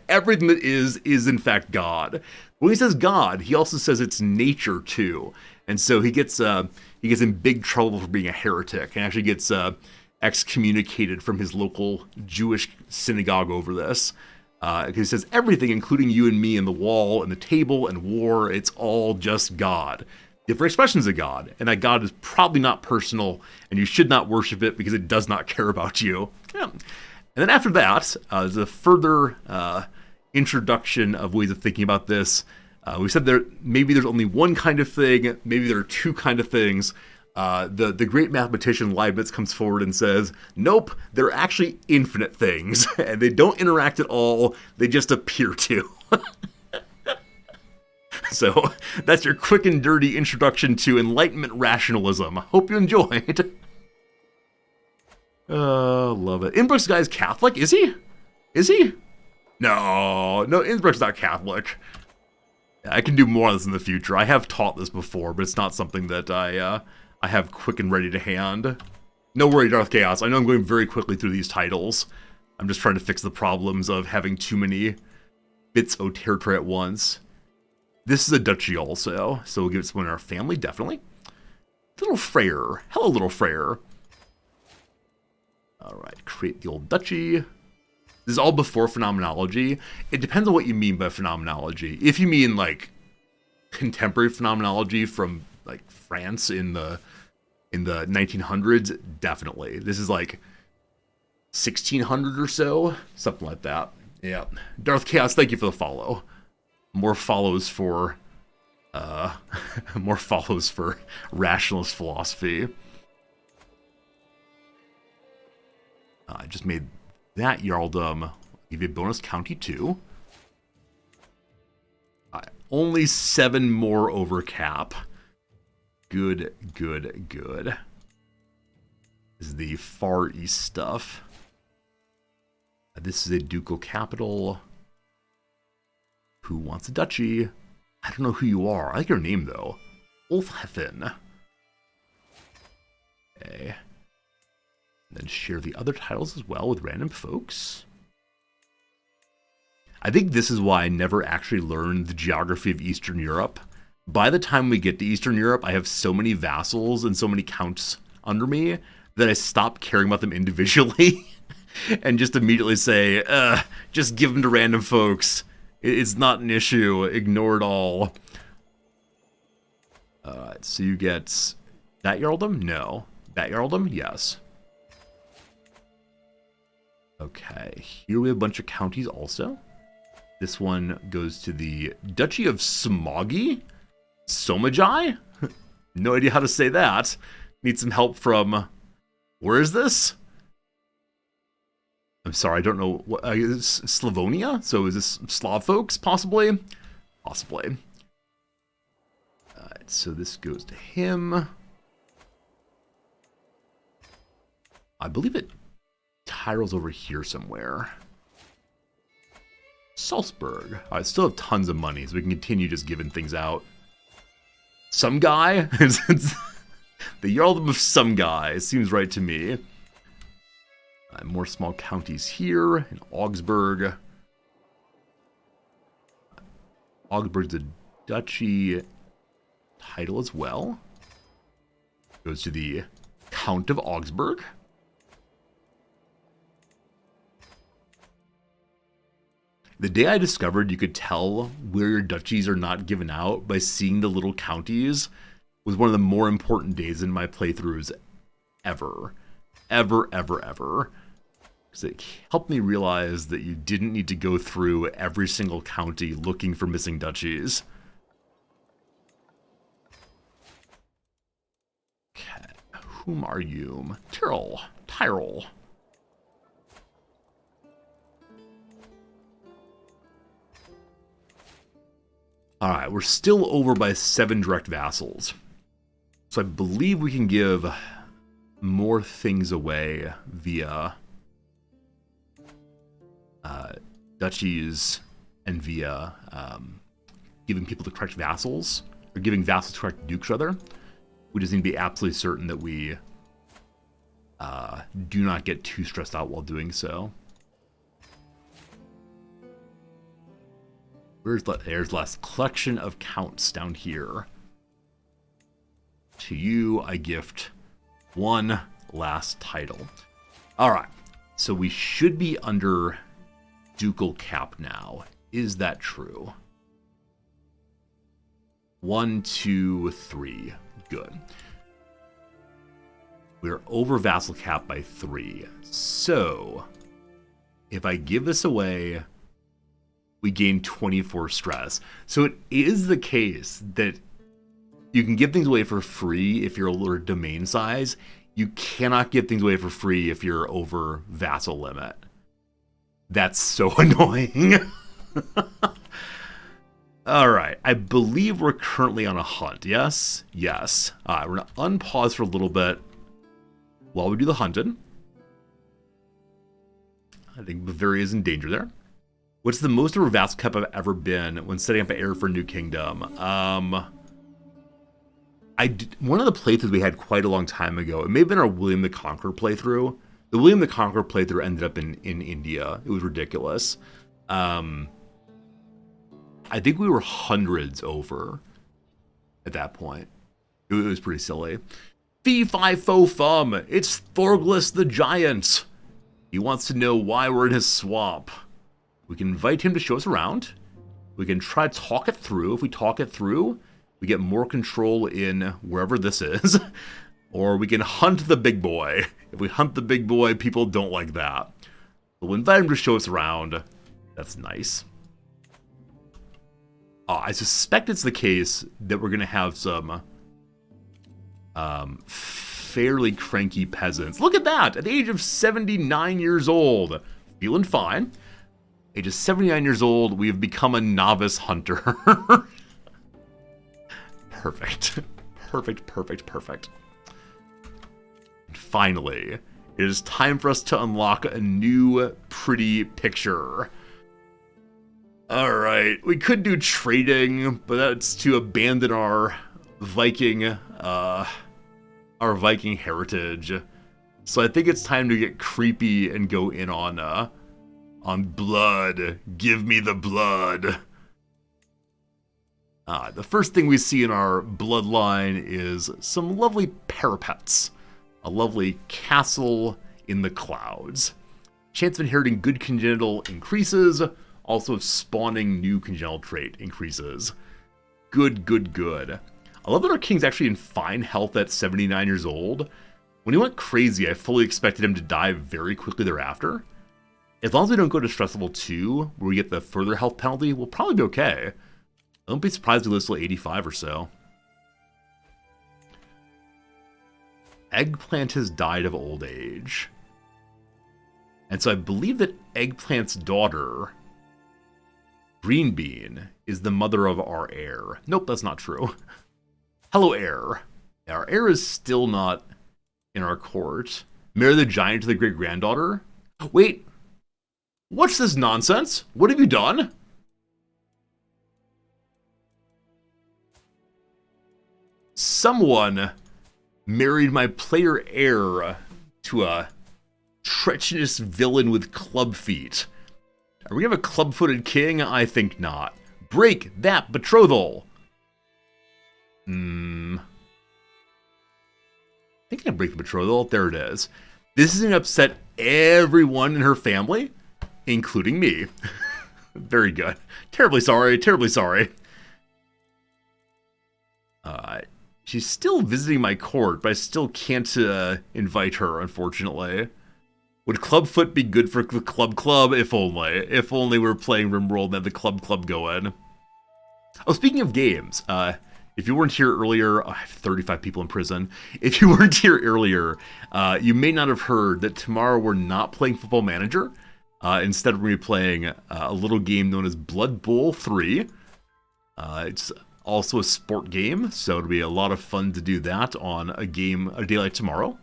Everything that is in fact God. When he says God, he also says it's nature too. And so he gets in big trouble for being a heretic and actually gets excommunicated from his local Jewish synagogue over this. Because he says everything, including you and me and the wall and the table and war, it's all just God. Different expressions of God, and that God is probably not personal, and you should not worship it because it does not care about you. Yeah. And then after that, there's a further introduction of ways of thinking about this. We said maybe there's only one kind of thing, maybe there are two kind of things. The great mathematician Leibniz comes forward and says, nope, they're actually infinite things, and they don't interact at all, they just appear to. So that's your quick and dirty introduction to Enlightenment rationalism. Hope you enjoyed. Love it. Innsbruck's guy's Catholic, is he? Is he? No, Innsbruck's not Catholic. I can do more on this in the future. I have taught this before, but it's not something that I have quick and ready to hand. No worry, Darth Chaos. I know I'm going very quickly through these titles. I'm just trying to fix the problems of having too many bits o' territory at once. This is a duchy also, so we'll give it someone in our family, definitely. Little Freyr. Hello, little Freyr. Alright, create the old duchy. This is all before phenomenology. It depends on what you mean by phenomenology. If you mean, like, contemporary phenomenology from, like, France in the 1900s, definitely. This is, like, 1600 or so. Something like that. Yeah. Darth Chaos, thank you for the follow. More follows for rationalist philosophy. I just made that Jarldom give you a bonus county too. Only 7 more over cap. Good. This is the Far East stuff. This is a ducal capital. Who wants a duchy? I don't know who you are. I like your name, though. Ulfheffen. Okay. And then share the other titles as well with random folks. I think this is why I never actually learned the geography of Eastern Europe. By the time we get to Eastern Europe, I have so many vassals and so many counts under me that I stop caring about them individually and just immediately say, just give them to random folks. It's not an issue. Ignore it all. So you get that Jarldom? No. That Jarldom? Yes. Okay, here we have a bunch of counties also. This one goes to the Duchy of Smoggy? Somajai? No idea how to say that. Need some help from... Where is this? I'm sorry, I don't know. What, Slavonia? So is this Slav folks, possibly? Possibly. So this goes to him. I believe it Tyrole's over here somewhere. Salzburg. I still have tons of money, so we can continue just giving things out. Some guy? The Jarldom of some guy. Seems right to me. More small counties here in Augsburg. Augsburg's a duchy title as well. Goes to the Count of Augsburg. The day I discovered you could tell where your duchies are not given out by seeing the little counties was one of the more important days in my playthroughs ever. Ever. Because it helped me realize that you didn't need to go through every single county looking for missing duchies. Okay, whom are you? Tyrol. Alright, we're still over by 7 direct vassals. So I believe we can give more things away via duchies and via giving people the correct vassals, or giving vassals to correct dukes, rather. We just need to be absolutely certain that we do not get too stressed out while doing so. There's less collection of counts down here. To you, I gift one last title. All right, so we should be under ducal cap now. Is that true? 1, 2, 3. Good. We're over vassal cap by 3. So, if I give this away, we gain 24 stress. So it is the case that you can give things away for free if you're over domain size. You cannot give things away for free if you're over vassal limit. That's so annoying. All right, I believe we're currently on a hunt, yes? Yes. All right, we're going to unpause for a little bit while we do the hunting. I think Bavaria is in danger there. What's the most over vassal cap I've ever been when setting up an heir for a new kingdom? One of the playthroughs we had quite a long time ago, it may have been our William the Conqueror playthrough. The William the Conqueror playthrough ended up in India. It was ridiculous. I think we were hundreds over at that point. It was pretty silly. Fee fi fo fum. It's Thorglus the Giant. He wants to know why we're in his swamp. We can invite him to show us around. We can try to talk it through. If we talk it through, we get more control in wherever this is. Or we can hunt the big boy. If we hunt the big boy, people don't like that. We'll invite him to show us around. That's nice. I suspect it's the case that we're going to have some fairly cranky peasants. Look at that! At the age of 79 years old. Feeling fine. Age of 79 years old, we have become a novice hunter. Perfect. Perfect. And finally, it is time for us to unlock a new pretty picture. Alright, we could do trading, but that's to abandon our Viking heritage. So I think it's time to get creepy and go in on blood. Give me the blood. The first thing we see in our bloodline is some lovely parapets. A lovely castle in the clouds. Chance of inheriting good congenital increases. Also spawning new congenital trait increases. Good, good, good. I love that our king's actually in fine health at 79 years old. When he went crazy, I fully expected him to die very quickly thereafter. As long as we don't go to stress level 2, where we get the further health penalty, we'll probably be okay. I won't be surprised if we live till 85 or so. Eggplant has died of old age. And so I believe that Eggplant's daughter, Green Bean, is the mother of our heir. Nope, that's not true. Hello, heir. Our heir is still not in our court. Marry the giant to the great-granddaughter? Wait, what's this nonsense? What have you done? Someone married my player heir to a treacherous villain with club feet. Are we gonna have a club-footed king? I think not. Break that betrothal! I think I can break the betrothal. There it is. This is gonna upset everyone in her family, including me. Very good. Terribly sorry, terribly sorry. She's still visiting my court, but I still can't invite her, unfortunately. Would Clubfoot be good for the club? If only. If only we were playing RimWorld and had the club going. Oh, speaking of games, if you weren't here earlier, I have 35 people in prison. If you weren't here earlier, you may not have heard that tomorrow we're not playing Football Manager. Instead, we're going to be playing a little game known as Blood Bowl 3. It's also a sport game, so it'll be a lot of fun to do that on a day like tomorrow.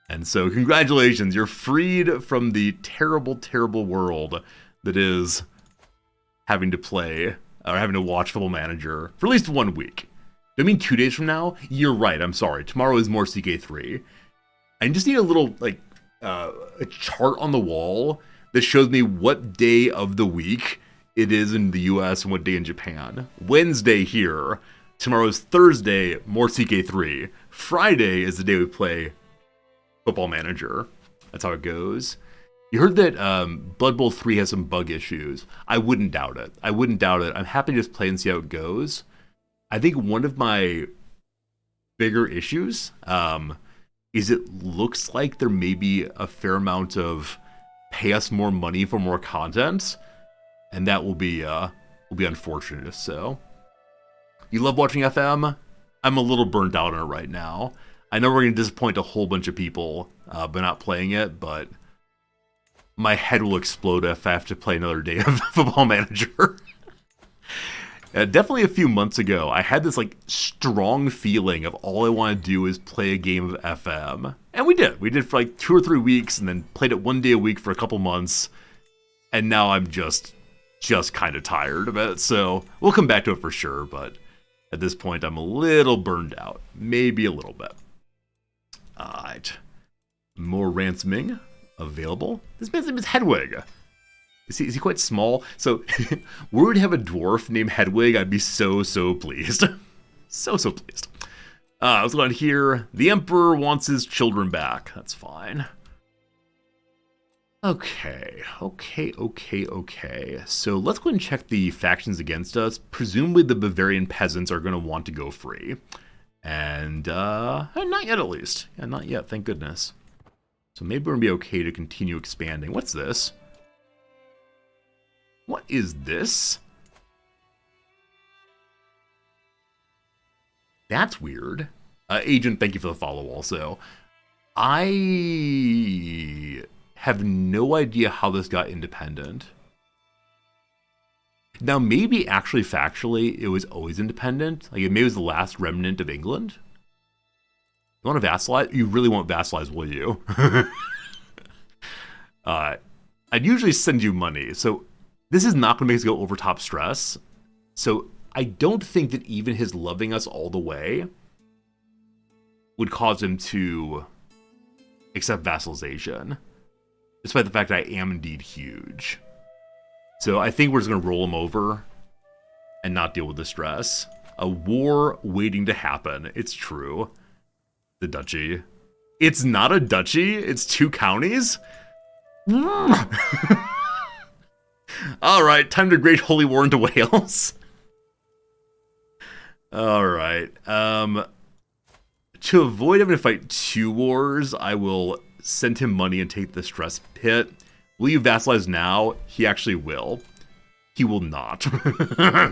And so, congratulations, you're freed from the terrible, terrible world that is having to play, or having to watch Football Manager for at least 1 week. Do I mean 2 days from now? You're right, I'm sorry. Tomorrow is more CK3. I just need a little, a chart on the wall that shows me what day of the week it is in the US and what day in Japan. Wednesday here. Tomorrow's Thursday, more CK3. Friday is the day we play Football Manager. That's how it goes. You heard that Blood Bowl 3 has some bug issues. I wouldn't doubt it. I'm happy to just play and see how it goes. I think one of my bigger issues is it looks like there may be a fair amount of pay us more money for more content. And that will be unfortunate. So, you love watching FM? I'm a little burnt out on it right now. I know we're going to disappoint a whole bunch of people by not playing it, but my head will explode if I have to play another day of Football Manager. Definitely a few months ago, I had this strong feeling of all I want to do is play a game of FM. And we did. We did for 2 or 3 weeks and then played it 1 day a week for a couple months. And now I'm just kind of tired of it, so we'll come back to it for sure, but at this point I'm a little burned out. Maybe a little bit. Alright. More ransoming available. This man's name is Hedwig. Is he quite small? So, were we to have a dwarf named Hedwig, I'd be so pleased. so pleased. Let's go on here. The Emperor wants his children back. That's fine. Okay. So let's go and check the factions against us. Presumably the Bavarian peasants are going to want to go free. And not yet at least. Yeah, not yet, thank goodness. So maybe we're going to be okay to continue expanding. What's this? What is this? That's weird. Agent, thank you for the follow also. I have no idea how this got independent. Now, maybe actually factually, it was always independent. Maybe it was the last remnant of England. You want to vassalize? You really won't vassalize, will you? I'd usually send you money. So this is not going to make us go over top stress. So I don't think that even his loving us all the way would cause him to accept vassalization, despite the fact that I am indeed huge. So I think we're just going to roll him over and not deal with the stress. A war waiting to happen. It's true. The duchy. It's not a duchy. It's 2 counties. All right, time to Great Holy War into Wales. All right. To avoid having to fight 2 wars, I will send him money and take the stress pit. Will you vassalize now? He actually will. He will not.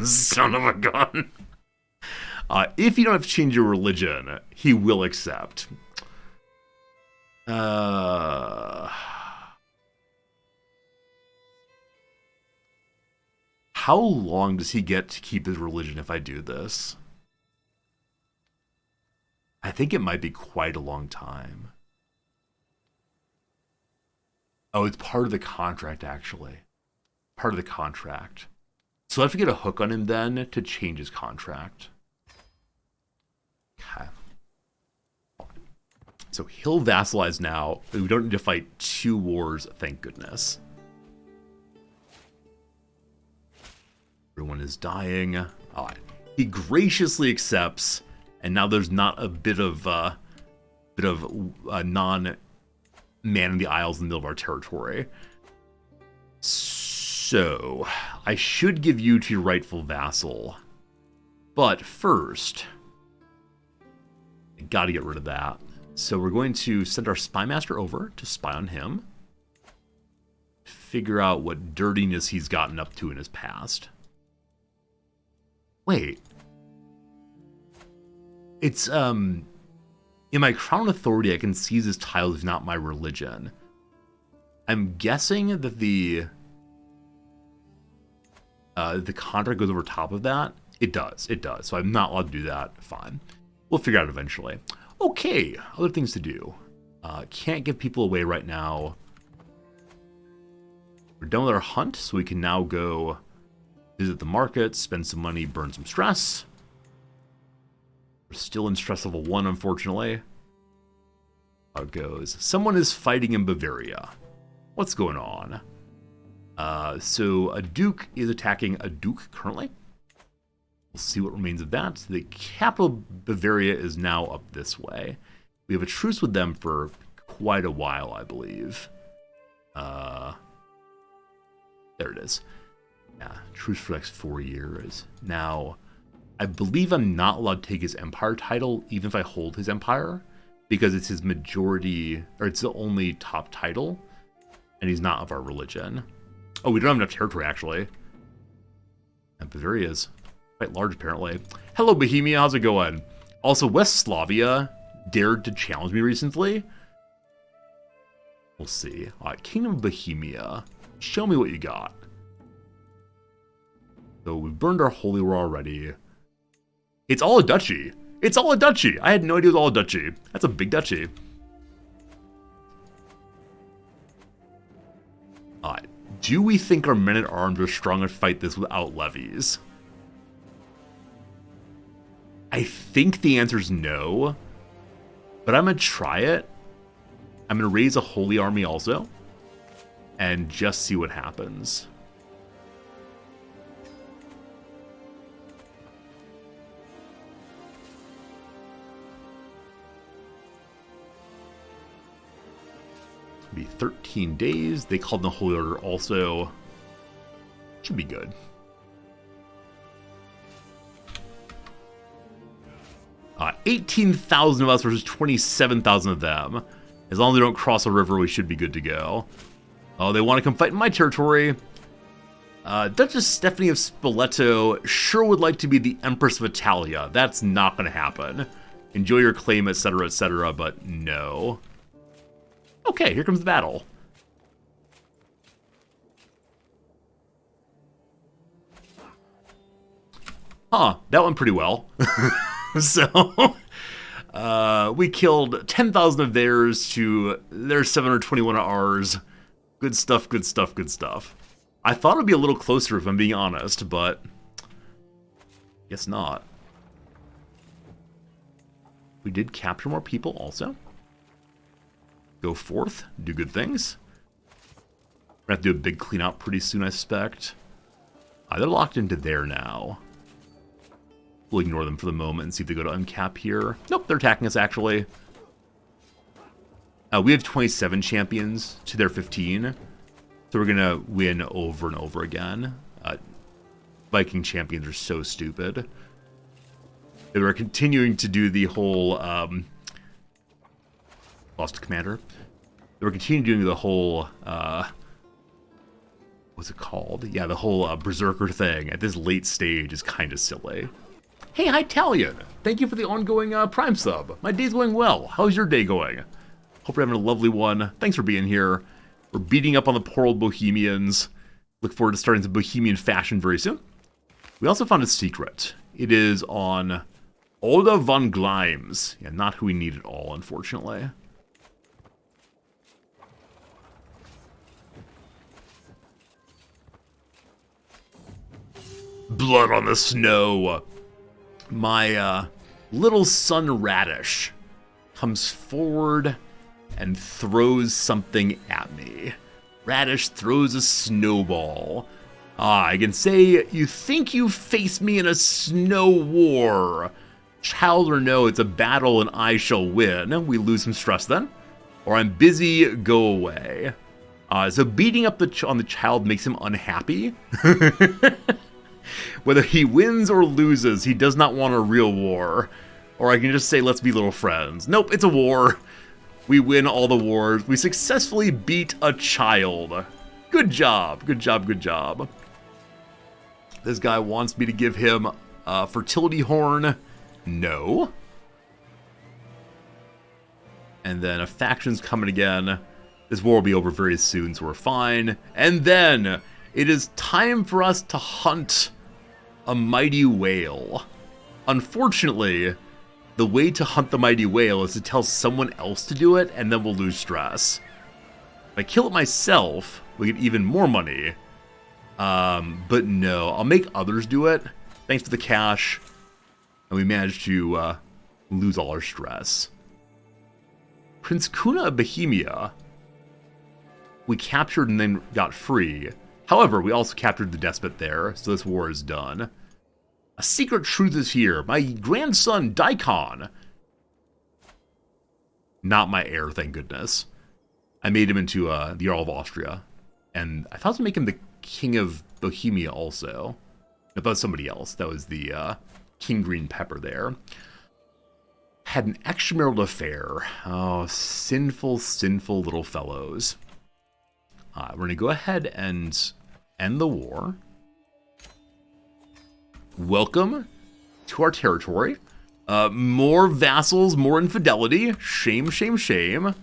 Son of a gun. If you don't have to change your religion, he will accept. How long does he get to keep his religion if I do this? I think it might be quite a long time. Oh, it's part of the contract, actually. Part of the contract. So I have to get a hook on him then to change his contract. Okay. So he'll vassalize now. We don't need to fight 2 wars, thank goodness. Everyone is dying. All right. He graciously accepts, and now there's not a bit of non-man in the Isles in the middle of our territory. So I should give you to your rightful vassal, but first, I gotta get rid of that. So we're going to send our spy master over to spy on him, figure out what dirtiness he's gotten up to in his past. Wait. It's, in my crown authority, I can seize his title if not my religion. I'm guessing that the contract goes over top of that. It does. So I'm not allowed to do that. Fine. We'll figure it out eventually. Okay, other things to do. Can't give people away right now. We're done with our hunt, so we can now go visit the market, spend some money, burn some stress. We're still in stress level 1, unfortunately. How it goes. Someone is fighting in Bavaria. What's going on? So a duke is attacking a duke currently. We'll see what remains of that. The capital, Bavaria, is now up this way. We have a truce with them for quite a while, I believe. There it is. Yeah, truce for the next 4 years. Now, I believe I'm not allowed to take his empire title, even if I hold his empire, because it's his majority, or it's the only top title, and he's not of our religion. Oh, we don't have enough territory, actually. And Bavaria is quite large, apparently. Hello, Bohemia. How's it going? Also, West Slavia dared to challenge me recently. We'll see. All right, Kingdom of Bohemia. Show me what you got. So we've burned our holy war already. It's all a duchy. It's all a duchy. I had no idea it was all a duchy. That's a big duchy. All right. Do we think our men-at-arms are strong enough to fight this without levies? I think the answer is no, but I'm going to try it. I'm going to raise a holy army also, and just see what happens. Be 13 days. They called the Holy Order also. Should be good. 18,000 of us versus 27,000 of them. As long as they don't cross a river, we should be good to go. Oh, they want to come fight in my territory. Duchess Stephanie of Spoleto sure would like to be the Empress of Italia. That's not going to happen. Enjoy your claim, etc., but no. Okay, here comes the battle. Huh, that went pretty well. So, we killed 10,000 of theirs to their 721 of ours. Good stuff, good stuff, good stuff. I thought it would be a little closer if I'm being honest, but guess not. We did capture more people also. go forth, do good things. We're going to have to do a big clean out pretty soon, I suspect. They're locked into there now. We'll ignore them for the moment and see if they go to uncap here. Nope, they're attacking us, actually. We have 27 champions to their 15. So we're going to win over and over again. Viking champions are so stupid. They were continuing to do the whole... lost commander. They were continuing doing the whole... what's it called? Yeah, the whole Berserker thing at this late stage is kind of silly. Hey, Italian! Thank you for the ongoing Prime sub. My day's going well. How's your day going? Hope you're having a lovely one. Thanks for being here. We're beating up on the poor old Bohemians. Look forward to starting some Bohemian fashion very soon. We also found a secret. It is on Oda von Gleims. Yeah, not who we need at all, unfortunately. Blood on the snow. My little son Radish comes forward and throws something at me. Radish throws a snowball. I can say, you think you faced me in a snow war. Child or no, it's a battle and I shall win. We lose some stress then. Or I'm busy, go away. So beating up on the child makes him unhappy. Whether he wins or loses, he does not want a real war. Or I can just say, let's be little friends. Nope, it's a war. We win all the wars. We successfully beat a child. Good job, good job, good job. This guy wants me to give him a fertility horn. No. And then a faction's coming again. This war will be over very soon, so we're fine. And then it is time for us to hunt a mighty whale. Unfortunately, the way to hunt the mighty whale is to tell someone else to do it, and then we'll lose stress. If I kill it myself, we get even more money. But no, I'll make others do it. Thanks for the cash. And we managed to lose all our stress. Prince Kuna of Bohemia, we captured and then got free. However, we also captured the despot there, so this war is done. A secret truth is here. My grandson, Daikon. Not my heir, thank goodness. I made him into the Jarl of Austria. And I thought to make him the King of Bohemia also. I thought it was somebody else. That was the King Green Pepper there. Had an extramarital affair. Oh, sinful, sinful little fellows. We're going to go ahead and end the war. Welcome to our territory. More vassals, more infidelity. Shame, shame, shame.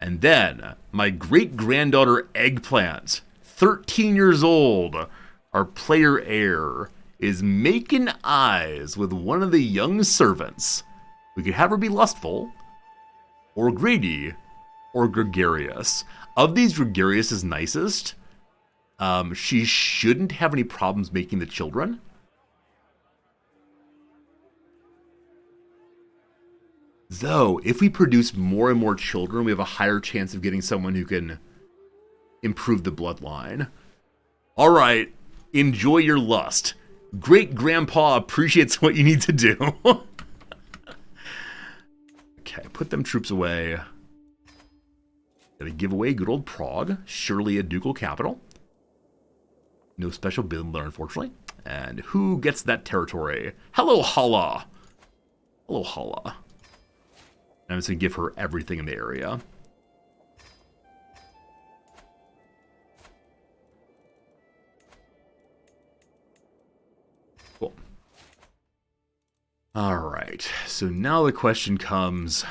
And then, my great-granddaughter Eggplant, 13 years old, our player heir, is making eyes with one of the young servants. We could have her be lustful, or greedy, or gregarious. Of these, gregarious is nicest. She shouldn't have any problems making the children. Though, if we produce more and more children, we have a higher chance of getting someone who can improve the bloodline. Alright, enjoy your lust. Great-grandpa appreciates what you need to do. Okay, put them troops away. Gotta give away good old Prague. Surely a ducal capital. No special building there, unfortunately. And who gets that territory? Hello, Hala. Hello, Hala. I'm just going to give her everything in the area. Cool. Alright, so now the question comes,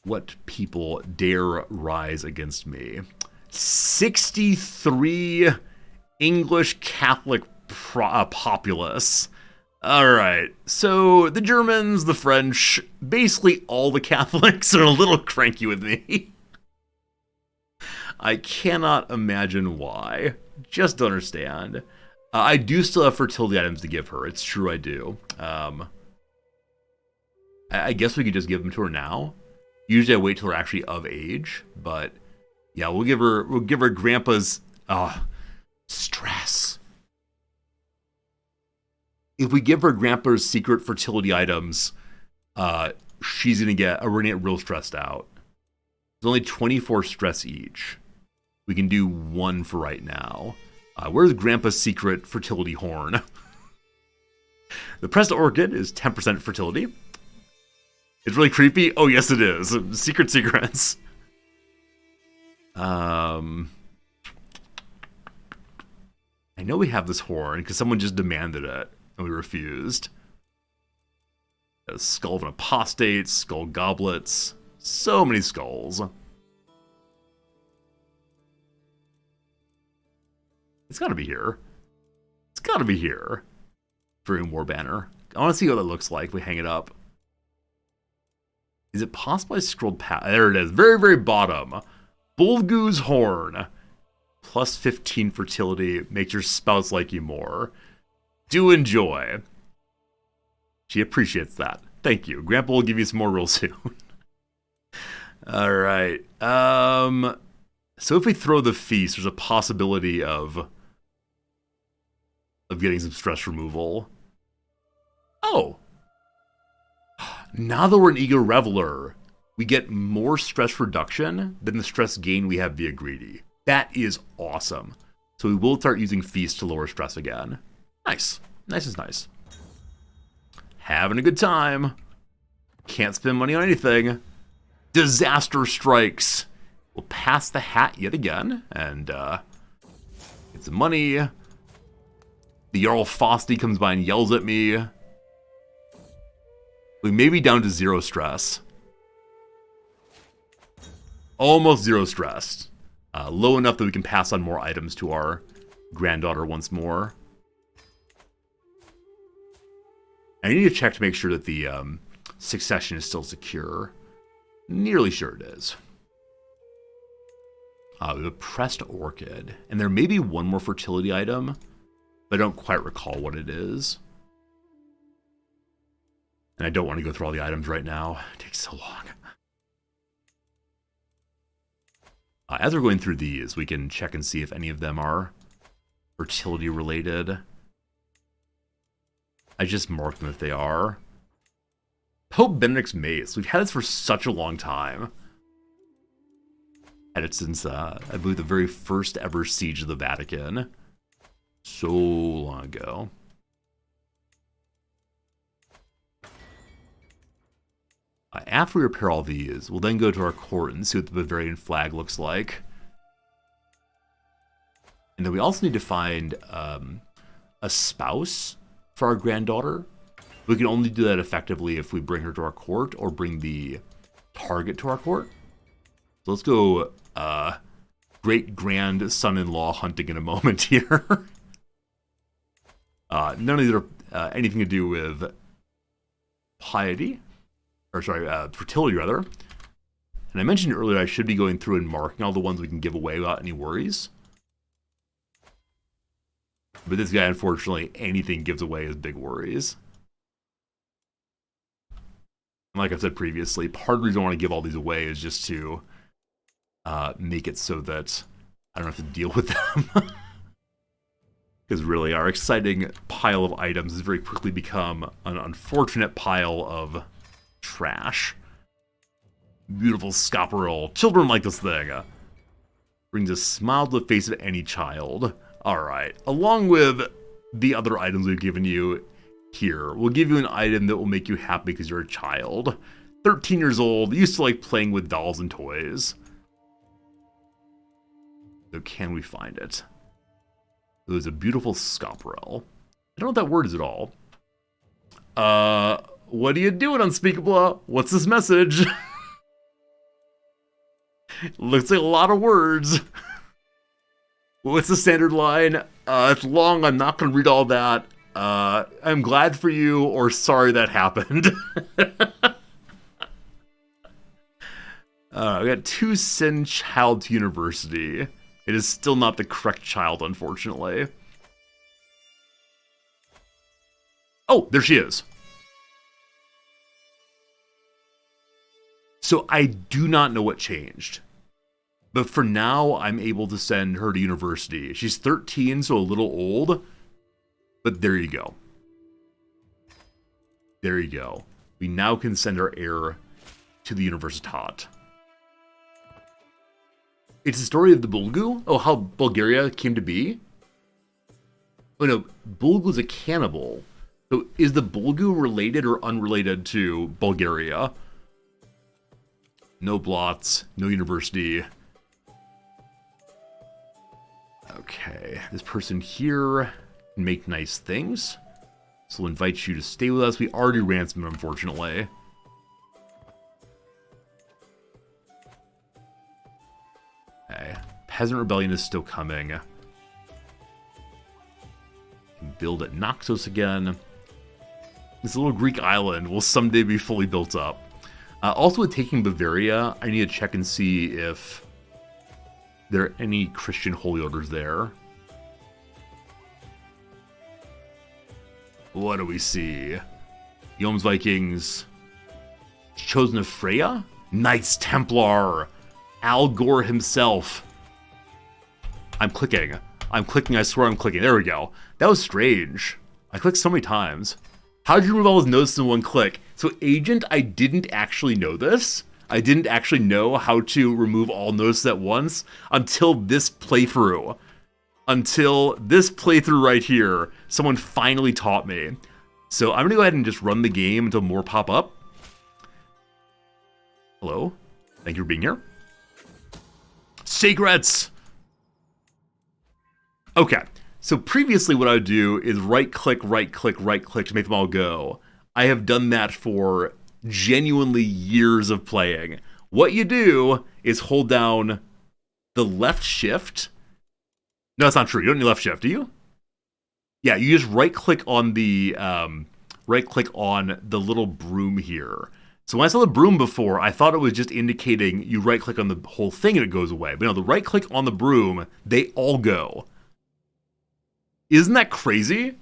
what people dare rise against me? 63 English Catholic populace. Alright, so the Germans, the French, basically all the Catholics are a little cranky with me. I cannot imagine why. Just don't understand. I do still have fertility items to give her. It's true I do. I guess we could just give them to her now. Usually I wait till they're actually of age, but yeah, we'll give her grandpa's stress. If we give her grandpa's secret fertility items, we're gonna get real stressed out. There's only 24 stress each. We can do one for right now. Where's grandpa's secret fertility horn? The pressed orchid is 10% fertility. It's really creepy. Oh yes, it is. Secrets. I know we have this horn because someone just demanded it and we refused. A skull of an apostate, skull goblets, so many skulls. It's gotta be here. It's gotta be here. Dream War banner. I want to see what that looks like if we hang it up. Is it possible I scrolled past? There it is. Very, very bottom. Bulgu's horn. Plus 15 fertility. Makes your spouse like you more. Do enjoy. She appreciates that. Thank you. Grandpa will give you some more real soon. Alright. So if we throw the feast, there's a possibility of getting some stress removal. Oh. Now that we're an eager reveler, we get more stress reduction than the stress gain we have via greedy. That is awesome. So we will start using feast to lower stress again. Nice. Nice is nice. Having a good time. Can't spend money on anything. Disaster strikes. We'll pass the hat yet again and get some money. The Jarl Fosty comes by and yells at me. We may be down to 0 stress. Almost 0 stress. Low enough that we can pass on more items to our granddaughter once more. I need to check to make sure that the succession is still secure. Nearly sure it is. We have a pressed orchid. And there may be one more fertility item, but I don't quite recall what it is. And I don't want to go through all the items right now. It takes so long. As we're going through these, we can check and see if any of them are fertility related. I just marked them if they are. Pope Benedict's Mace. We've had this for such a long time. Had it since, I believe, the very first ever siege of the Vatican. So long ago. After we repair all these, we'll then go to our court and see what the Bavarian flag looks like. And then we also need to find a spouse for our granddaughter. We can only do that effectively if we bring her to our court or bring the target to our court. So let's go great-grand son-in-law hunting in a moment here. None of these are anything to do with piety. Or sorry, fertility rather. And I mentioned earlier I should be going through and marking all the ones we can give away without any worries. But this guy, unfortunately, anything gives away is big worries. And like I said previously, part of the reason I want to give all these away is just to make it so that I don't have to deal with them. Because really, our exciting pile of items has very quickly become an unfortunate pile of trash. Beautiful scopperel. Children like this thing. Brings a smile to the face of any child. Alright. Along with the other items we've given you here, we'll give you an item that will make you happy because you're a child. 13 years old, used to like playing with dolls and toys. So can we find it? It was a beautiful scopperel. I don't know what that word is at all. What are you doing, Unspeakable? What's this message? Looks like a lot of words. What's the standard line? It's long, I'm not going to read all that. I'm glad for you, or sorry that happened. We got 2 send child to university. It is still not the correct child, unfortunately. Oh, there she is. So I do not know what changed. But for now, I'm able to send her to university. She's 13, so a little old. But there you go. There you go. We now can send our heir to the Universitat. It's the story of the Bulgu? Oh, how Bulgaria came to be? Oh no, Bulgu's a cannibal. So is the Bulgu related or unrelated to Bulgaria? No blots, no university. Okay, this person here can make nice things. So we'll invite you to stay with us. We already ransomed him, unfortunately. Okay, Peasant Rebellion is still coming. Can build at Naxos again. This little Greek island will someday be fully built up. Also with taking Bavaria, I need to check and see if there are any Christian holy orders there. What do we see? Yome's Vikings. Chosen of Freya? Knights Templar. Al Gore himself. I'm clicking, I swear I'm clicking. There we go. That was strange. I clicked so many times. How did you remove all those notes in one click? So Agent, I didn't actually know this. I didn't actually know how to remove all notes at once until this playthrough. Until this playthrough right here, someone finally taught me. So I'm gonna go ahead and just run the game until more pop up. Hello, thank you for being here. Secrets! Okay, so previously what I would do is right click to make them all go. I have done that for genuinely years of playing. What you do is hold down the left shift. No, that's not true. You don't need left shift, do you? Yeah, you just right click on the little broom here. So when I saw the broom before, I thought it was just indicating you right click on the whole thing and it goes away. But no, the right click on the broom, they all go. Isn't that crazy?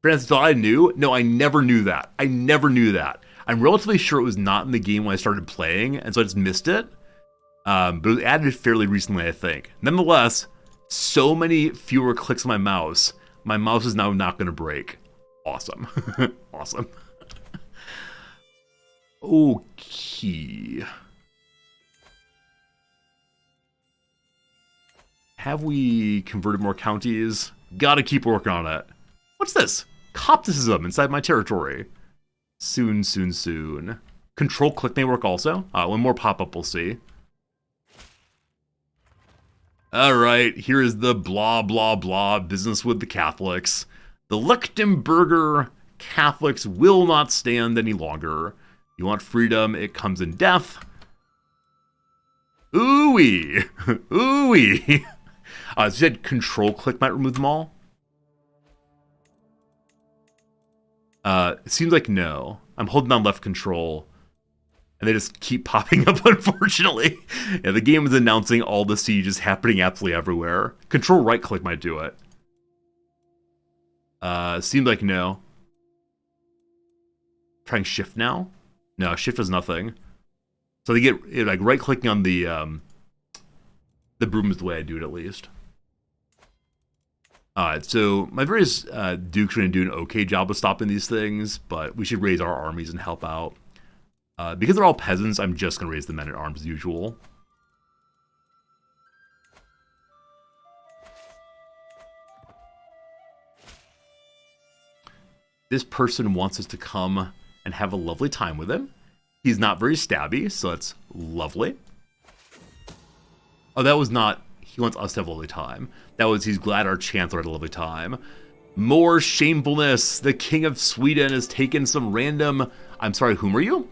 Francis, thought I knew? No, I never knew that. I'm relatively sure it was not in the game when I started playing, and so I just missed it. But it was added fairly recently, I think. Nonetheless, so many fewer clicks on my mouse. My mouse is now not going to break. Awesome. Awesome. Okay. Have we converted more counties? Gotta keep working on it. What's this? Copticism inside my territory. Soon. Control click may work also. One more pop-up we'll see. Alright, here is the blah blah blah business with the Catholics. The Lichtenberger Catholics will not stand any longer. You want freedom, it comes in death. Ooh-wee. Ooh-wee. So you said control click might remove them all? It seems like no. I'm holding down left control. And they just keep popping up, unfortunately. Yeah, the game is announcing all the sieges happening absolutely everywhere. Control right click might do it. Seems like no. Trying shift now? No, shift does nothing. So they get, like, right clicking on the broom is the way I do it, at least. Alright, so my various dukes are going to do an okay job of stopping these things, but we should raise our armies and help out. Because they're all peasants, I'm just going to raise the men-at-arms as usual. This person wants us to come and have a lovely time with him. He's not very stabby, so that's lovely. Oh, that was not... He wants us to have a lovely time. That was, he's glad our chancellor had a lovely time. More shamefulness. The king of Sweden has taken some random... I'm sorry, whom are you?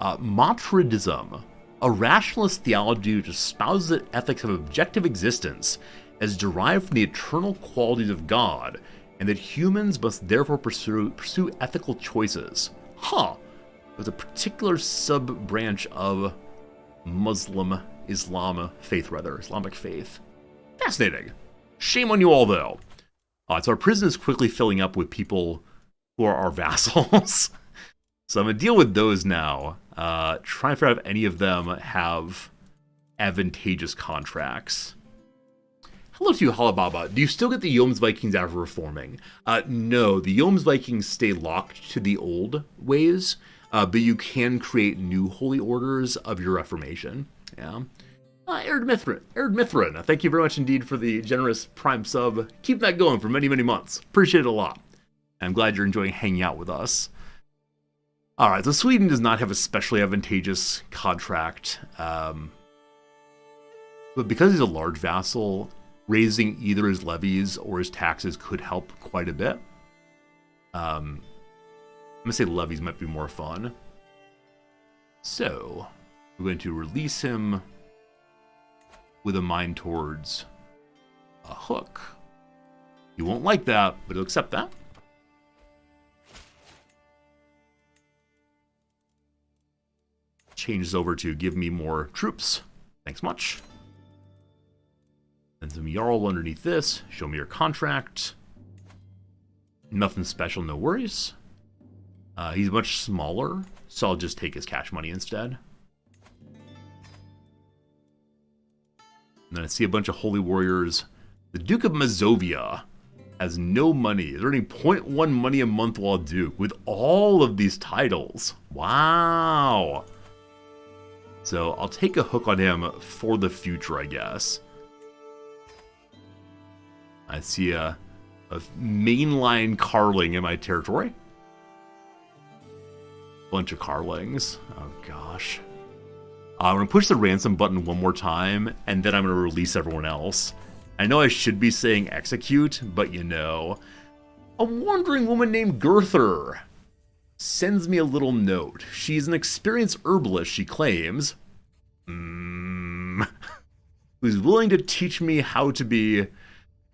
Matridism. A rationalist theology which espouses the ethics of objective existence as derived from the eternal qualities of God, and that humans must therefore pursue ethical choices. Huh. It was a particular sub-branch of Islamic faith. Fascinating. Shame on you all, though. So our prison is quickly filling up with people who are our vassals. So I'm going to deal with those now. Try and figure out if any of them have advantageous contracts. Hello to you, Halababa. Do you still get the Yoms Vikings after reforming? No, the Yoms Vikings stay locked to the old ways, but you can create new holy orders of your reformation. Yeah. Arid Mithrin, thank you very much indeed for the generous Prime sub. Keep that going for many, many months. Appreciate it a lot. I'm glad you're enjoying hanging out with us. Alright, so Sweden does not have a especially advantageous contract. But because he's a large vassal, raising either his levies or his taxes could help quite a bit. I'm going to say levies might be more fun. So, we're going to release him with a mind towards a hook. He won't like that, but he'll accept that. Changes over to give me more troops. Thanks much. And some Jarl underneath this. Show me your contract. Nothing special, no worries. He's much smaller, so I'll just take his cash money instead. And then I see a bunch of holy warriors. The Duke of Mazovia has no money. He's earning 0.1 money a month while Duke with all of these titles. Wow. So I'll take a hook on him for the future, I guess. I see a mainline Carling in my territory. Bunch of Carlings. Oh gosh. I'm going to push the ransom button one more time, and then I'm going to release everyone else. I know I should be saying execute, but you know. A wandering woman named Gerther sends me a little note. She's an experienced herbalist, she claims. Who's willing to teach me how to be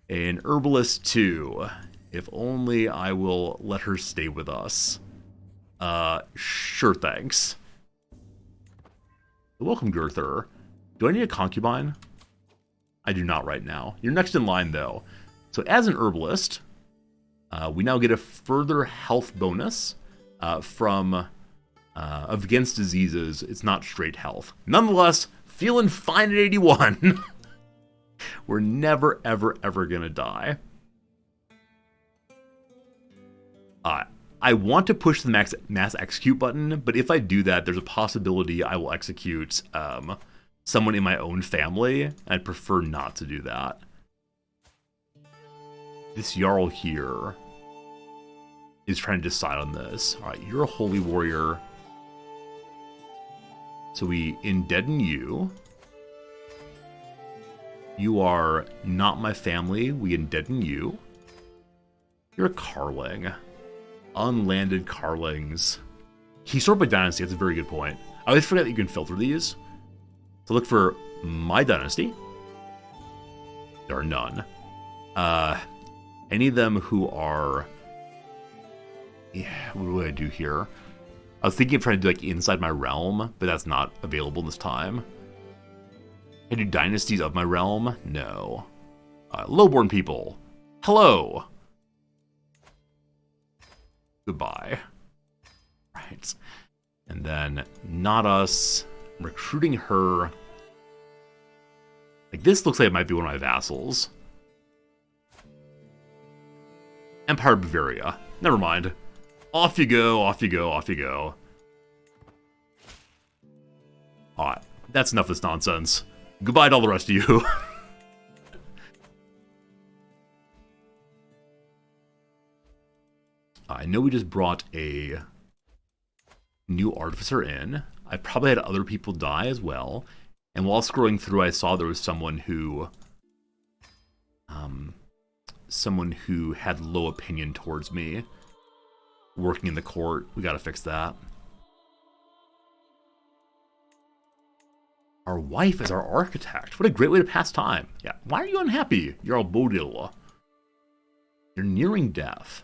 an herbalist too. If only I will let her stay with us. Sure, thanks. Welcome, Gerther. Do I need a concubine? I do not right now. You're next in line, though. So as an herbalist, we now get a further health bonus from against diseases. It's not straight health. Nonetheless, feeling fine at 81. We're never, ever, ever gonna die. I want to push the mass execute button, but if I do that, there's a possibility I will execute someone in my own family. I'd prefer not to do that. This Jarl here is trying to decide on this. Alright, you're a holy warrior. So we indeaden you. You are not my family. We indeaden you. You're a Carling. Unlanded Carlings. He sort by dynasty. That's a very good point. I always forget that you can filter these. So look for my dynasty. There are none. Any of them who are... Yeah, what do I do here? I was thinking of trying to do like inside my realm, but that's not available this time. Can I do dynasties of my realm? No. Lowborn people. Hello. Goodbye. Right. And then not us. I'm recruiting her. Like this looks like it might be one of my vassals. Empire of Bavaria. Never mind. Off you go, off you go, off you go. Alright, that's enough of this nonsense. Goodbye to all the rest of you. I know we just brought a new artificer in. I probably had other people die as well. And while scrolling through, I saw there was someone who had low opinion towards me working in the court. We gotta fix that. Our wife is our architect. What a great way to pass time. Yeah. Why are you unhappy? You're all Bodil. You're nearing death.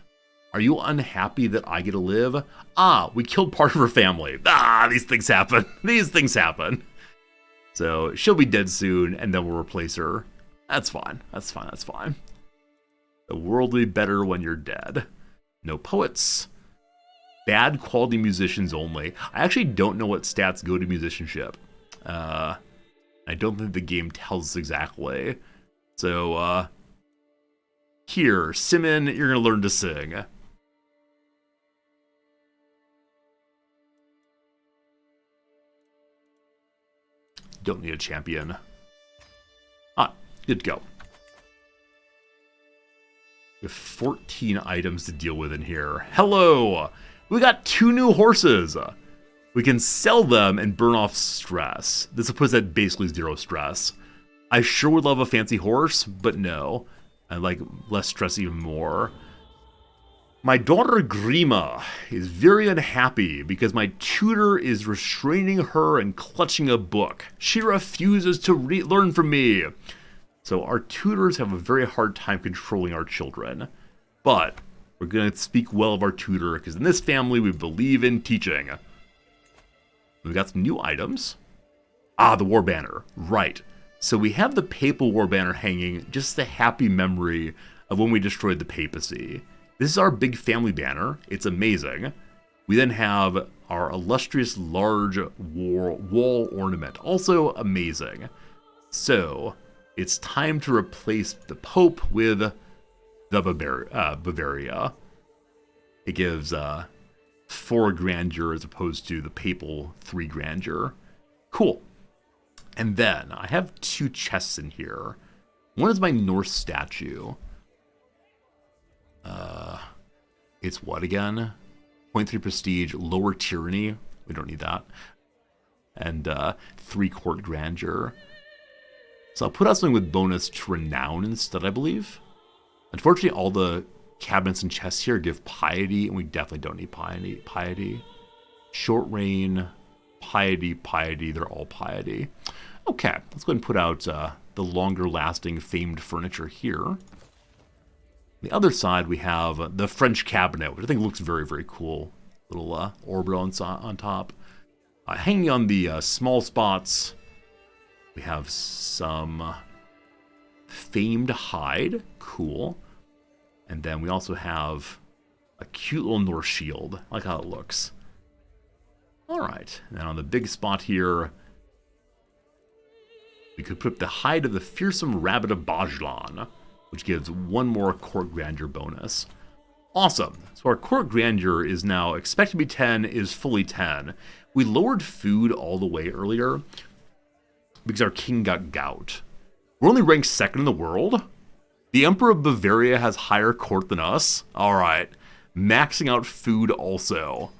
Are you unhappy that I get to live? Ah, we killed part of her family. Ah, these things happen. These things happen. So she'll be dead soon, and then we'll replace her. That's fine. That's fine. That's fine. The world will be better when you're dead. No poets. Bad quality musicians only. I actually don't know what stats go to musicianship. I don't think the game tells us exactly. So, here, Simon, you're going to learn to sing. Don't need a champion. Ah, good to go. We have 14 items to deal with in here. Hello! We got 2 new horses. We can sell them and burn off stress. This will put us at basically 0 stress. I sure would love a fancy horse, but no. I like less stress even more. My daughter Grima is very unhappy because my tutor is restraining her and clutching a book. She refuses to learn from me. So our tutors have a very hard time controlling our children. But we're going to speak well of our tutor because in this family we believe in teaching. We've got some new items. Ah, the war banner. Right. So we have the papal war banner hanging, just a happy memory of when we destroyed the papacy. This is our big family banner. It's amazing. We then have our illustrious large wall ornament. Also amazing. So, it's time to replace the Pope with the Bavaria. It gives 4 grandeur as opposed to the papal 3 grandeur. Cool. And then, I have 2 chests in here. One is my Norse statue. It's what again? 0.3 prestige, lower tyranny. We don't need that. And 3 court grandeur. So I'll put out something with bonus to renown instead, I believe. Unfortunately, all the cabinets and chests here give piety, and we definitely don't need piety. Short reign, piety, they're all piety. Okay, let's go ahead and put out the longer lasting famed furniture here. On the other side, we have the French cabinet, which I think looks very, very cool. Little orbit on top. Hanging on the small spots, we have some famed hide. Cool. And then we also have a cute little Norse shield. I like how it looks. All right. And on the big spot here, we could put the hide of the fearsome rabbit of Bajlan, which gives 1 more court grandeur bonus. Awesome. So our court grandeur is now expected to be 10, is fully 10. We lowered food all the way earlier because our king got gout. We're only ranked 2nd in the world. The Emperor of Bavaria has higher court than us. All right. Maxing out food also.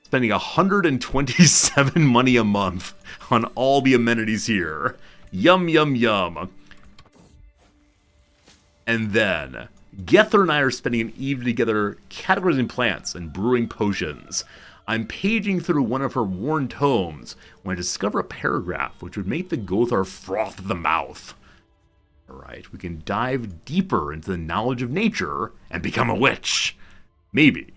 Spending 127 money a month on all the amenities here. Yum, yum, yum. And then, Gether and I are spending an evening together categorizing plants and brewing potions. I'm paging through one of her worn tomes when I discover a paragraph which would make the Gothar froth at the mouth. Alright, we can dive deeper into the knowledge of nature and become a witch. Maybe.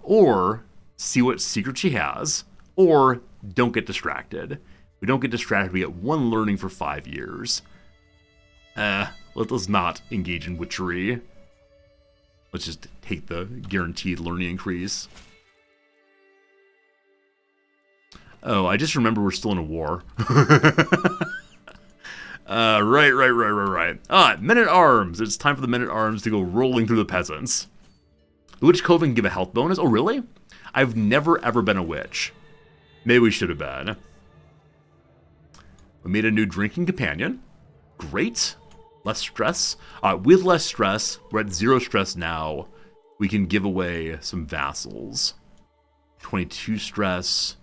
Or see what secret she has. Or don't get distracted. If we don't get distracted, we get 1 learning for 5 years. Let us not engage in witchery. Let's just take the guaranteed learning increase. Oh, I just remember we're still in a war. Right. Men-at-Arms. It's time for the Men-at-Arms to go rolling through the peasants. The Witch Coven can give a health bonus. Oh, really? I've never, ever been a witch. Maybe we should have been. We made a new drinking companion. Great. Less stress. With less stress, we're at 0 stress now. We can give away some vassals. 22 stress.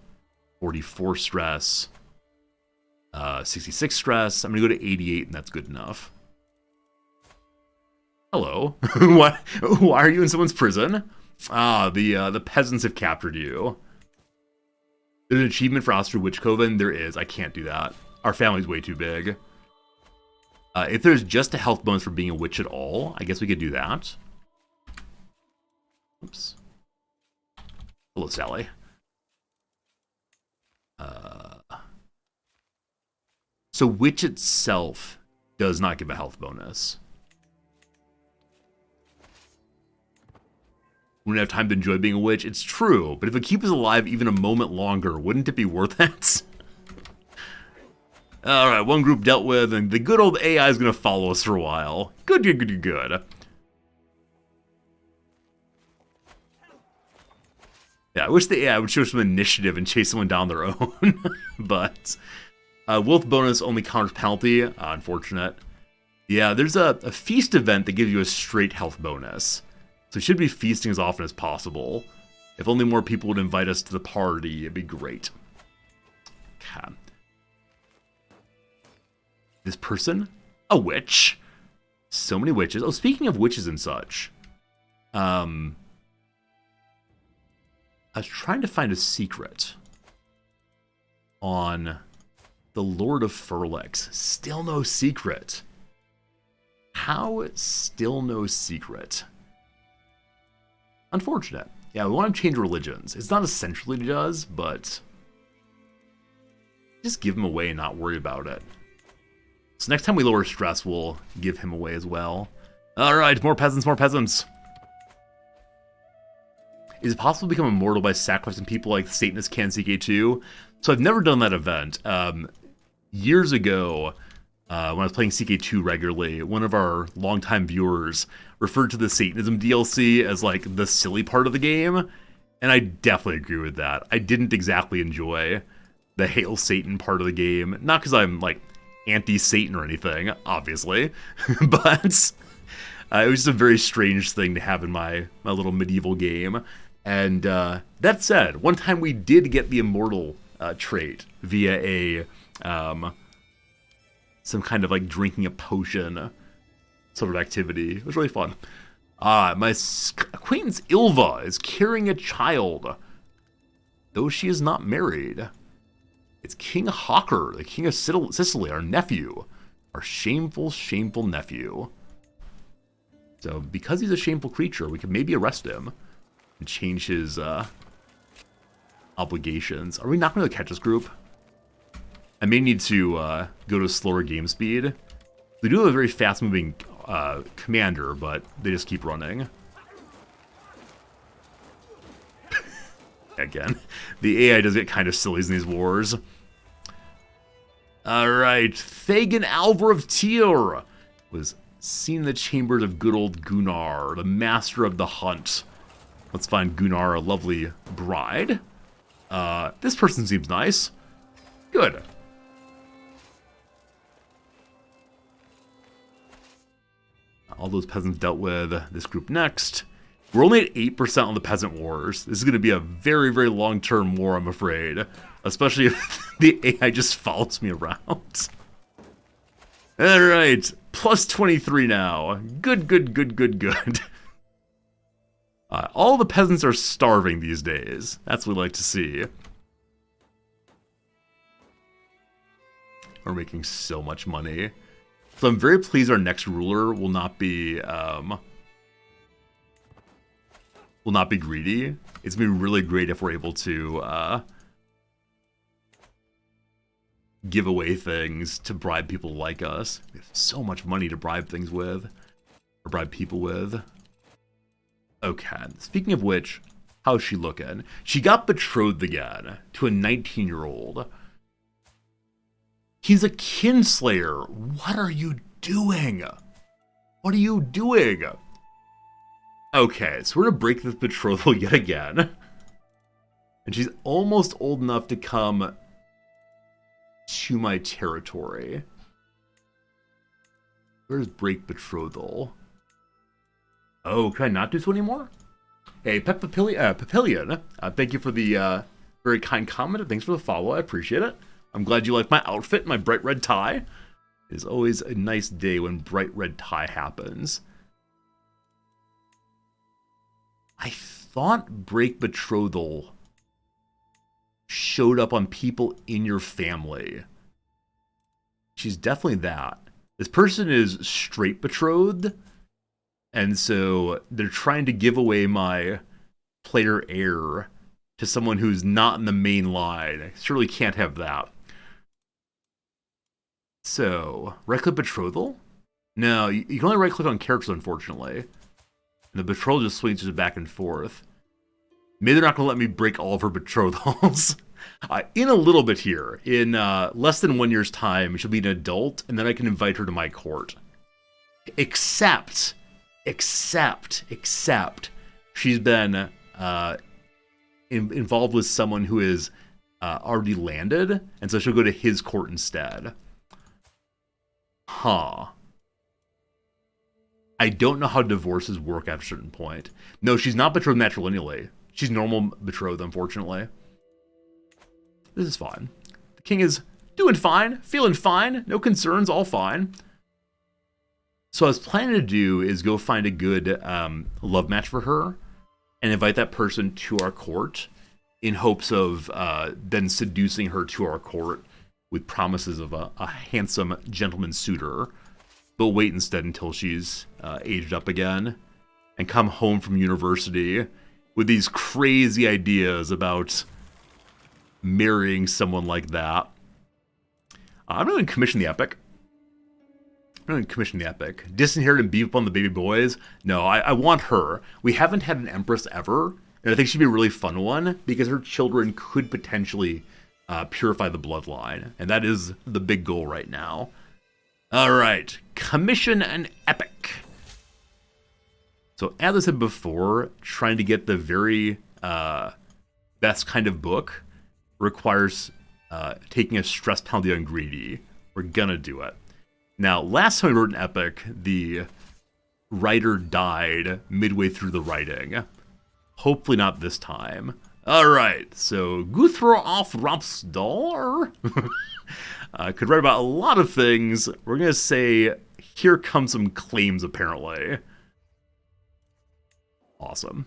44 stress. 66 stress. I'm going to go to 88, and that's good enough. Hello. Why are you in someone's prison? The peasants have captured you. There's an achievement for Austria Witch Coven. There is. I can't do that. Our family's way too big. If there's just a health bonus for being a witch at all, I guess we could do that. Oops. Hello, Sally. So witch itself does not give a health bonus. wouldn't have time to enjoy being a witch. It's true, but if it keeps us alive even a moment longer, wouldn't it be worth it? Alright, one group dealt with, and the good old AI is going to follow us for a while. Good, good, good, good. Yeah, I wish the AI would show some initiative and chase someone down their own. But, wealth bonus only counters penalty. Unfortunate. Yeah, there's a feast event that gives you a straight health bonus. So we should be feasting as often as possible. If only more people would invite us to the party, it'd be great. Okay. This person? A witch. So many witches. Oh, speaking of witches and such. I was trying to find a secret on the Lord of Furlix. Still no secret. How still no secret? Unfortunate. Yeah, we want to change religions. It's not essentially it does, but just give him away and not worry about it. So next time we lower stress, we'll give him away as well. Alright, more peasants, more peasants. Is it possible to become immortal by sacrificing people like Satanists can CK2? So I've never done that event. Years ago, when I was playing CK2 regularly, one of our longtime viewers referred to the Satanism DLC as like the silly part of the game, and I definitely agree with that. I didn't exactly enjoy the Hail Satan part of the game, not because I'm like anti-Satan or anything, obviously, but it was just a very strange thing to have in my little medieval game. And that said, one time we did get the immortal trait via a some kind of like drinking a potion sort of activity. It was really fun. My acquaintance Ilva is carrying a child, though she is not married. It's King Hawker, the King of Sicily, our nephew. Our shameful, shameful nephew. So, because he's a shameful creature, we could maybe arrest him and change his obligations. Are we not going to catch this group? I may need to go to a slower game speed. They do have a very fast-moving commander, but they just keep running. Again, the AI does get kind of silly in these wars. Alright, Thagan Alvar of Tyr was seen in the chambers of good old Gunnar, the master of the hunt. Let's find Gunnar a lovely bride. This person seems nice. Good. All those peasants dealt with. This group next. We're only at 8% on the Peasant Wars. This is going to be a very, very long-term war, I'm afraid. Especially if the AI just follows me around. Alright, plus 23 now. Good, good, good, good, good. All the peasants are starving these days. That's what we like to see. We're making so much money. So I'm very pleased our next ruler will not be greedy. It's gonna be really great if we're able to give away things to bribe people like us. We have so much money to bribe things with, or bribe people with. Okay, speaking of which, how's she looking? She got betrothed again to a 19-year-old. He's a kinslayer. What are you doing? What are you doing? Okay, so we're gonna break this betrothal yet again. And she's almost old enough to come to my territory. Where's break betrothal? Oh, can I not do so anymore? Hey, Papillion, thank you for the very kind comment. Thanks for the follow. I appreciate it. I'm glad you like my outfit, my bright red tie. It is always a nice day when bright red tie happens. I thought break betrothal showed up on people in your family. She's definitely that. This person is straight betrothed, and so they're trying to give away my player heir to someone who's not in the main line. I surely can't have that. So, right-click betrothal? No, you can only right-click on characters, unfortunately. And the betrothal just swings back and forth. Maybe they're not going to let me break all of her betrothals. In a little bit here, in less than 1 year's time, she'll be an adult, and then I can invite her to my court. Except, she's been involved with someone who is already landed, and so she'll go to his court instead. Huh. I don't know how divorces work at a certain point. No, she's not betrothed matrilineally. She's normal betrothed, unfortunately. This is fine. The king is doing fine, feeling fine, no concerns, all fine. So what I was planning to do is go find a good love match for her and invite that person to our court in hopes of then seducing her to our court with promises of a handsome gentleman suitor. But wait instead until she's aged up again and come home from university with these crazy ideas about marrying someone like that. I'm not going to commission the epic. Disinherit and beat up on the baby boys? No, I want her. We haven't had an empress ever, and I think she'd be a really fun one because her children could potentially purify the bloodline, and that is the big goal right now. All right, commission an epic. So as I said before, trying to get the very best kind of book requires taking a stress penalty on greedy. We're gonna do it. Now, last time I wrote an epic, the writer died midway through the writing. Hopefully not this time. Alright, so Guthro auf Rapsdor could write about a lot of things. We're gonna say, here come some claims, apparently. Awesome.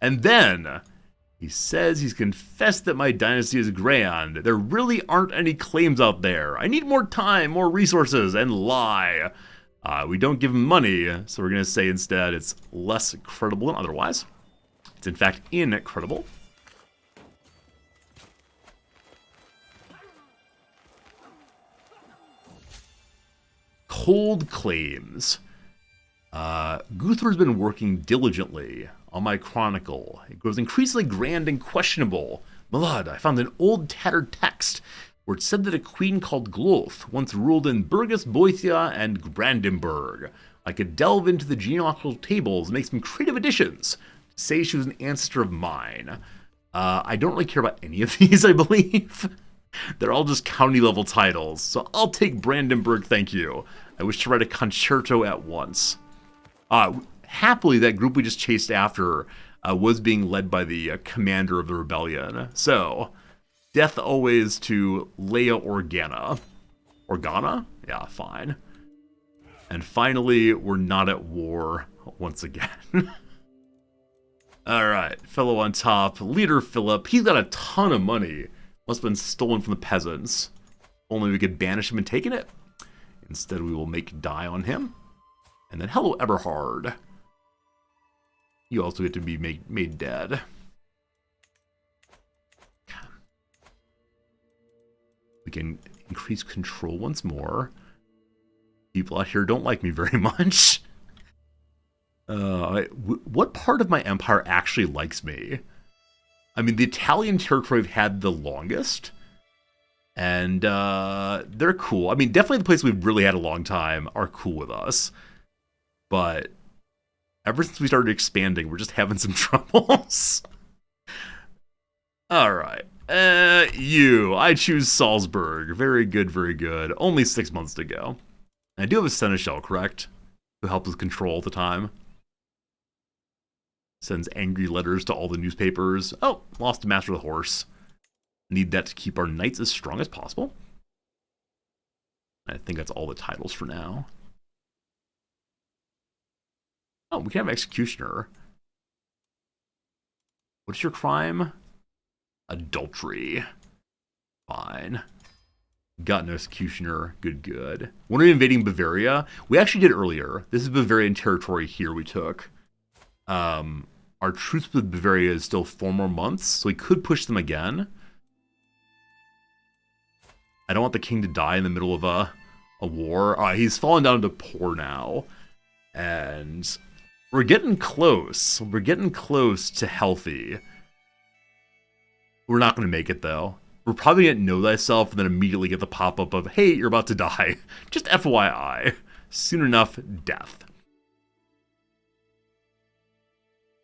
And then he says he's confessed that my dynasty is grand. There really aren't any claims out there. I need more time, more resources, and lie. We don't give him money, so we're going to say instead it's less credible than otherwise. It's in fact incredible. Cold claims. Guthor's been working diligently on my chronicle. It grows increasingly grand and questionable. Malad, I found an old tattered text where it said that a queen called Gloth once ruled in Burgus, Boethia, and Brandenburg. I could delve into the genealogical tables and make some creative additions. Say she was an ancestor of mine. I don't really care about any of these, I believe. They're all just county level titles, so I'll take Brandenburg, thank you. I wish to write a concerto at once. Happily, that group we just chased after was being led by the commander of the rebellion. So, death always to Leia Organa. Organa? Yeah, fine. And finally, we're not at war once again. Alright, fellow on top, Leader Philip. He's got a ton of money. Must have been stolen from the peasants. Only we could banish him and taken it. Instead, we will make die on him. And then, hello, Eberhard. You also get to be made dead. We can increase control once more. People out here don't like me very much. What part of my empire actually likes me? I mean, the Italian territory I've had the longest. And they're cool. I mean, definitely the places we've really had a long time are cool with us. But ever since we started expanding, we're just having some troubles. Alright. I choose Salzburg. Very good, very good. Only 6 months to go. I do have a seneschal, correct? Who helps with control at the time. Sends angry letters to all the newspapers. Oh, lost a master of the horse. Need that to keep our knights as strong as possible. I think that's all the titles for now. Oh, we can have executioner. What's your crime? Adultery. Fine. Got an executioner. Good, good. When are we invading Bavaria? We actually did earlier. This is Bavarian territory here we took. Our truce with Bavaria is still 4 more months, so we could push them again. I don't want the king to die in the middle of a war. He's fallen down to poor now. And We're getting close. We're getting close to healthy. We're not going to make it, though. We're probably going to know thyself and then immediately get the pop-up of, hey, you're about to die. Just FYI. Soon enough, death.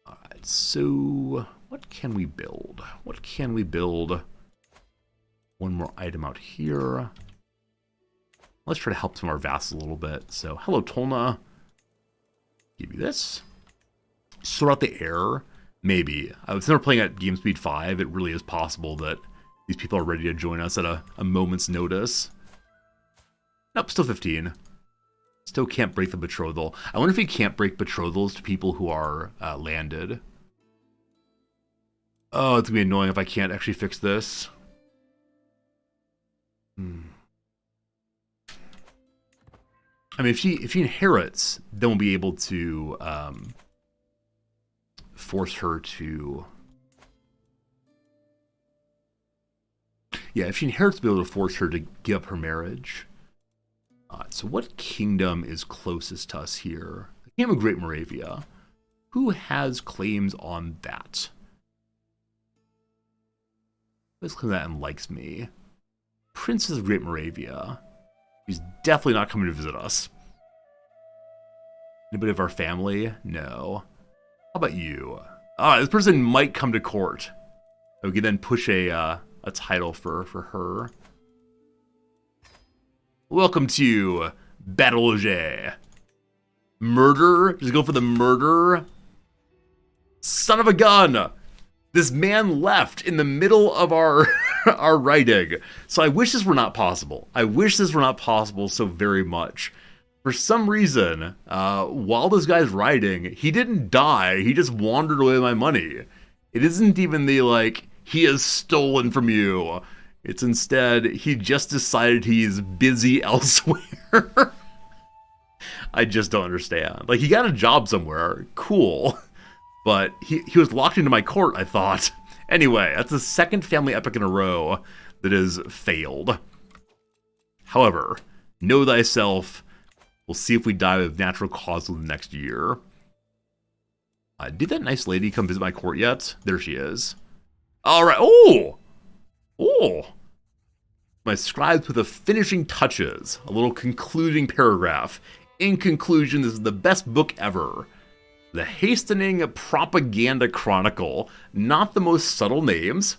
Alright, so what can we build? What can we build? One more item out here. Let's try to help some of our vassals a little bit. So, hello, Tolna. Give you this. Sort out the air. Maybe. Since we're playing at game speed 5, it really is possible that these people are ready to join us at a moment's notice. Nope, still 15. Still can't break the betrothal. I wonder if he can't break betrothals to people who are landed. Oh, it's going to be annoying if I can't actually fix this. I mean, if she inherits, then we'll be able to force her to... Yeah, if she inherits, we'll be able to force her to give up her marriage. So what kingdom is closest to us here? The Kingdom of Great Moravia. Who has claims on that? Let's claim that and likes me. Princess of Great Moravia. He's definitely not coming to visit us. Anybody of our family? No. How about you? This person might come to court. We can then push a title for her. Welcome to Battle J. Murder? Just go for the murder? Son of a gun! This man left in the middle of our our writing. So I wish this were not possible. I wish this were not possible so very much. For some reason, while this guy's writing, he didn't die. He just wandered away with my money. It isn't even the, like, he has stolen from you. It's instead, he just decided he's busy elsewhere. I just don't understand. Like, he got a job somewhere. Cool. But he was locked into my court, I thought. Anyway, that's the second family epic in a row that has failed. However, know thyself. We'll see if we die of natural causes the next year. Did that nice lady come visit my court yet? There she is. All right. Oh! Oh! My scribes with the finishing touches. A little concluding paragraph. In conclusion, this is the best book ever. The Hastening Propaganda Chronicle. Not the most subtle names,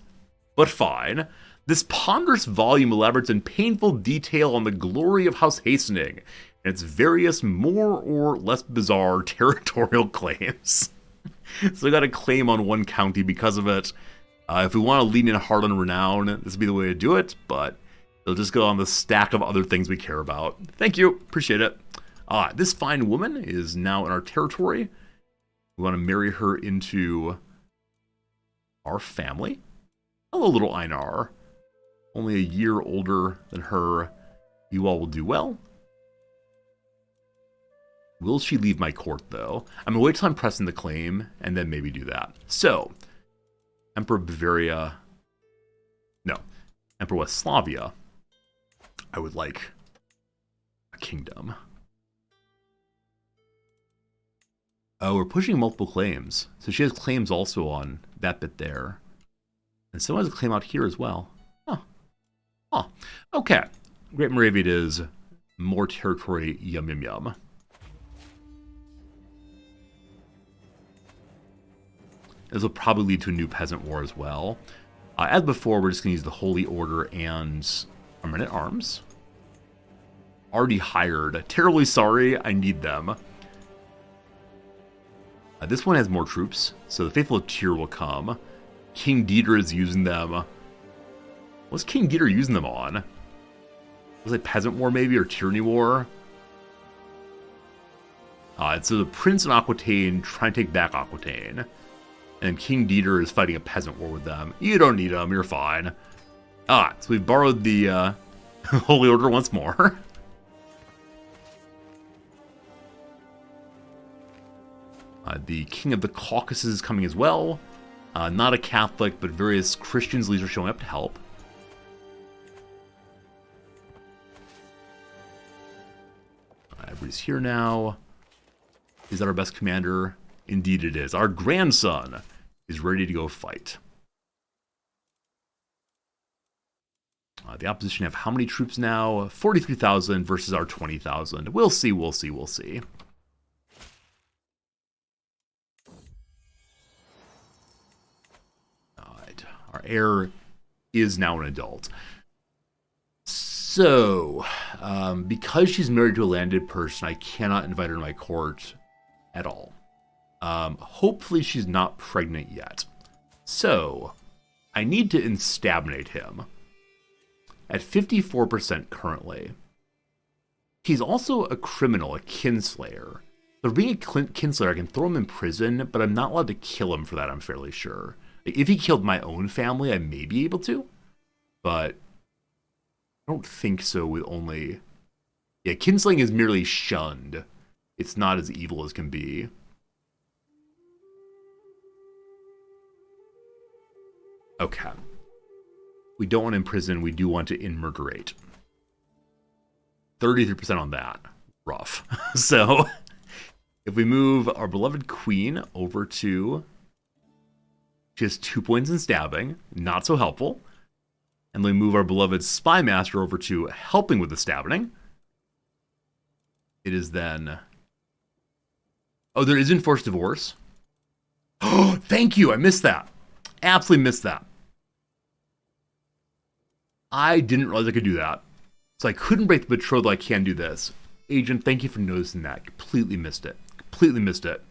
but fine. This ponderous volume elaborates in painful detail on the glory of House Hastening and its various more or less bizarre territorial claims. So I got a claim on one county because of it. If we want to lean in hard on renown, this would be the way to do it, but it'll just go on the stack of other things we care about. Thank you. Appreciate it. This fine woman is now in our territory. We want to marry her into our family. Hello, little Einar. Only a year older than her. You all will do well. Will she leave my court, though? I'm going to wait till I'm pressing the claim, and then maybe do that. So, Emperor Bavaria... No. Emperor Westslavia. I would like a kingdom. Oh, we're pushing multiple claims. So she has claims also on that bit there. And someone has a claim out here as well. Oh. Okay. Great Moravia it is. More territory, yum yum yum. This will probably lead to a new peasant war as well. As before, we're just going to use the Holy Order and our men at arms. Already hired. Terribly sorry, I need them. This one has more troops, so the Faithful of Tyr will come. King Dieter is using them. What's King Dieter using them on? Was it Peasant War maybe, or Tyranny War? So the Prince and Aquitaine trying to take back Aquitaine. And King Dieter is fighting a peasant war with them. You don't need them, you're fine. So we borrowed the Holy Order once more. The King of the Caucasus is coming as well. Not a Catholic, but various Christians leaders are showing up to help. Everybody's here now. Is that our best commander? Indeed it is. Our grandson is ready to go fight. The opposition have how many troops now? 43,000 versus our 20,000. We'll see, we'll see, we'll see. All right. Our heir is now an adult. So, because she's married to a landed person, I cannot invite her to my court at all. Hopefully she's not pregnant yet. So, I need to instabulate him. At 54% currently. He's also a criminal, a kinslayer. So being a kinslayer, I can throw him in prison, but I'm not allowed to kill him for that, I'm fairly sure. If he killed my own family, I may be able to. But I don't think so with only... Yeah, kinslaying is merely shunned. It's not as evil as can be. Okay. We don't want to imprison, we do want to immurderate. 33% on that. Rough. So, if we move our beloved queen over to... She has 2 points in stabbing, not so helpful. And we move our beloved spy master over to helping with the stabbing. It is then... Oh, there is enforced divorce. Oh, thank you, I missed that. Absolutely missed that. I didn't realize I could do that. So I couldn't break the betrothal, I can do this. Agent, thank you for noticing that. Completely missed it. Completely missed it.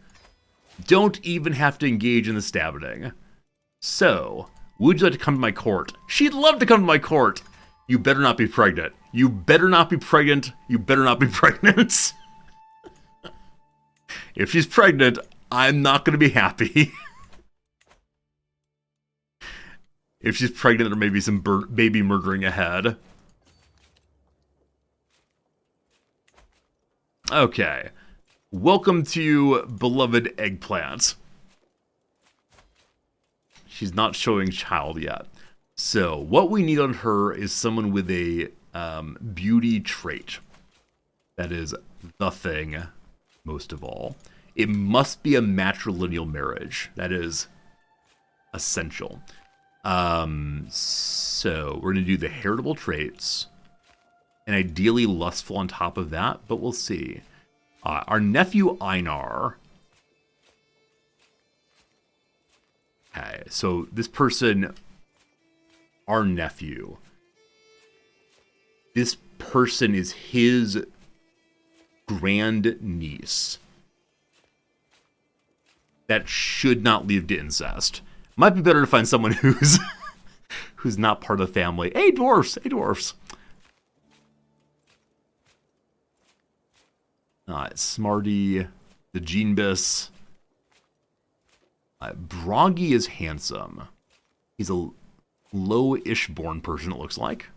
Don't even have to engage in the stabbing. So, would you like to come to my court? She'd love to come to my court. You better not be pregnant. You better not be pregnant. You better not be pregnant. If she's pregnant, I'm not going to be happy. If she's pregnant, there may be some baby murdering ahead. Okay. Welcome to beloved eggplant. She's not showing child yet. So, what we need on her is someone with a beauty trait. That is the thing, most of all. It must be a matrilineal marriage. That is essential. So we're going to do the heritable traits and ideally lustful on top of that, but we'll see. Our nephew Einar. Okay, so this person, our nephew, this person is his grand niece. That should not lead to incest. Might be better to find someone who's who's not part of the family. Hey, dwarfs! Hey, dwarfs! Smarty, the Genebus. Broggy is handsome. He's a low-ish born person, it looks like.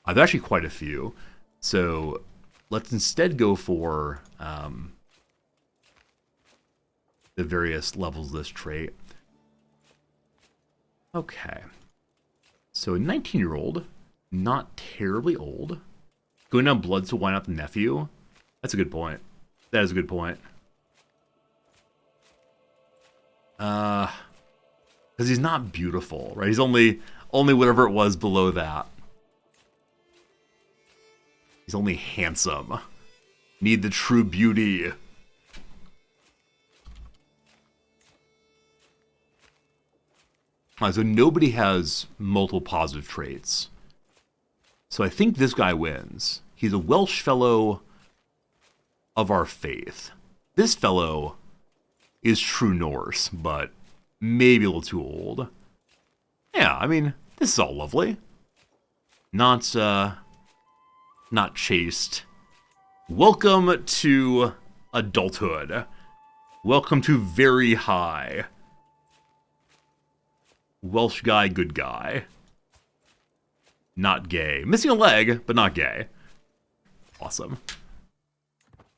I've actually quite a few. So let's instead go for the various levels of this trait. Okay. So a 19-year-old, not terribly old. Going down blood, so why not the nephew? That's a good point. That is a good point. Because he's not beautiful, right? He's only whatever it was below that. He's only handsome. Need the true beauty. So nobody has multiple positive traits. So I think this guy wins. He's a Welsh fellow of our faith. This fellow is true Norse, but maybe a little too old. Yeah, I mean, this is all lovely. Not chaste. Welcome to adulthood. Welcome to very high. Welsh guy, good guy. Not gay. Missing a leg, but not gay. Awesome.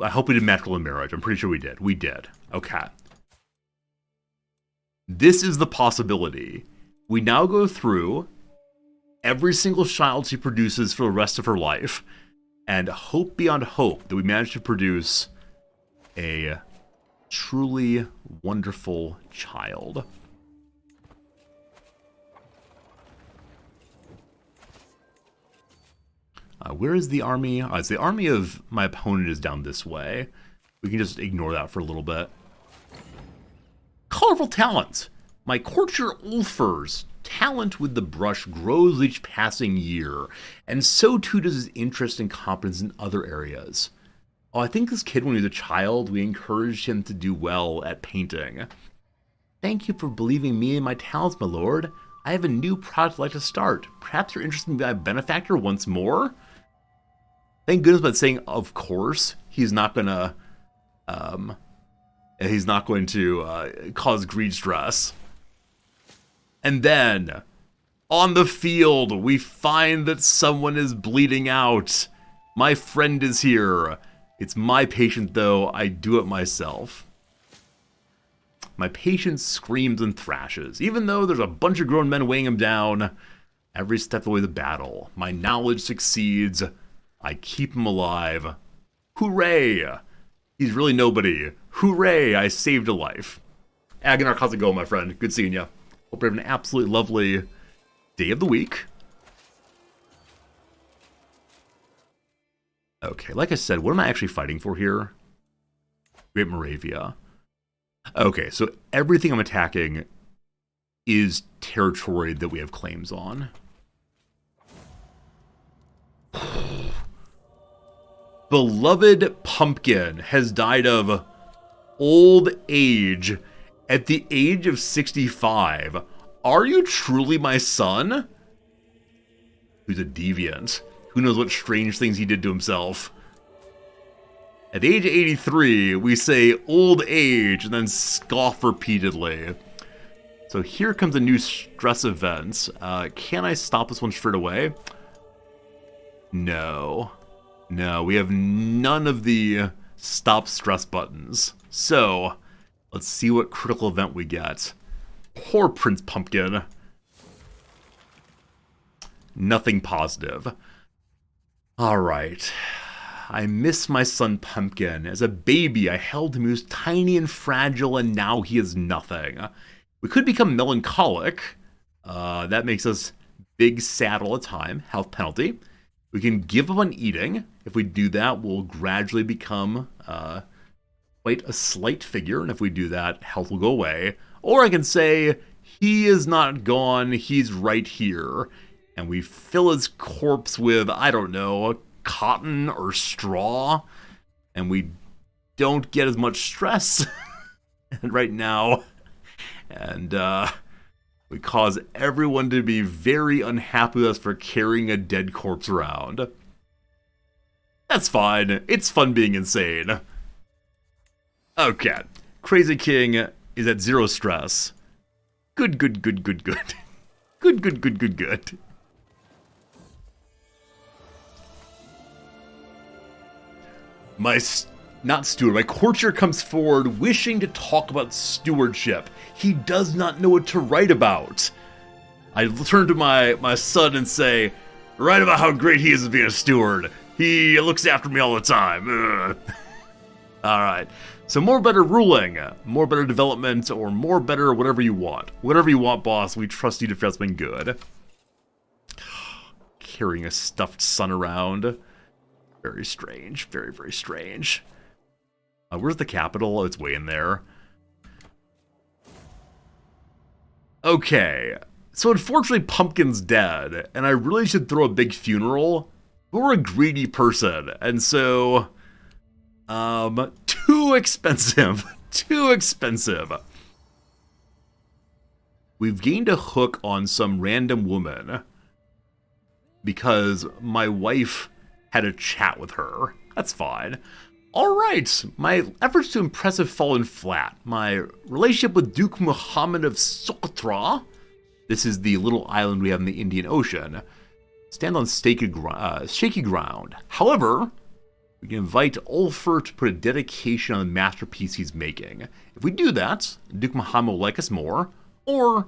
I hope we did matrilineal marriage. I'm pretty sure we did. We did. Okay. This is the possibility. We now go through every single child she produces for the rest of her life and hope beyond hope that we manage to produce a Truly wonderful child. Where is the army? It's the army of my opponent is down this way. We can just ignore that for a little bit. Colorful talent. My courtier Ulfur's talent with the brush grows each passing year, and so too does his interest and competence in other areas. Oh, I think this kid, when he was a child, we encouraged him to do well at painting. Thank you for believing me and my talents, my lord. I have a new project I'd like to start. Perhaps you're interested in being my benefactor once more? Thank goodness about saying, of course, he's not gonna, cause greed stress. And then, on the field, we find that someone is bleeding out. My friend is here. It's my patient, though. I do it myself. My patient screams and thrashes, even though there's a bunch of grown men weighing him down. Every step of the way of the battle, my knowledge succeeds. I keep him alive. Hooray! He's really nobody. Hooray! I saved a life. Agonar, how's it going, my friend? Good seeing you. Hope you're having an absolutely lovely day of the week. Okay, like I said, what am I actually fighting for here? Great Moravia. Okay, so everything I'm attacking is territory that we have claims on. Beloved Pumpkin has died of old age at the age of 65. Are you truly my son? Who's a deviant? Who knows what strange things he did to himself? At the age of 83, we say old age and then scoff repeatedly. So here comes a new stress event. Can I stop this one straight away? No. No, we have none of the stop stress buttons. So, let's see what critical event we get. Poor Prince Pumpkin. Nothing positive. Alright. I miss my son Pumpkin. As a baby, I held him. He was tiny and fragile, and now he is nothing. We could become melancholic. That makes us big, sad all the time. Health penalty. We can give up on eating. If we do that, we'll gradually become quite a slight figure, and if we do that, health will go away. Or I can say, he is not gone, he's right here. And we fill his corpse with, I don't know, cotton or straw, and we don't get as much stress right now. And we cause everyone to be very unhappy with us for carrying a dead corpse around. That's fine. It's fun being insane. Okay. Crazy King is at 0 stress. Good, good, good, good, good. Good, good, good, good, good. My courtier comes forward wishing to talk about stewardship. He does not know what to write about. I turn to my son and say, write about how great he is as being a steward. He looks after me all the time. Alright, so more better ruling, more better development, or more better whatever you want. Whatever you want, boss, we trust you to do something good. Carrying a stuffed son around. Very strange, very, very strange. Where's the capital? Oh, it's way in there. Okay, so unfortunately Pumpkin's dead, and I really should throw a big funeral, but we're a greedy person, and so... too expensive. Too expensive. We've gained a hook on some random woman because my wife had a chat with her. That's fine. Alright, my efforts to impress have fallen flat. My relationship with Duke Muhammad of Socotra, this is the little island we have in the Indian Ocean, stand on shaky ground. However, we can invite Ulfur to put a dedication on the masterpiece he's making. If we do that, Duke Muhammad will like us more, or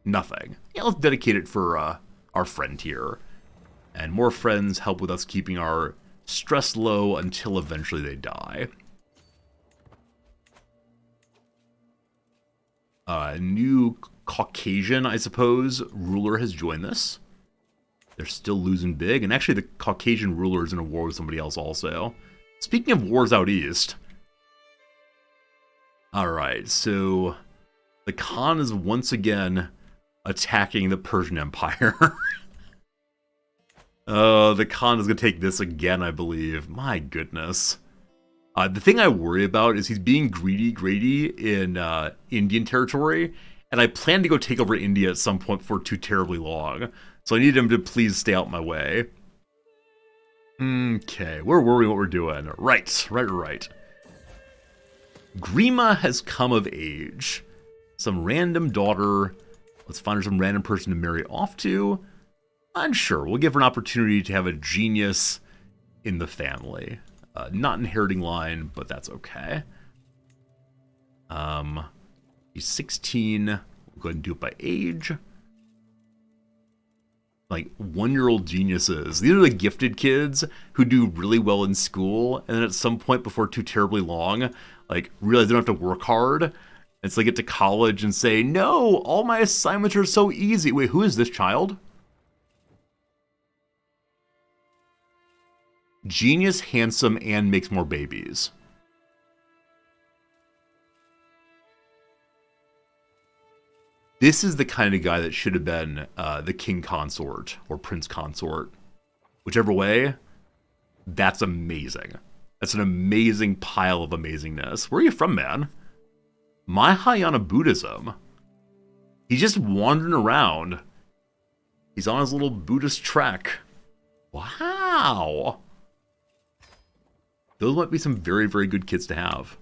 nothing. Yeah, let's dedicate it for our friend here. And more friends help with us keeping our stress low until eventually they die. New Caucasian, I suppose, ruler has joined this. They're still losing big. And actually, the Caucasian ruler is in a war with somebody else also. Speaking of wars out east. Alright, so the Khan is once again attacking the Persian Empire. The Khan is going to take this again, I believe. My goodness. The thing I worry about is he's being greedy in Indian territory, and I plan to go take over India at some point before too terribly long. So I need him to please stay out my way. Okay, where were we, what we're doing? Right. Grima has come of age. Some random daughter. Let's find her some random person to marry off to. I'm sure we'll give her an opportunity to have a genius in the family. Not inheriting line, but that's okay. He's 16. We'll go ahead and do it by age. Like, one-year-old geniuses. These are the gifted kids who do really well in school, and then at some point before too terribly long, like, realize they don't have to work hard. And so they get to college and say, no, all my assignments are so easy. Wait, who is this child? Genius, handsome, and makes more babies. This is the kind of guy that should have been the king consort or prince consort. Whichever way, that's amazing. That's an amazing pile of amazingness. Where are you from, man? Mahayana Buddhism. He's just wandering around. He's on his little Buddhist trek. Wow. Those might be some very, very good kids to have.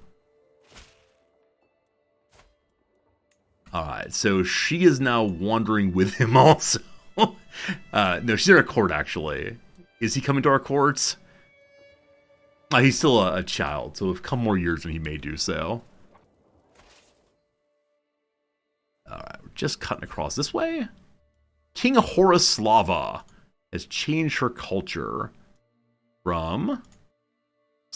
Alright, so she is now wandering with him also. No, she's in our court, actually. Is he coming to our courts? He's still a child, so a couple more years and he may do so. Alright, we're just cutting across this way. King Horoslava has changed her culture from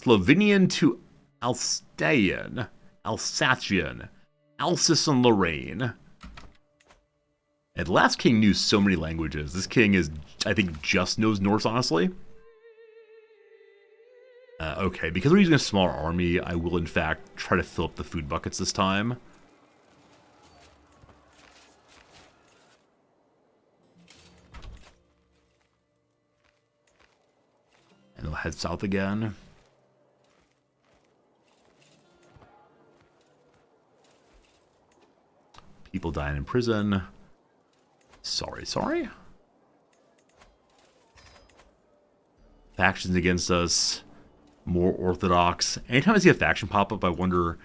Slovenian to Alsatian, Alsace and Lorraine. And the last king knew so many languages. This king is, I think, just knows Norse, honestly. Okay, because we're using a smaller army, I will, in fact, try to fill up the food buckets this time. And we'll head south again. People dying in prison. Sorry. Factions against us. More orthodox. Anytime I see a faction pop up, I wonder,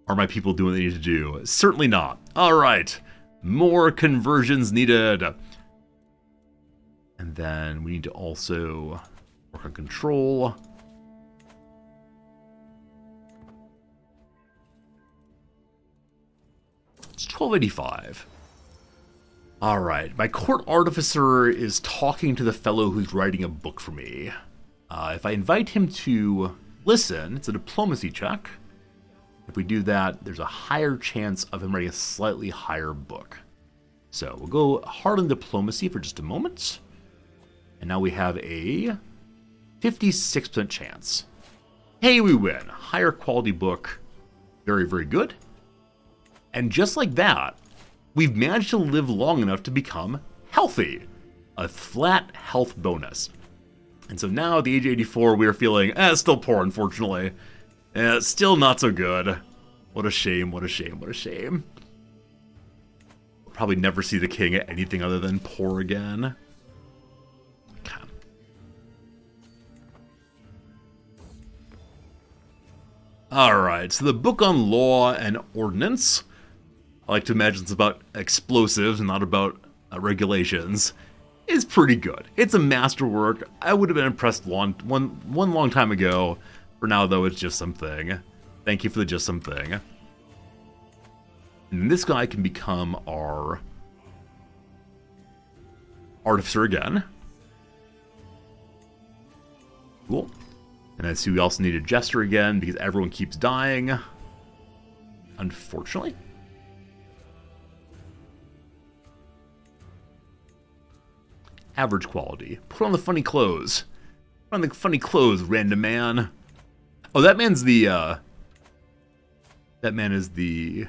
are my people doing what they need to do? Certainly not. Alright. More conversions needed. And then we need to also work on control. It's 1285. Alright, my court artificer is talking to the fellow who's writing a book for me. If I invite him to listen, it's a diplomacy check. If we do that, there's a higher chance of him writing a slightly higher book. So we'll go hard on diplomacy for just a moment. And now we have a 56% chance. Hey, we win. Higher quality book. Very, very good. And just like that, we've managed to live long enough to become healthy. A flat health bonus. And so now at the age of 84, we are feeling, still poor, unfortunately. Still not so good. What a shame, what a shame, what a shame. We'll probably never see the king at anything other than poor again. Okay. Alright, so the book on law and ordnance. I like to imagine it's about explosives and not about regulations. Is pretty good. It's a masterwork. I would have been impressed one long time ago. For now, though, it's just something. Thank you for the just something. And this guy can become our artificer again. Cool. And I see we also need a jester again because everyone keeps dying. Unfortunately. Average quality. Put on the funny clothes. Put on the funny clothes, random man. Oh, that man's the, that man is the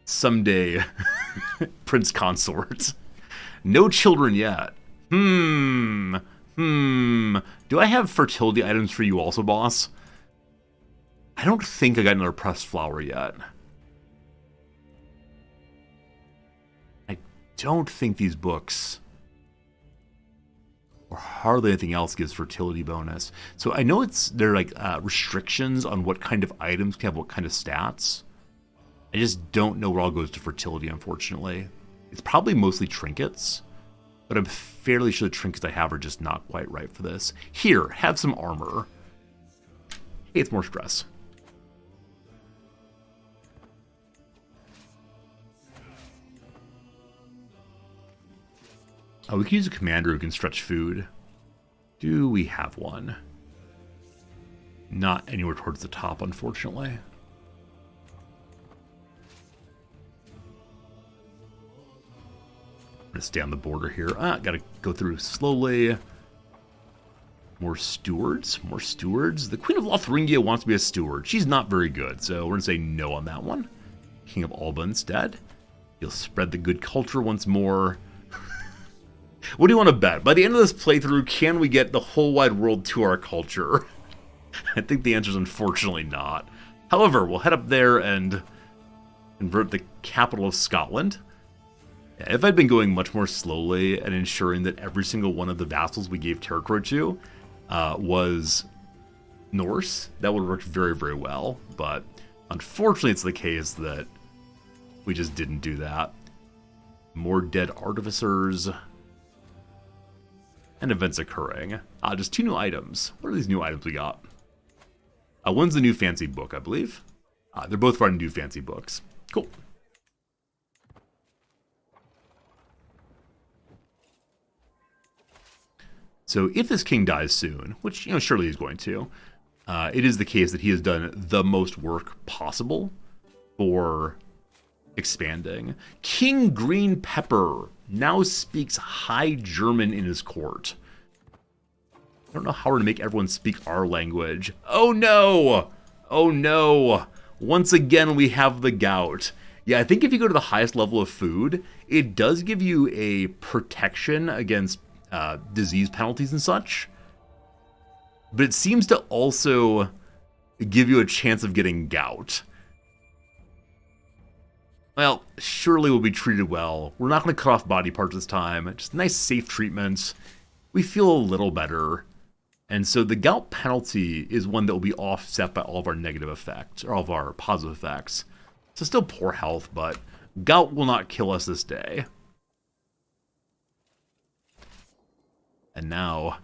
someday prince consort. No children yet. Do I have fertility items for you also, boss? I don't think I got another pressed flower yet. I don't think these books or hardly anything else gives fertility bonus. So I know there are like restrictions on what kind of items can have what kind of stats. I just don't know what all goes to fertility, unfortunately. It's probably mostly trinkets, but I'm fairly sure the trinkets I have are just not quite right for this. Here, have some armor. Hey, it's more stress. Oh, we can use a commander who can stretch food. Do we have one? Not anywhere towards the top, unfortunately. I'm gonna stay on the border here. Gotta go through slowly. More stewards, more stewards. The Queen of Lothringia wants to be a steward. She's not very good, so we're gonna say no on that one. King of Alba instead. You'll spread the good culture once more. What do you want to bet? By the end of this playthrough, can we get the whole wide world to our culture? I think the answer is unfortunately not. However, we'll head up there and convert the capital of Scotland. Yeah, if I'd been going much more slowly and ensuring that every single one of the vassals we gave territory to was Norse, that would have worked very, very well. But unfortunately, it's the case that we just didn't do that. More dead artificers. And events occurring. Just 2 new items. What are these new items we got? One's the new fancy book, I believe. They're both writing new fancy books. Cool. So if this king dies soon, which, surely he's going to, it is the case that he has done the most work possible for expanding. King Green Pepper now speaks High German in his court. I don't know how we're going to make everyone speak our language. Oh no! Oh no! Once again, we have the gout. Yeah, I think if you go to the highest level of food, it does give you a protection against disease penalties and such. But it seems to also give you a chance of getting gout. Well, surely we'll be treated well. We're not going to cut off body parts this time. Just nice, safe treatment. We feel a little better. And so the gout penalty is one that will be offset by all of our negative effects, or all of our positive effects. So still poor health, but gout will not kill us this day. And now,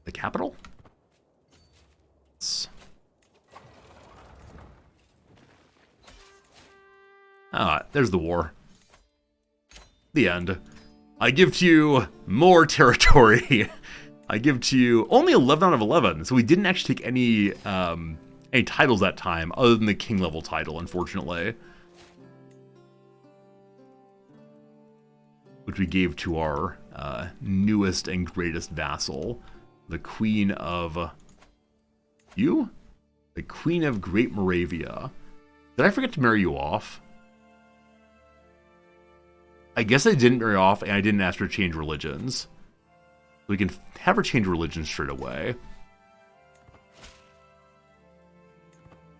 the capital? There's the war. The end. I give to you more territory. I give to you only 11 out of 11, so we didn't actually take any titles that time, other than the king level title, unfortunately. Which we gave to our newest and greatest vassal, the Queen of... You? The Queen of Great Moravia. Did I forget to marry you off? I guess I didn't marry off, and I didn't ask her to change religions. We can have her change religions straight away.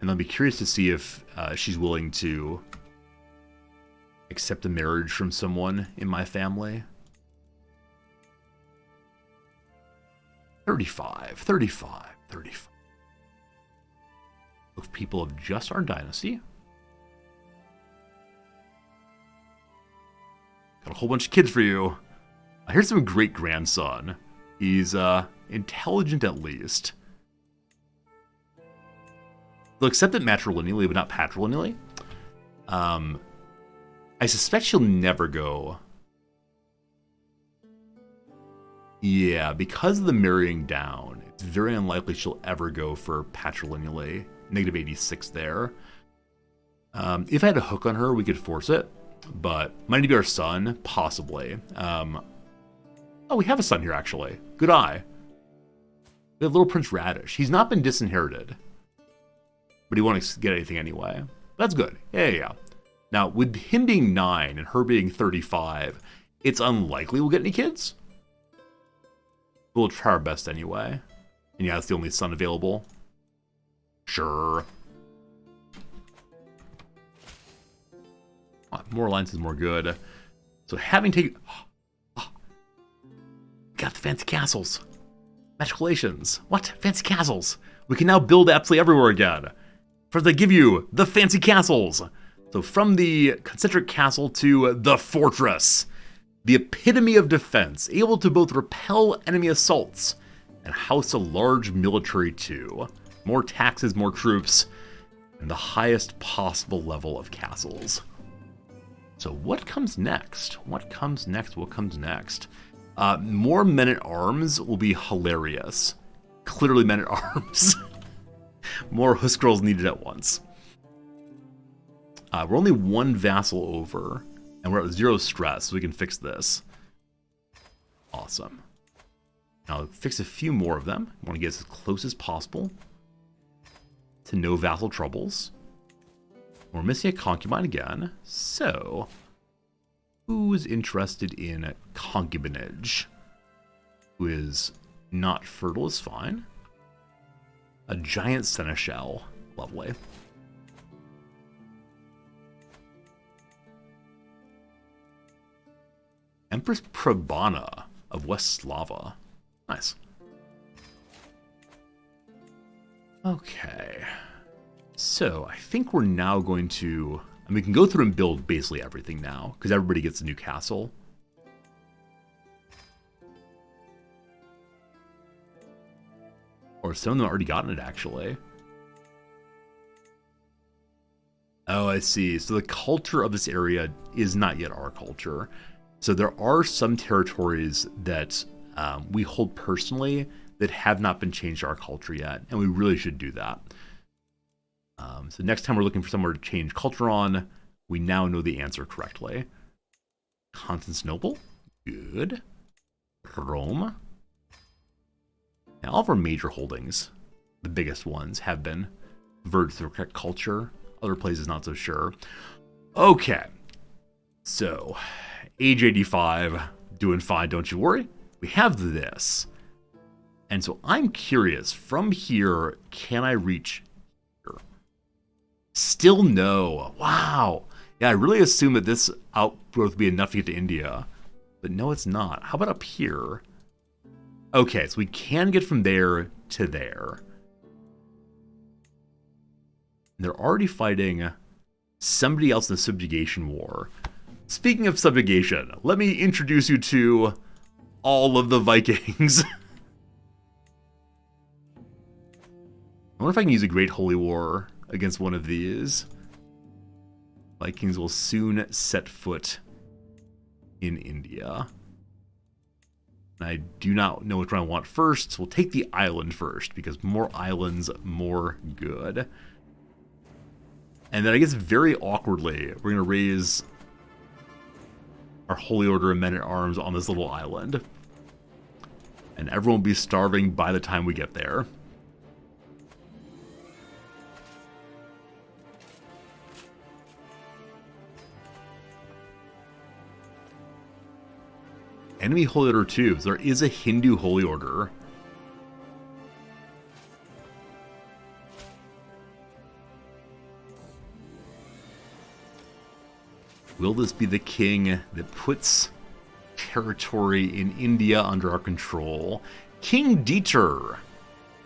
And I'll be curious to see if she's willing to accept a marriage from someone in my family. 35. Of people of just our dynasty. Got a whole bunch of kids for you. Here's some great-grandson. He's intelligent at least. They'll accept it matrilineally, but not patrilineally. I suspect she'll never go. Yeah, because of the marrying down, it's very unlikely she'll ever go for patrilineally. Negative 86 there. If I had a hook on her, we could force it. but might need to be our son, possibly. Oh, we have a son here, actually. Good eye. We have little Prince Radish. He's not been disinherited, but he won't get anything anyway. That's good. Yeah. Now, with him being 9 and her being 35, it's unlikely we'll get any kids. We'll try our best anyway. And yeah, that's the only son available. Sure. More alliance is more good. So having taken... got the fancy castles. Magicalations. What? Fancy castles. We can now build absolutely everywhere again. For they give you the fancy castles. So from the concentric castle to the fortress. The epitome of defense, able to both repel enemy assaults and house a large military too. More taxes, more troops, and the highest possible level of castles. So what comes next? What comes next? More men-at-arms will be hilarious. Clearly men-at-arms. More Huskarls needed at once. We're only 1 vassal over, and we're at 0 stress, so we can fix this. Awesome. Now, fix a few more of them. I want to get as close as possible to no vassal troubles. We're missing a concubine again, so who's interested in concubinage? Who is not fertile is fine. A giant seneschal, lovely. Empress Prabana of West Slava. Nice. Okay. So, I think we're now going to... I mean, we can go through and build basically everything now, because everybody gets a new castle. Or some of them already gotten it, actually. Oh, I see. So the culture of this area is not yet our culture. So there are some territories that we hold personally that have not been changed to our culture yet, and we really should do that. So next time we're looking for somewhere to change culture on, we now know the answer correctly. Constantinople, good. Rome. Now, all of our major holdings, the biggest ones, have been converted to the correct culture. Other places not so sure. Okay, so age 85, doing fine, don't you worry. We have this. And so I'm curious, from here, can I reach here? Still no. Wow. Yeah, I really assumed that this outgrowth would be enough to get to India. But no, it's not. How about up here? Okay, so we can get from there to there. They're already fighting somebody else in the subjugation war. Speaking of subjugation, let me introduce you to all of the Vikings. I wonder if I can use a Great Holy War against one of these. Vikings will soon set foot in India. And I do not know which one I want first, so we'll take the island first, because more islands, more good. And then I guess very awkwardly, we're going to raise our Holy Order of Men-at-Arms on this little island. And everyone will be starving by the time we get there. Enemy Holy Order 2. There is a Hindu Holy Order. Will this be the king that puts territory in India under our control? King Dieter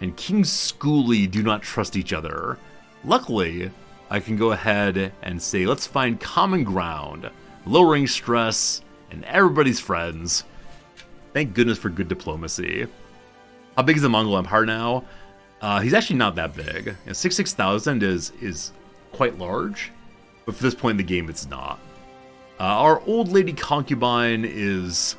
and King Schooley do not trust each other. Luckily, I can go ahead and say, let's find common ground, lowering stress, and everybody's friends. Thank goodness for good diplomacy. How big is the Mongol Empire now? He's actually not that big. You know, 66,000 is quite large, but for this point in the game, it's not. Our old lady concubine is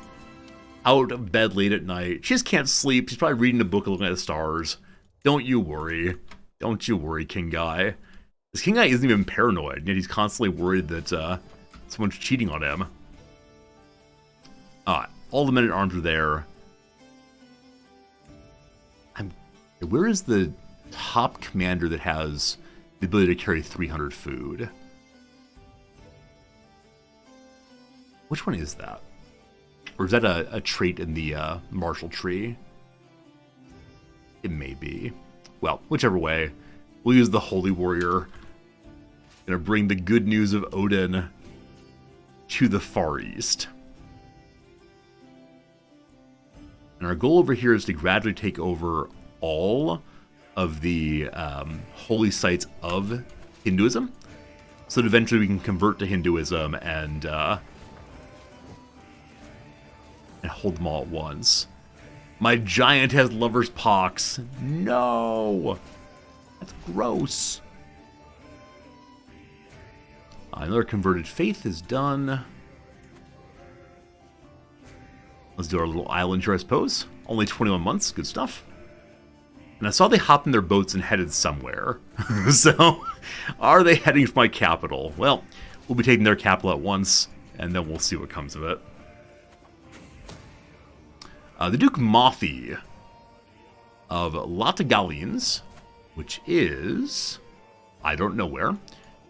out of bed late at night. She just can't sleep. She's probably reading a book and looking at the stars. Don't you worry. Don't you worry, King Guy. This King Guy isn't even paranoid, yet he's constantly worried that someone's cheating on him. All the men-at-arms are there. Where is the top commander that has the ability to carry 300 food? Which one is that? Or is that a trait in the martial tree? It may be. Well, whichever way, we'll use the Holy Warrior. Gonna bring the good news of Odin to the Far East. And our goal over here is to gradually take over all of the holy sites of Hinduism, so that eventually we can convert to Hinduism and hold them all at once. My giant has lover's pox. No! That's gross. Another converted faith is done. Let's do our little island here, I suppose. Only 21 months. Good stuff. And I saw they hopped in their boats and headed somewhere. So, are they heading for my capital? Well, we'll be taking their capital at once, and then we'll see what comes of it. The Duke Mothi of Latagalians, which is, I don't know where,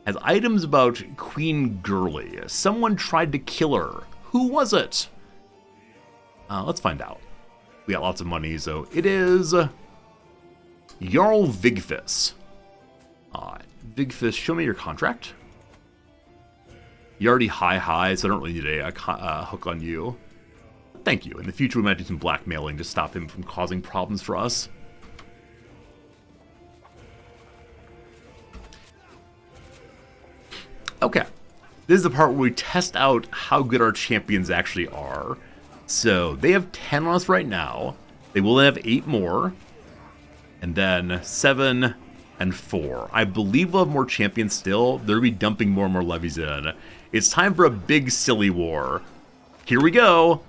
has items about Queen Girly. Someone tried to kill her. Who was it? Let's find out. We got lots of money, so it is Jarl Vigfis. Vigfis, show me your contract. You're already high, so I don't really need a hook on you. Thank you. In the future, we might do some blackmailing to stop him from causing problems for us. Okay. This is the part where we test out how good our champions actually are. So, they have 10 on us right now. They will have 8 more. And then 7 and 4. I believe we'll have more champions still. They'll be dumping more and more levies in. It's time for a big silly war. Here we go.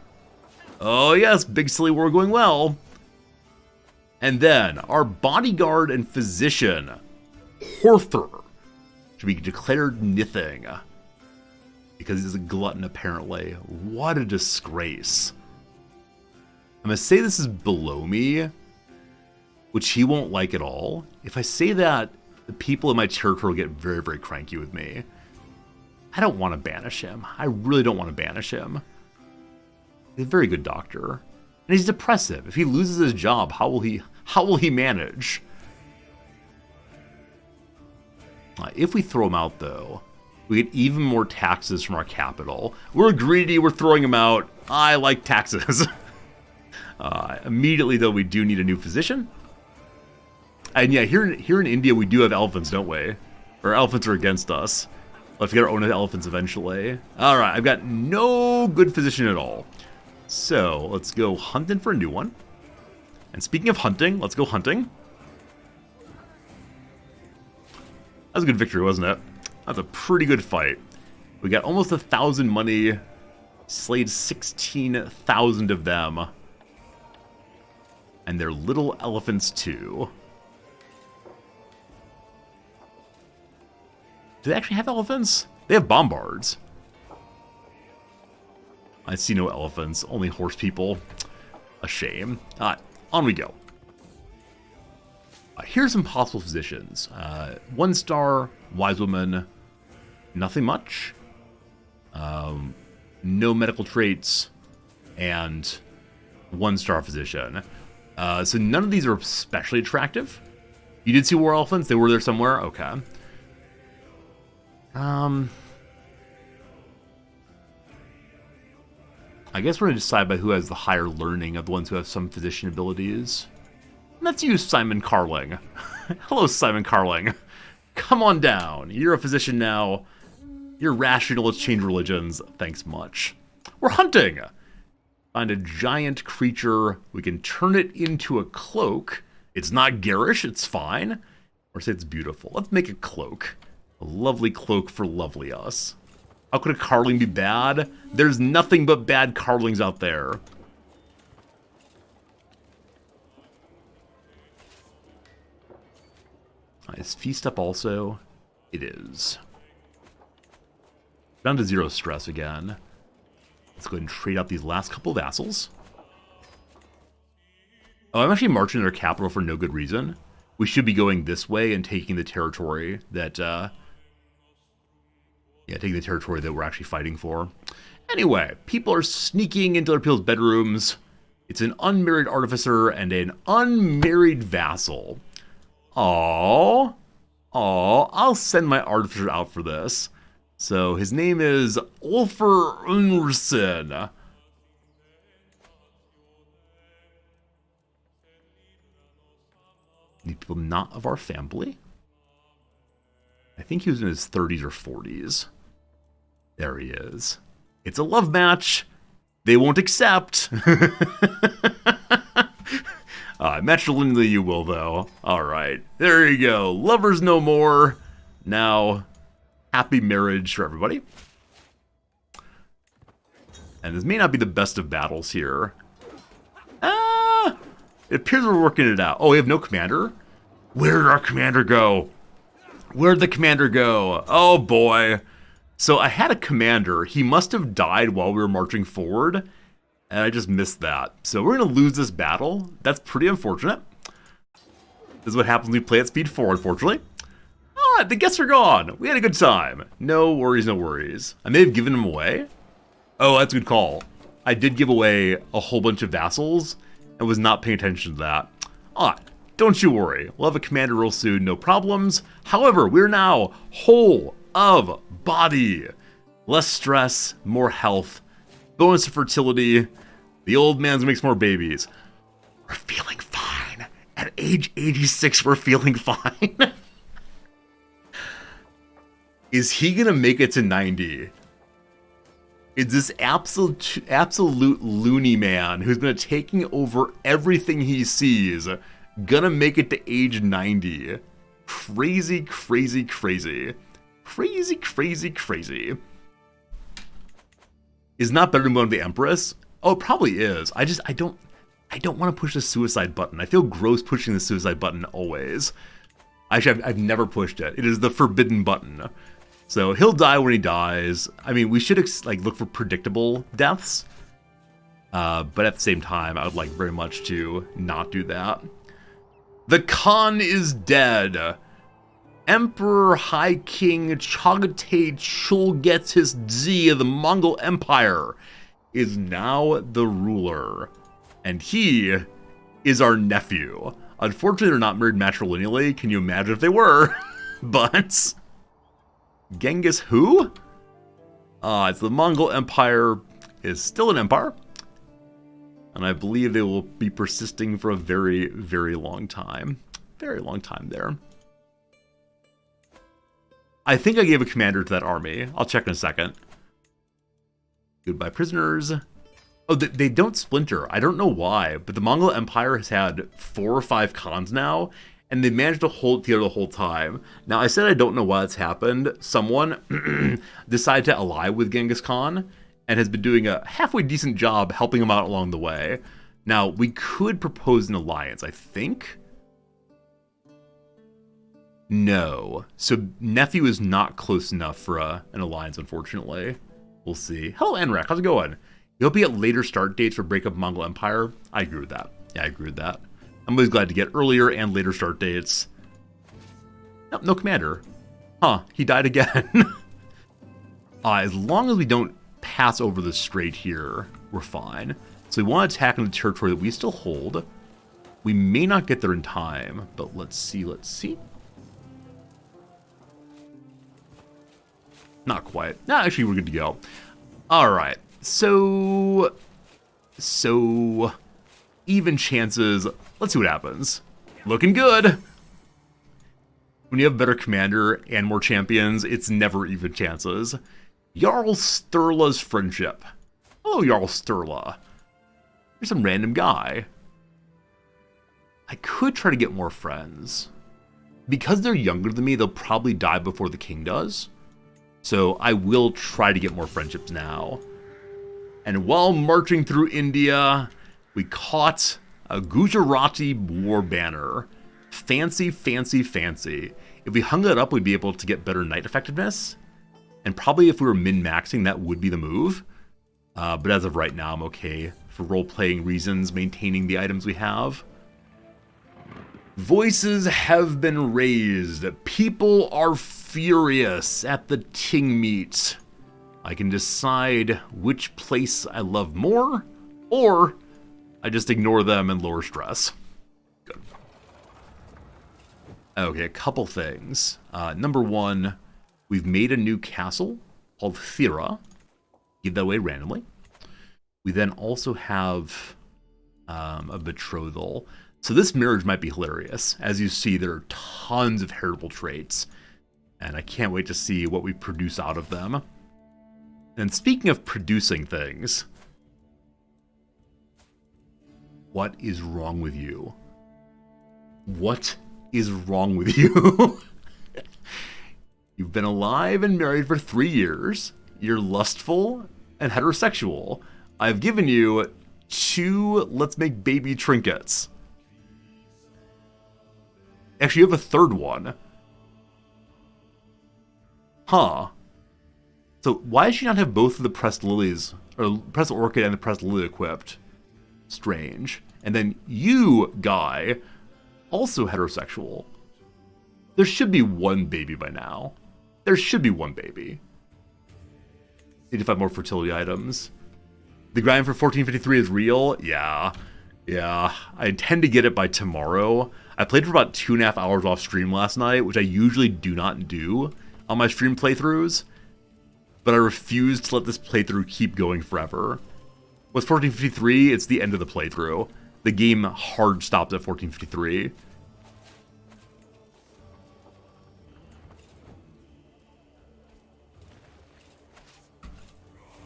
Oh yes, big silly war going well. And then, our bodyguard and physician, Horther, should be declared Nithing. Because he's a glutton, apparently. What a disgrace. I'm going to say this is below me, which he won't like at all. If I say that, the people in my territory will get very, very cranky with me. I don't want to banish him. I really don't want to banish him. He's a very good doctor. And he's depressive. If he loses his job, how will he manage? If we throw him out, though, we get even more taxes from our capital. We're greedy, we're throwing him out. I like taxes. Immediately, though, we do need a new physician. And yeah, here in India, we do have elephants, don't we? Or elephants are against us. We'll have to get our own elephants eventually. Alright, I've got no good physician at all. So, let's go hunting for a new one. And speaking of hunting, let's go hunting. That was a good victory, wasn't it? That's a pretty good fight. We got almost 1,000 money. Slayed 16,000 of them. And they're little elephants too. Do they actually have elephants? They have bombards. I see no elephants, only horse people. A shame. On we go. Here's some possible physicians. 1 star, wise woman, nothing much. No medical traits, and 1 star physician. So none of these are especially attractive. You did see war elephants? They were there somewhere? Okay. I guess we're going to decide by who has the higher learning of the ones who have some physician abilities. Let's use Simon Carling. Hello, Simon Carling. Come on down. You're a physician now. You're rational. Let's change religions. Thanks much. We're hunting. Find a giant creature. We can turn it into a cloak. It's not garish. It's fine. Or say it's beautiful. Let's make a cloak. A lovely cloak for lovely us. How could a Carling be bad? There's nothing but bad Carlings out there. Is feast up also? It is. Down to 0 stress again. Let's go ahead and trade out these last couple vassals. Oh, I'm actually marching their capital for no good reason. We should be going this way and taking the territory that, taking the territory that we're actually fighting for. Anyway, people are sneaking into other people's bedrooms. It's an unmarried artificer and an unmarried vassal. Aww. Aww, I'll send my artificer out for this. So his name is Ulfer Unrsen. Need people not of our family. I think he was in his 30s or 40s. There he is. It's a love match. They won't accept. Matrilineally you will, though. Alright, there you go. Lovers no more. Now, happy marriage for everybody. And this may not be the best of battles here. It appears we're working it out. Oh, we have no commander? Where did our commander go? Where'd the commander go? Oh, boy. So I had a commander. He must have died while we were marching forward. And I just missed that. So we're going to lose this battle. That's pretty unfortunate. This is what happens when we play at speed 4, unfortunately. Alright, the guests are gone. We had a good time. No worries, no worries. I may have given them away. Oh, that's a good call. I did give away a whole bunch of vassals and was not paying attention to that. Alright, don't you worry. We'll have a commander real soon, no problems. However, we're now whole of body. Less stress, more health, bonus to fertility. The old man's makes more babies. We're feeling fine. At age 86, we're feeling fine. Is he gonna make it to 90? Is this absolute loony man who's been taking over everything he sees gonna make it to age 90? Crazy, crazy, crazy. Crazy, crazy, crazy. Is not better than one of the Empress? Oh, it probably is. I don't want to push the suicide button. I feel gross pushing the suicide button always. Actually, I've never pushed it. It is the forbidden button. So he'll die when he dies. I mean, we should look for predictable deaths. But at the same time, I would like very much to not do that. The Khan is dead. Emperor High King Chagatai Chulgetis of the Mongol Empire is now the ruler. And he is our nephew. Unfortunately, they're not married matrilineally. Can you imagine if they were? But Genghis who? It's the Mongol Empire is still an empire. And I believe they will be persisting for a very, very long time. Very long time there. I think I gave a commander to that army. I'll check in a second. Goodbye, prisoners. Oh, they don't splinter. I don't know why, but the Mongol Empire has had 4 or 5 Khans now, and they managed to hold it together the whole time. Now, I said I don't know why that's happened. Someone decided to ally with Genghis Khan and has been doing a halfway decent job helping him out along the way. Now, we could propose an alliance, I think. No. So, nephew is not close enough for an alliance, unfortunately. We'll see. Hello, Enrak. How's it going? You'll be at later start dates for Breakup Mongol Empire. I agree with that. Yeah, I agree with that. I'm always glad to get earlier and later start dates. Nope, no commander. Huh, he died again. As long as we don't pass over the strait here, we're fine. So we want to attack into territory that we still hold. We may not get there in time, but let's see, let's see. Not quite. No, actually, we're good to go. All right. So even chances. Let's see what happens. Looking good. When you have a better commander and more champions, it's never even chances. Jarl Sturla's friendship. Hello, Jarl Sturla. You're some random guy. I could try to get more friends. Because they're younger than me, they'll probably die before the king does. So I will try to get more friendships now. And while marching through India, we caught a Gujarati war banner. Fancy, fancy, fancy. If we hung that up, we'd be able to get better knight effectiveness. And probably if we were min-maxing, that would be the move. But as of right now, I'm okay for role-playing reasons, maintaining the items we have. Voices have been raised. People are furious at the Ting meet. I can decide which place I love more, or I just ignore them and lower stress. Good. Okay, a couple things. Number one, we've made a new castle called Thera. Give that away randomly. We then also have a betrothal. So this marriage might be hilarious. As you see, there are tons of heritable traits, and I can't wait to see what we produce out of them. And speaking of producing things, what is wrong with you? What is wrong with you? You've been alive and married for 3 years. You're lustful and heterosexual. I've given you 2 let's make baby trinkets. Actually, you have a third one. Huh. So why does she not have both of the pressed lilies, or pressed orchid and the pressed lily equipped? Strange. And then you, guy, also heterosexual. There should be 1 baby by now. There should be 1 baby. Need to find more fertility items. The grind for 1453 is real? Yeah. I intend to get it by tomorrow. I played for about 2.5 hours off stream last night, which I usually do not do on my stream playthroughs. But I refuse to let this playthrough keep going forever. With 1453, it's the end of the playthrough. The game hard stops at 1453.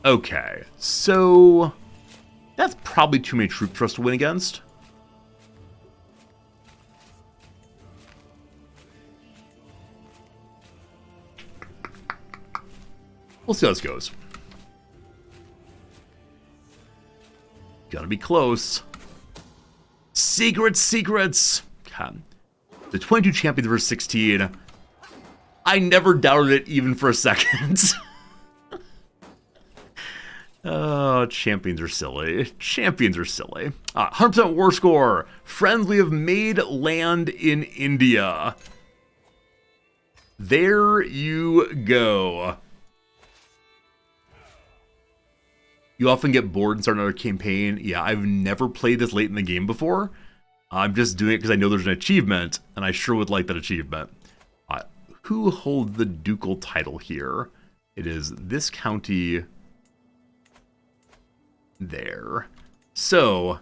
Okay, so that's probably too many troop trusts to win against. We'll see how this goes. Gotta be close. Secrets! Okay. The 22 champions versus 16. I never doubted it even for a second. Oh, champions are silly. 100% war score. Friends, we have made land in India. There you go. You often get bored and start another campaign. Yeah, I've never played this late in the game before. I'm just doing it because I know there's an achievement, and I sure would like that achievement. Who holds the ducal title here? It is this county there. So,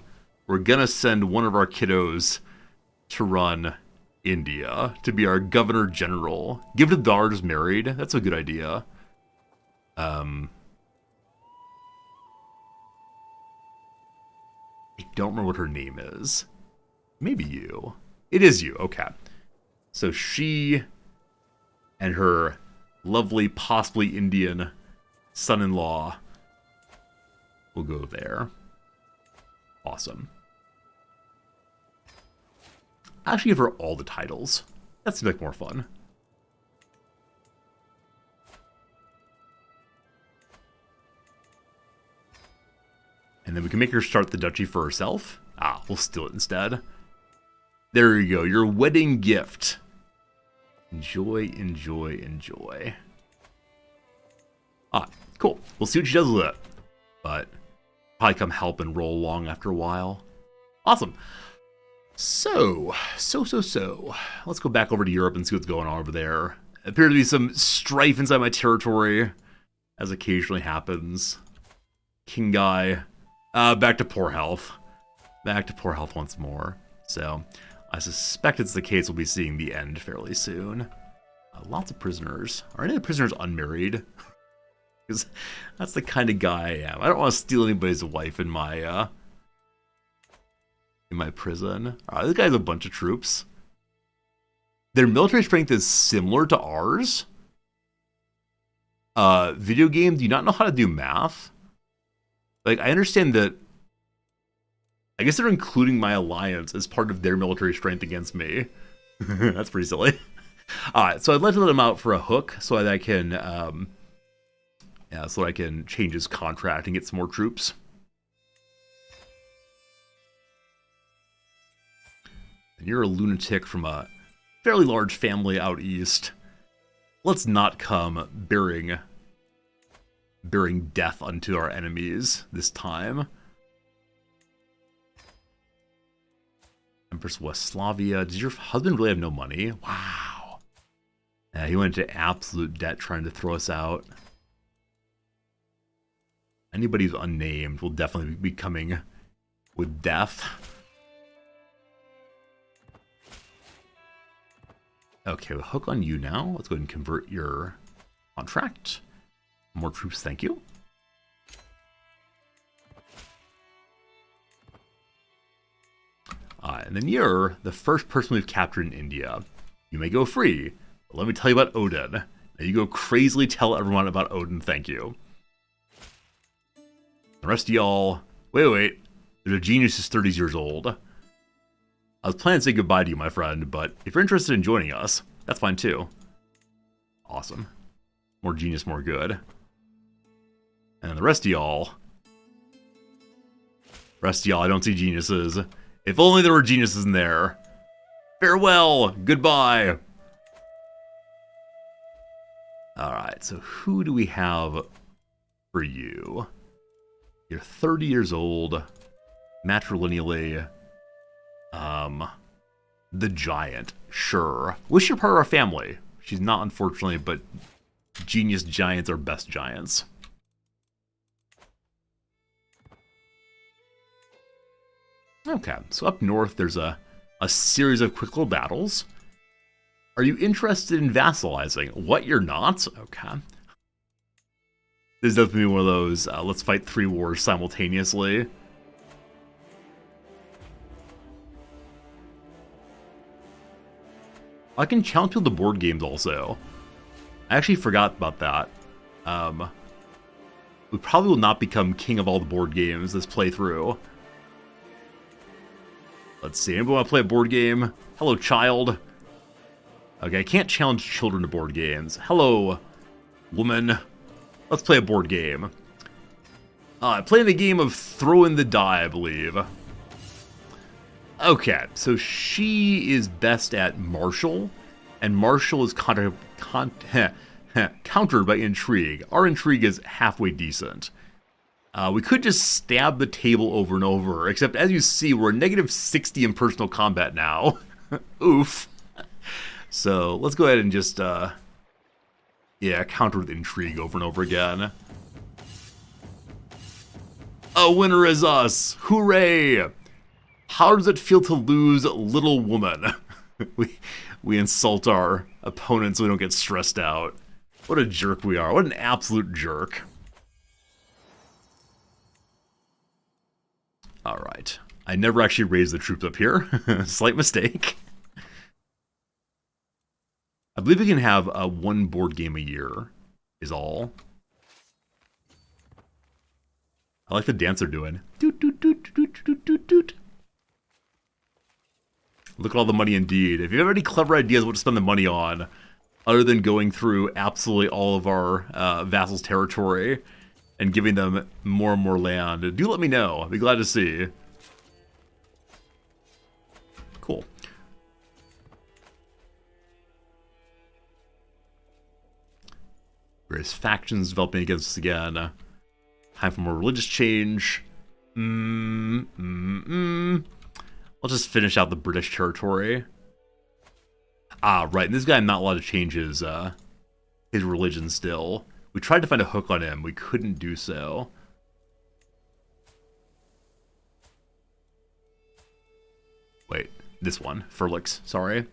we're gonna send one of our kiddos to run India, to be our governor general. Give the daughters married. That's a good idea. I don't remember what her name is. Maybe you. It is you. Okay. So she and her lovely, possibly Indian son-in-law will go there. Awesome. I'll actually give her all the titles. That seems like more fun. And then we can make her start the duchy for herself. We'll steal it instead. There you go, your wedding gift. Enjoy. Cool. We'll see what she does with it. But probably come help and roll along after a while. Awesome. So. Let's go back over to Europe and see what's going on over there. Appears to be some strife inside my territory, as occasionally happens. King guy. Back to poor health. Once more. So, I suspect it's the case we'll be seeing the end fairly soon. Lots of prisoners. Are any of the prisoners unmarried? Because that's the kind of guy I am. I don't want to steal anybody's wife in my prison. This guy has a bunch of troops. Their military strength is similar to ours. Video game, do you not know how to do math? Like, I understand that. I guess they're including my alliance as part of their military strength against me. That's pretty silly. Alright, so I'd like to let them out for a hook so that I can Yeah, so I can change his contract and get some more troops. And you're a lunatic from a fairly large family out east. Let's not come bearing death unto our enemies this time. Empress Westlavia. Does your husband really have no money? Wow. Yeah, he went into absolute debt trying to throw us out. Anybody who's unnamed will definitely be coming with death. Okay, we'll hook on you now. Let's go ahead and convert your contract. More troops, thank you. And then you're the first person we've captured in India. You may go free, but let me tell you about Odin. Now you go crazily tell everyone about Odin, thank you. The rest of y'all, wait. There's a genius who's 30 years old. I was planning to say goodbye to you, my friend, but if you're interested in joining us, that's fine too. Awesome. More genius, more good. And the rest of y'all, I don't see geniuses. If only there were geniuses in there. Farewell, goodbye. Alright, so who do we have for you? You're 30 years old, matrilineally. The giant, sure. Wish you're part of our family. She's not, unfortunately, but genius giants are best giants. Okay, so up north there's a series of quick little battles. Are you interested in vassalizing? What, you're not? Okay. This is definitely one of those, let's fight 3 wars simultaneously. I can challenge people to board games also. I actually forgot about that. We probably will not become king of all the board games this playthrough. Let's see, anybody want to play a board game? Hello, child. Okay, I can't challenge children to board games. Hello, woman. Let's play a board game. Playing the game of throw in the die, I believe. Okay, so she is best at martial, and martial is countered by intrigue. Our intrigue is halfway decent. We could just stab the table over and over, except as you see, we're negative 60 in personal combat now. Oof. So let's go ahead and just, counter with intrigue over and over again. A winner is us! Hooray! How does it feel to lose, little woman? we insult our opponents so we don't get stressed out. What a jerk we are. What an absolute jerk. Alright. I never actually raised the troops up here. Slight mistake. I believe we can have one board game a year, is all. I like the dance they're doing. Doot, doot, doot, doot, doot, doot, doot. Look at all the money indeed. If you have any clever ideas what to spend the money on, other than going through absolutely all of our vassals' territory and giving them more and more land, do let me know. I'd be glad to see. Cool. Various factions developing against us again. Time for more religious change. I'll just finish out the British territory. Right. And this guy, I'm not allowed to change his religion still. We tried to find a hook on him. We couldn't do so. Wait, this one. Ferlix, sorry.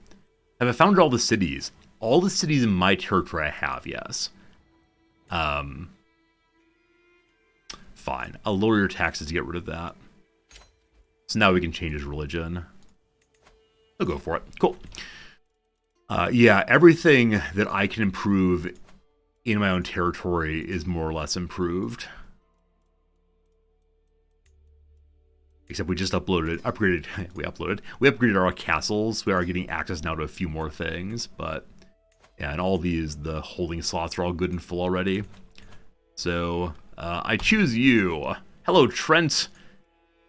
Have I found all the cities? All the cities in my territory I have, yes. Fine. I'll lower your taxes to get rid of that. So now we can change his religion. I'll go for it. Cool. Yeah, everything that I can improve in my own territory is more or less improved. Except we just upgraded our castles. We are getting access now to a few more things, but yeah, and all these, the holding slots are all good and full already. So, I choose you. Hello, Trent.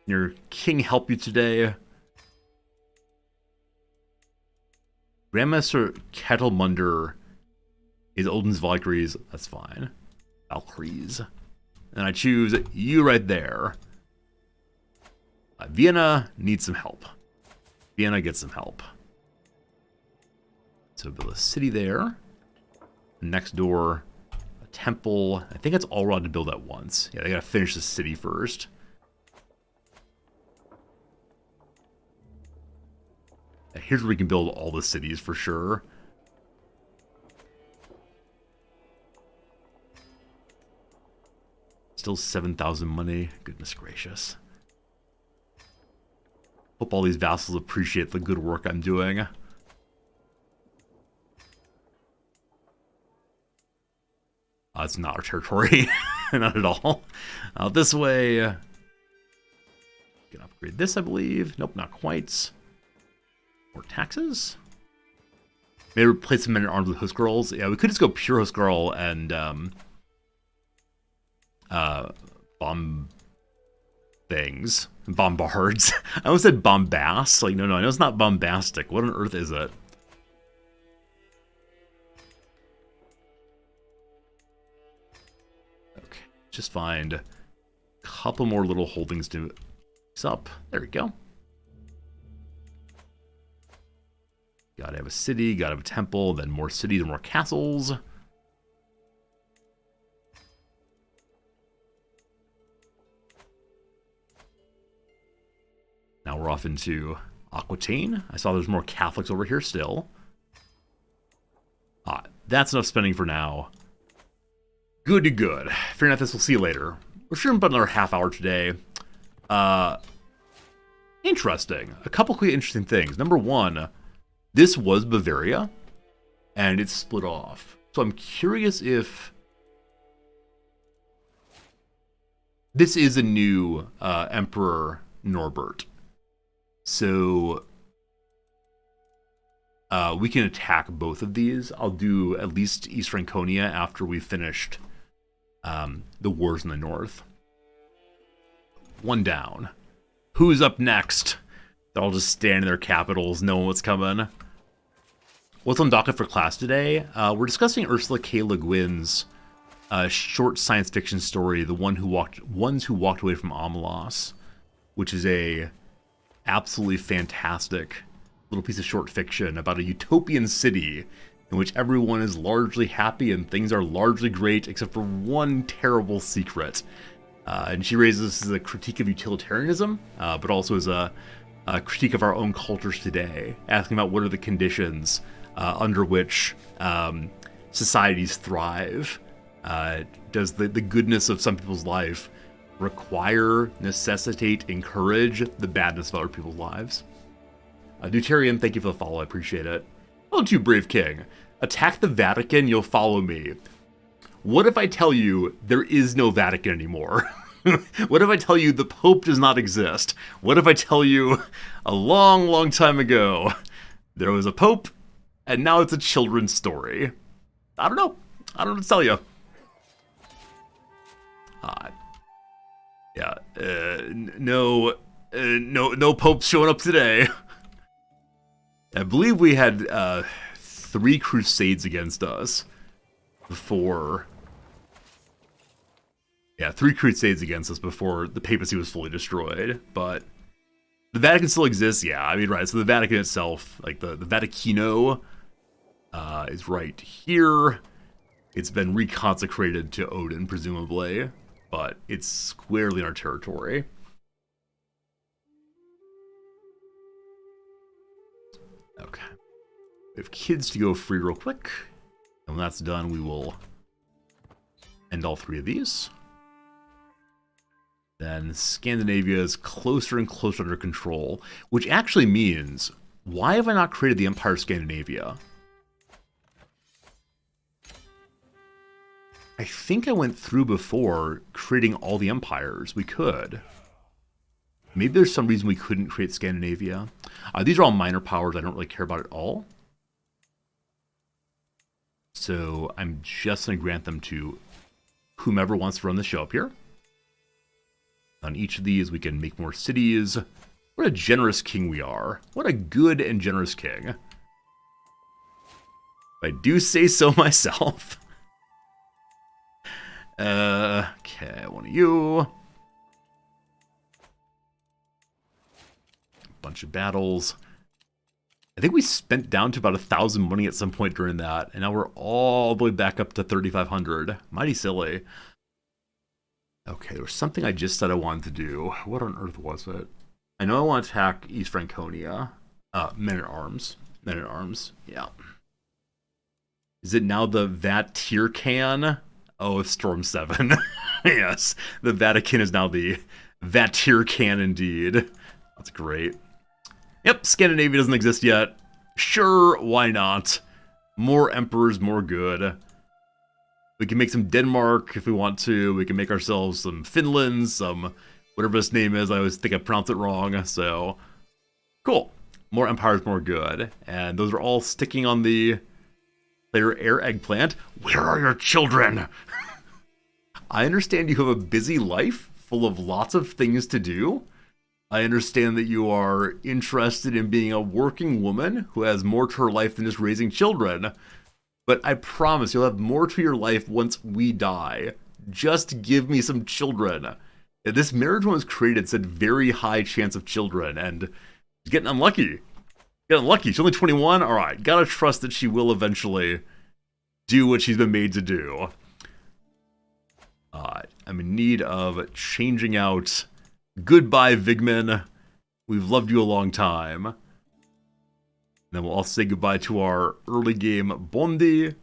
Your king help you today. Grandmaster Kettlemunder is Odin's Valkyries. That's fine. Valkyries. And I choose you right there. Vienna needs some help. Vienna gets some help. So build a city there. Next door, a temple. I think it's all allowed to build at once. Yeah, they gotta finish the city first. Here's where we can build all the cities for sure. Still 7,000 money. Goodness gracious. Hope all these vassals appreciate the good work I'm doing. It's not our territory. Not at all. This way. Can upgrade this, I believe. Nope, not quite. More taxes? Maybe replace some men at arms with host girls. Yeah, we could just go pure host girl and bomb things. Bombards. I almost said bombast. Like, no, I know it's not bombastic. What on earth is it? Okay, just find a couple more little holdings to mix up. There we go. Gotta have a city, gotta have a temple, then more cities and more castles. Now we're off into Aquitaine. I saw there's more Catholics over here still. That's enough spending for now. Good to good. Fear not, this we'll see you later. We're shooting about another half hour today. Interesting. A couple quick interesting things. Number one, this was Bavaria, and it's split off. So I'm curious if this is a new Emperor Norbert. So we can attack both of these. I'll do at least East Franconia after we've finished the wars in the north. One down. Who's up next? They're all just standing in their capitals, knowing what's coming. What's on docket for class today? We're discussing Ursula K. Le Guin's short science fiction story, Ones Who Walked Away from Amelos, which is a absolutely fantastic little piece of short fiction about a utopian city in which everyone is largely happy and things are largely great except for one terrible secret. And she raises this as a critique of utilitarianism, but also as a critique of our own cultures today, asking about what are the conditions under which societies thrive. Does the goodness of some people's life require, necessitate, encourage the badness of other people's lives? Deuterium, thank you for the follow, I appreciate it. Oh, you brave king. Attack the Vatican, you'll follow me. What if I tell you there is no Vatican anymore? What if I tell you the Pope does not exist? What if I tell you a long, long time ago there was a Pope and now it's a children's story? I don't know. I don't know what to tell you. No popes showing up today. I believe we had 3 crusades against us before. Yeah, 3 crusades against us before the papacy was fully destroyed. But the Vatican still exists. Yeah, I mean, right. So the Vatican itself, like the Vaticano, is right here. It's been reconsecrated to Odin, presumably, but it's squarely in our territory. Okay. We have kids to go free real quick. And when that's done, we will end all 3 of these. Then Scandinavia is closer and closer under control, which actually means, why have I not created the Empire of Scandinavia? I think I went through before creating all the empires. We could. Maybe there's some reason we couldn't create Scandinavia. These are all minor powers I don't really care about at all. So I'm just going to grant them to whomever wants to run the show up here. On each of these, we can make more cities. What a generous king we are. What a good and generous king. If I do say so myself. Okay, one of you. Bunch of battles. I think we spent down to about 1,000 money at some point during that, and now we're all the way back up to 3,500. Mighty silly. Okay, there was something I just said I wanted to do. What on earth was it? I know I want to attack East Franconia. Men at Arms. Men at Arms, yeah. Is it now the Vatican? Oh, it's Storm 7. Yes, the Vatican is now the Vatican indeed. That's great. Yep, Scandinavia doesn't exist yet. Sure, why not? More emperors, more good. We can make some Denmark if we want to. We can make ourselves some Finland, some whatever this name is. I always think I pronounce it wrong, so cool. More empires, more good. And those are all sticking on the player air eggplant. Where are your children? I understand you have a busy life full of lots of things to do. I understand that you are interested in being a working woman who has more to her life than just raising children. But I promise you'll have more to your life once we die. Just give me some children. This marriage one was created, said very high chance of children, and she's getting unlucky. Getting unlucky. She's only 21. All right, gotta trust that she will eventually do what she's been made to do. I'm in need of changing out. Goodbye, Vigman. We've loved you a long time. And then we'll all say goodbye to our early game Bondi.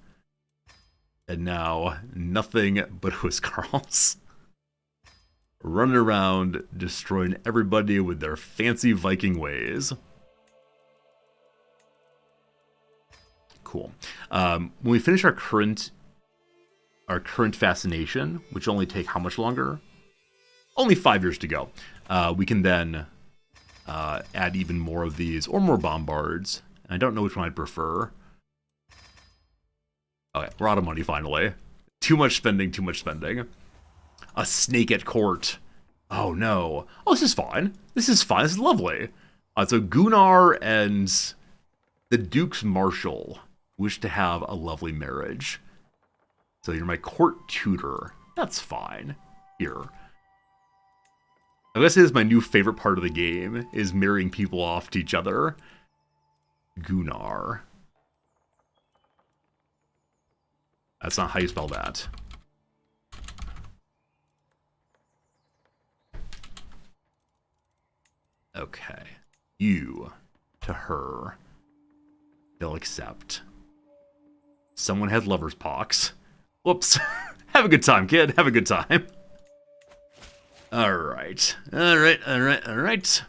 And now, nothing but Huskarls. Running around, destroying everybody with their fancy Viking ways. Cool. When we finish our current fascination, which will only take how much longer? Only 5 years to go. We can then add even more of these, or more bombards. And I don't know which one I'd prefer. Okay, we're out of money finally. Too much spending, too much spending. A snake at court. Oh no. Oh, this is fine. This is fine. This is lovely. So Gunnar and the Duke's Marshal wish to have a lovely marriage. So you're my court tutor. That's fine. Here. I guess it is my new favorite part of the game, is marrying people off to each other. Gunnar. That's not how you spell that. Okay. You to her. They'll accept. Someone had lover's pox. Whoops. Have a good time, kid. Have a good time. Alright. Alright.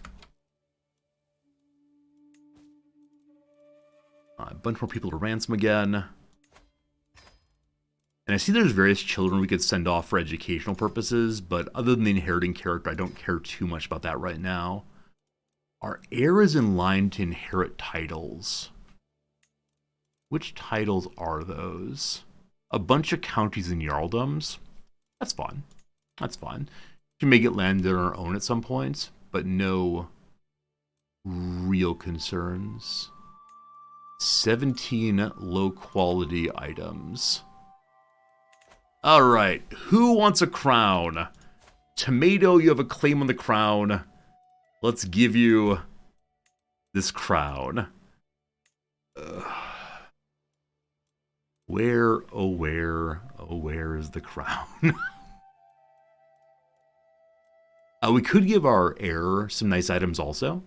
A bunch more people to ransom again. And I see there's various children we could send off for educational purposes, but other than the inheriting character, I don't care too much about that right now. Our heir is in line to inherit titles. Which titles are those? A bunch of counties and jarldoms. That's fine. That's fine. We may get landed on our own at some points, but no real concerns. 17 low-quality items. Alright, who wants a crown? Tomato, you have a claim on the crown. Let's give you this crown. Where, oh where is the crown? We could give our heir some nice items also.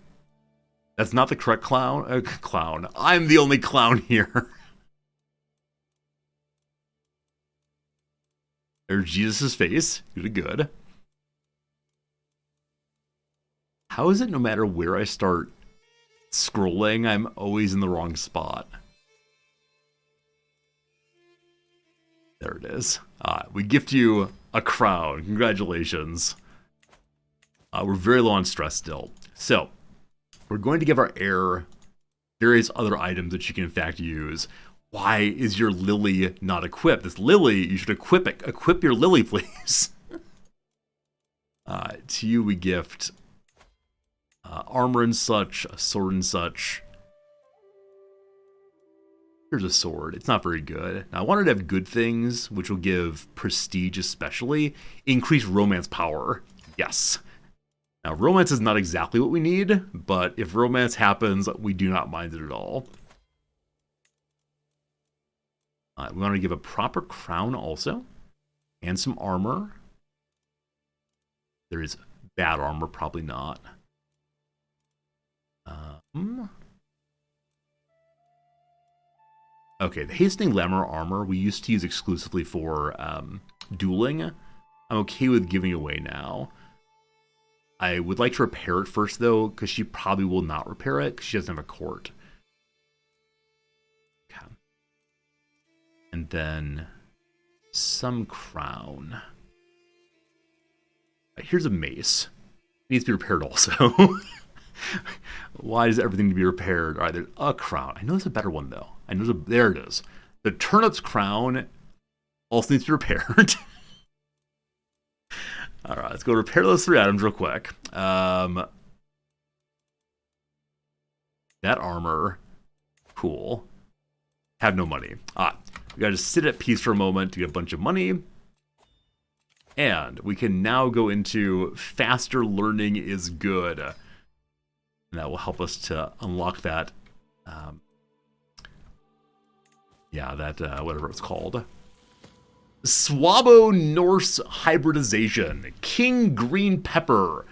That's not the correct clown. I'm the only clown here. There's Jesus' face. Good. How is it no matter where I start scrolling, I'm always in the wrong spot? There it is. We gift you a crown. Congratulations. We're very low on stress still. So, we're going to give our heir various other items that you can in fact use. Why is your lily not equipped? This lily, you should equip it. Equip your lily, please. To you we gift armor and such, a sword and such. Here's a sword. It's not very good. Now, I wanted to have good things, which will give prestige especially. Increase romance power. Yes. Now, romance is not exactly what we need, but if romance happens, we do not mind it at all. We want to give a proper crown also, and some armor. There is bad armor, probably not. Okay, the hastening glamour armor we used to use exclusively for dueling. I'm okay with giving away now. I would like to repair it first, though, because she probably will not repair it, because she doesn't have a court. Okay. And then some crown. Here's a mace. It needs to be repaired also. Why does everything need to be repaired? All right, there's a crown. I know there's a better one, though. I know there it is. The turnip's crown also needs to be repaired. All right, let's go repair those 3 items real quick. That armor, cool. Have no money. We gotta just sit at peace for a moment to get a bunch of money. And we can now go into faster learning is good. And that will help us to unlock that, whatever it's called. Swabo-Norse hybridization. King Green Pepper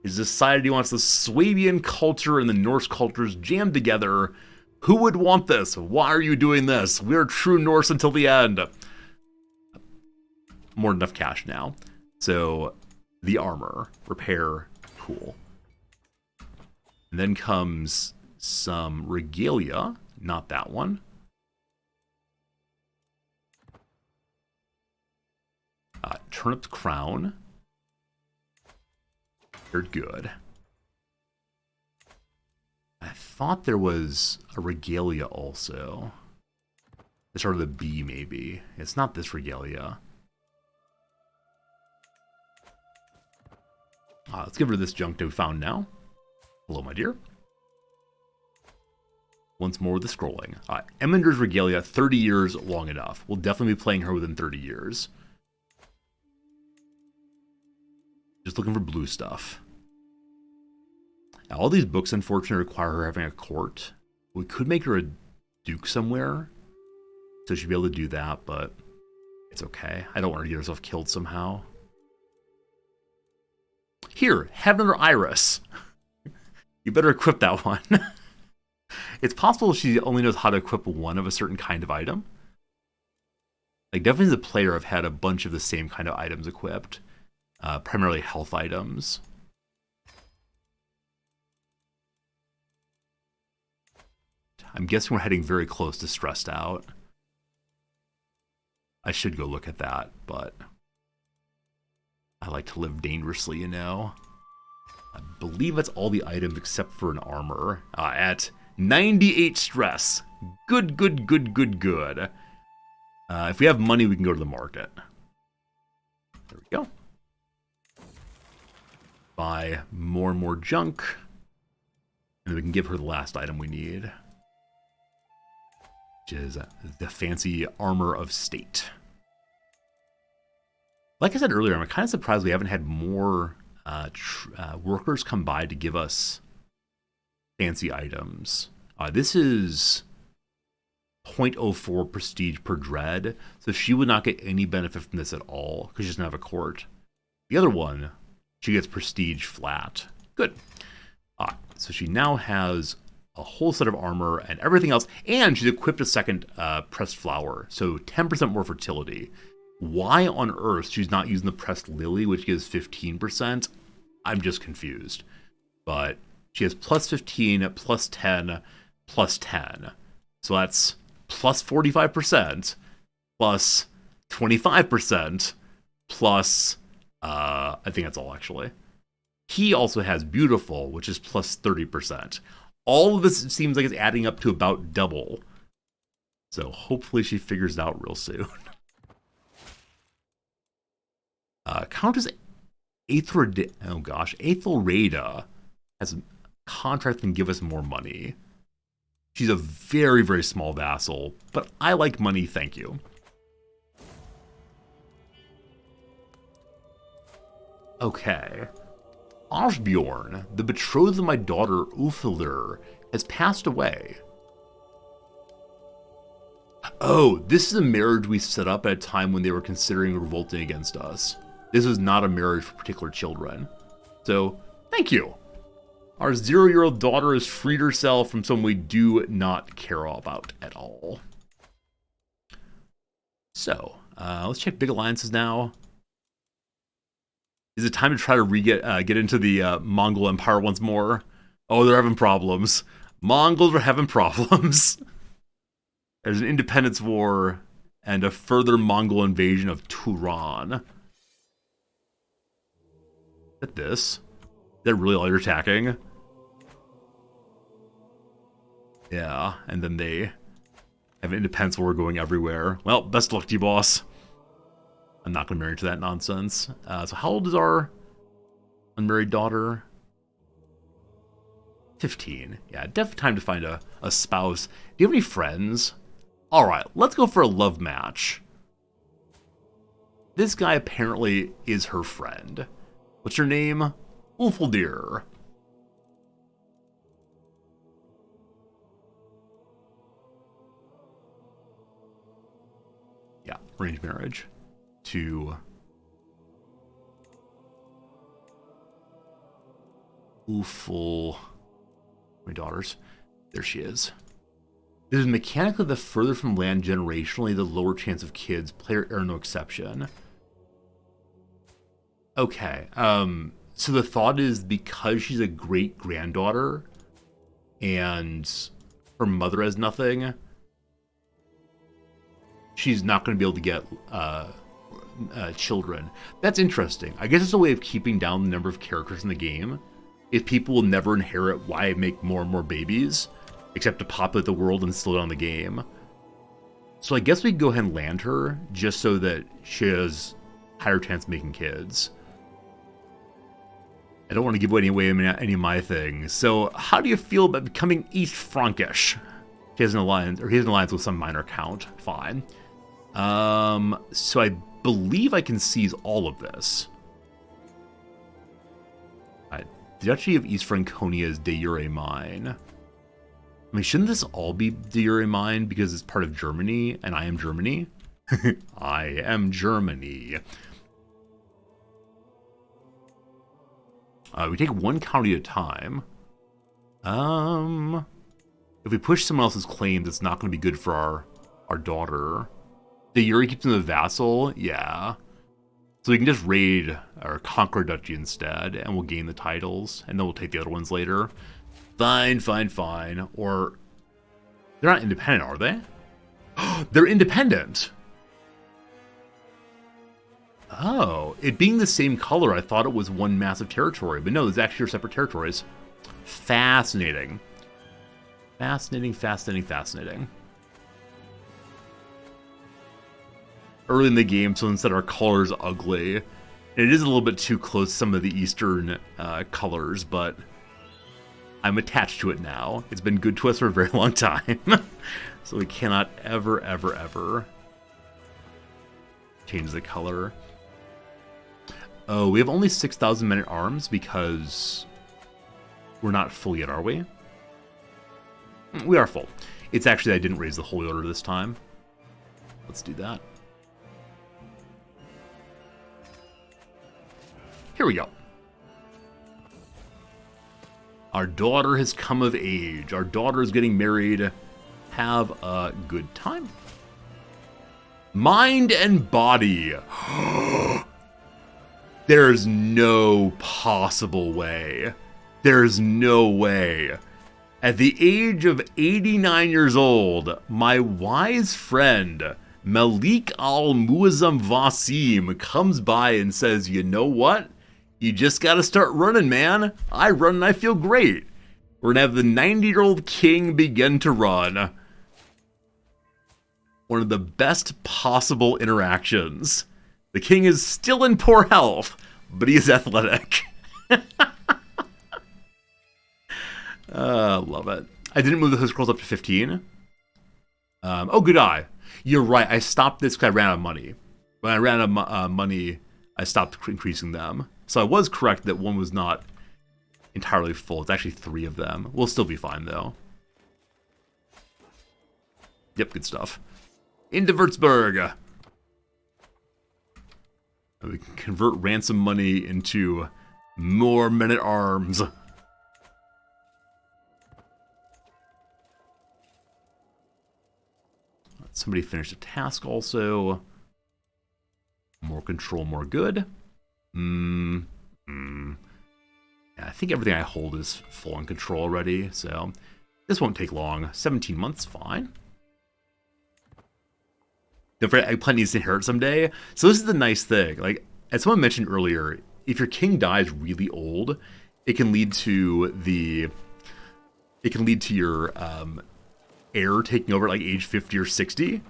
has decided he wants the Swabian culture and the Norse cultures jammed together. Who would want this? Why are you doing this? We're true Norse until the end. More than enough cash now. So, the armor. Repair. Cool. And then comes some regalia. Not that one. Turnip's crown. They're good. I thought there was a regalia also. It started with a B, maybe. It's not this regalia. Let's give her this junk that we found now. Hello, my dear. Once more with the scrolling. Emender's regalia, 30 years, long enough. We'll definitely be playing her within 30 years. Just looking for blue stuff. Now, all these books, unfortunately, require her having a court. We could make her a duke somewhere, so she'd be able to do that, but it's okay. I don't want her to get herself killed somehow. Here, have another iris. You better equip that one. It's possible she only knows how to equip one of a certain kind of item. Like, definitely as a player, I've had a bunch of the same kind of items equipped. Primarily health items. I'm guessing we're heading very close to stressed out. I should go look at that, but I like to live dangerously, you know. I believe that's all the items except for an armor. At 98 stress. Good, good, good, good, good. If we have money, we can go to the market. There we go. Buy more and more junk. And we can give her the last item we need. Which is the fancy armor of state. Like I said earlier, I'm kind of surprised we haven't had more workers come by to give us fancy items. This is 0.04 prestige per dread, so she would not get any benefit from this at all because she doesn't have a court. The other one, she gets prestige flat. Good. So she now has a whole set of armor and everything else, and she's equipped a second pressed flower, so 10% more fertility. Why on earth she's not using the pressed lily, which gives 15%? I'm just confused. But she has plus 15, plus 10, plus 10. So that's plus 45%, plus 25%, plus, I think that's all actually. He also has beautiful, which is plus 30%. All of this seems like it's adding up to about double. So hopefully she figures it out real soon. Countess Aethelreda has a contract and give us more money. She's a very, very small vassal, but I like money, thank you. Okay. Osbjorn, the betrothed of my daughter Ulfilder, has passed away. Oh, this is a marriage we set up at a time when they were considering revolting against us. This was not a marriage for particular children. So, thank you. Our 0-year-old daughter has freed herself from someone we do not care about at all. So, let's check big alliances now. Is it time to try to get into the Mongol Empire once more? Oh, they're having problems. Mongols are having problems. There's an independence war and a further Mongol invasion of Turan. At this. Is that really all you're attacking? Yeah, and then they have an independence war going everywhere. Well, best luck to you, boss. I'm not going to marry into that nonsense. So how old is our unmarried daughter? 15. Yeah, definitely time to find a spouse. Do you have any friends? Alright, let's go for a love match. This guy apparently is her friend. What's your name? Ulfildir. Yeah, arranged marriage. To Ulfil. My daughters. There she is. This is mechanically the further from land generationally, the lower chance of kids. Player error, no exception. Okay. So the thought is because she's a great granddaughter and her mother has nothing, she's not going to be able to get children. That's interesting. I guess it's a way of keeping down the number of characters in the game. If people will never inherit, why make more and more babies? Except to populate the world and slow down the game. So I guess we can go ahead and land her, just so that she has higher chance of making kids. I don't want to give away any of my things. So how do you feel about becoming East Frankish? He has an alliance, or he has an alliance with some minor count. Fine. So I believe I can seize all of this. The Duchy of East Franconia is de jure mine. I mean, shouldn't this all be de jure mine because it's part of Germany, and I am Germany? I am Germany. We take one county at a time. If we push someone else's claims, it's not going to be good for our daughter. De jure keeps him a vassal? Yeah. So we can just raid or conquer duchy instead, and we'll gain the titles, and then we'll take the other ones later. Fine, fine, fine. Or they're not independent, are they? They're independent. Oh, it being the same color, I thought it was one massive territory, but no, there's actually separate territories. Fascinating. Fascinating, fascinating, fascinating. Early in the game, so instead our color is ugly. And it is a little bit too close to some of the Eastern colors, but I'm attached to it now. It's been good to us for a very long time. So we cannot ever, ever, ever change the color. Oh, we have only 6,000 men at arms because we're not full yet, are we? We are full. It's actually, I didn't raise the Holy Order this time. Let's do that. Here we go. Our daughter has come of age. Our daughter is getting married. Have a good time. Mind and body. There's no possible way. There's no way. At the age of 89 years old, my wise friend, Malik al-Muazzam Wasim, comes by and says, you know what? You just gotta start running, man. I run and I feel great. We're gonna have the 90-year-old king begin to run. one of the best possible interactions. The king is still in poor health, but he is athletic. Love it. I didn't move the scrolls up to 15. Oh, good eye. You're right. I stopped this because I ran out of money. When I ran out of money, I stopped increasing them. So I was correct that one was not entirely full. It's actually 3 of them. We'll still be fine, though. Yep, good stuff. Into Würzburg. We can convert ransom money into more men-at-arms. Somebody finished a task also. More control, more good. Yeah, I think everything I hold is full on control already, so this won't take long. 17 months, fine. Don't forget, Eggplant needs to inherit someday. So this is the nice thing. Like, as someone mentioned earlier, if your king dies really old, it can lead to your heir taking over at like age 50 or 60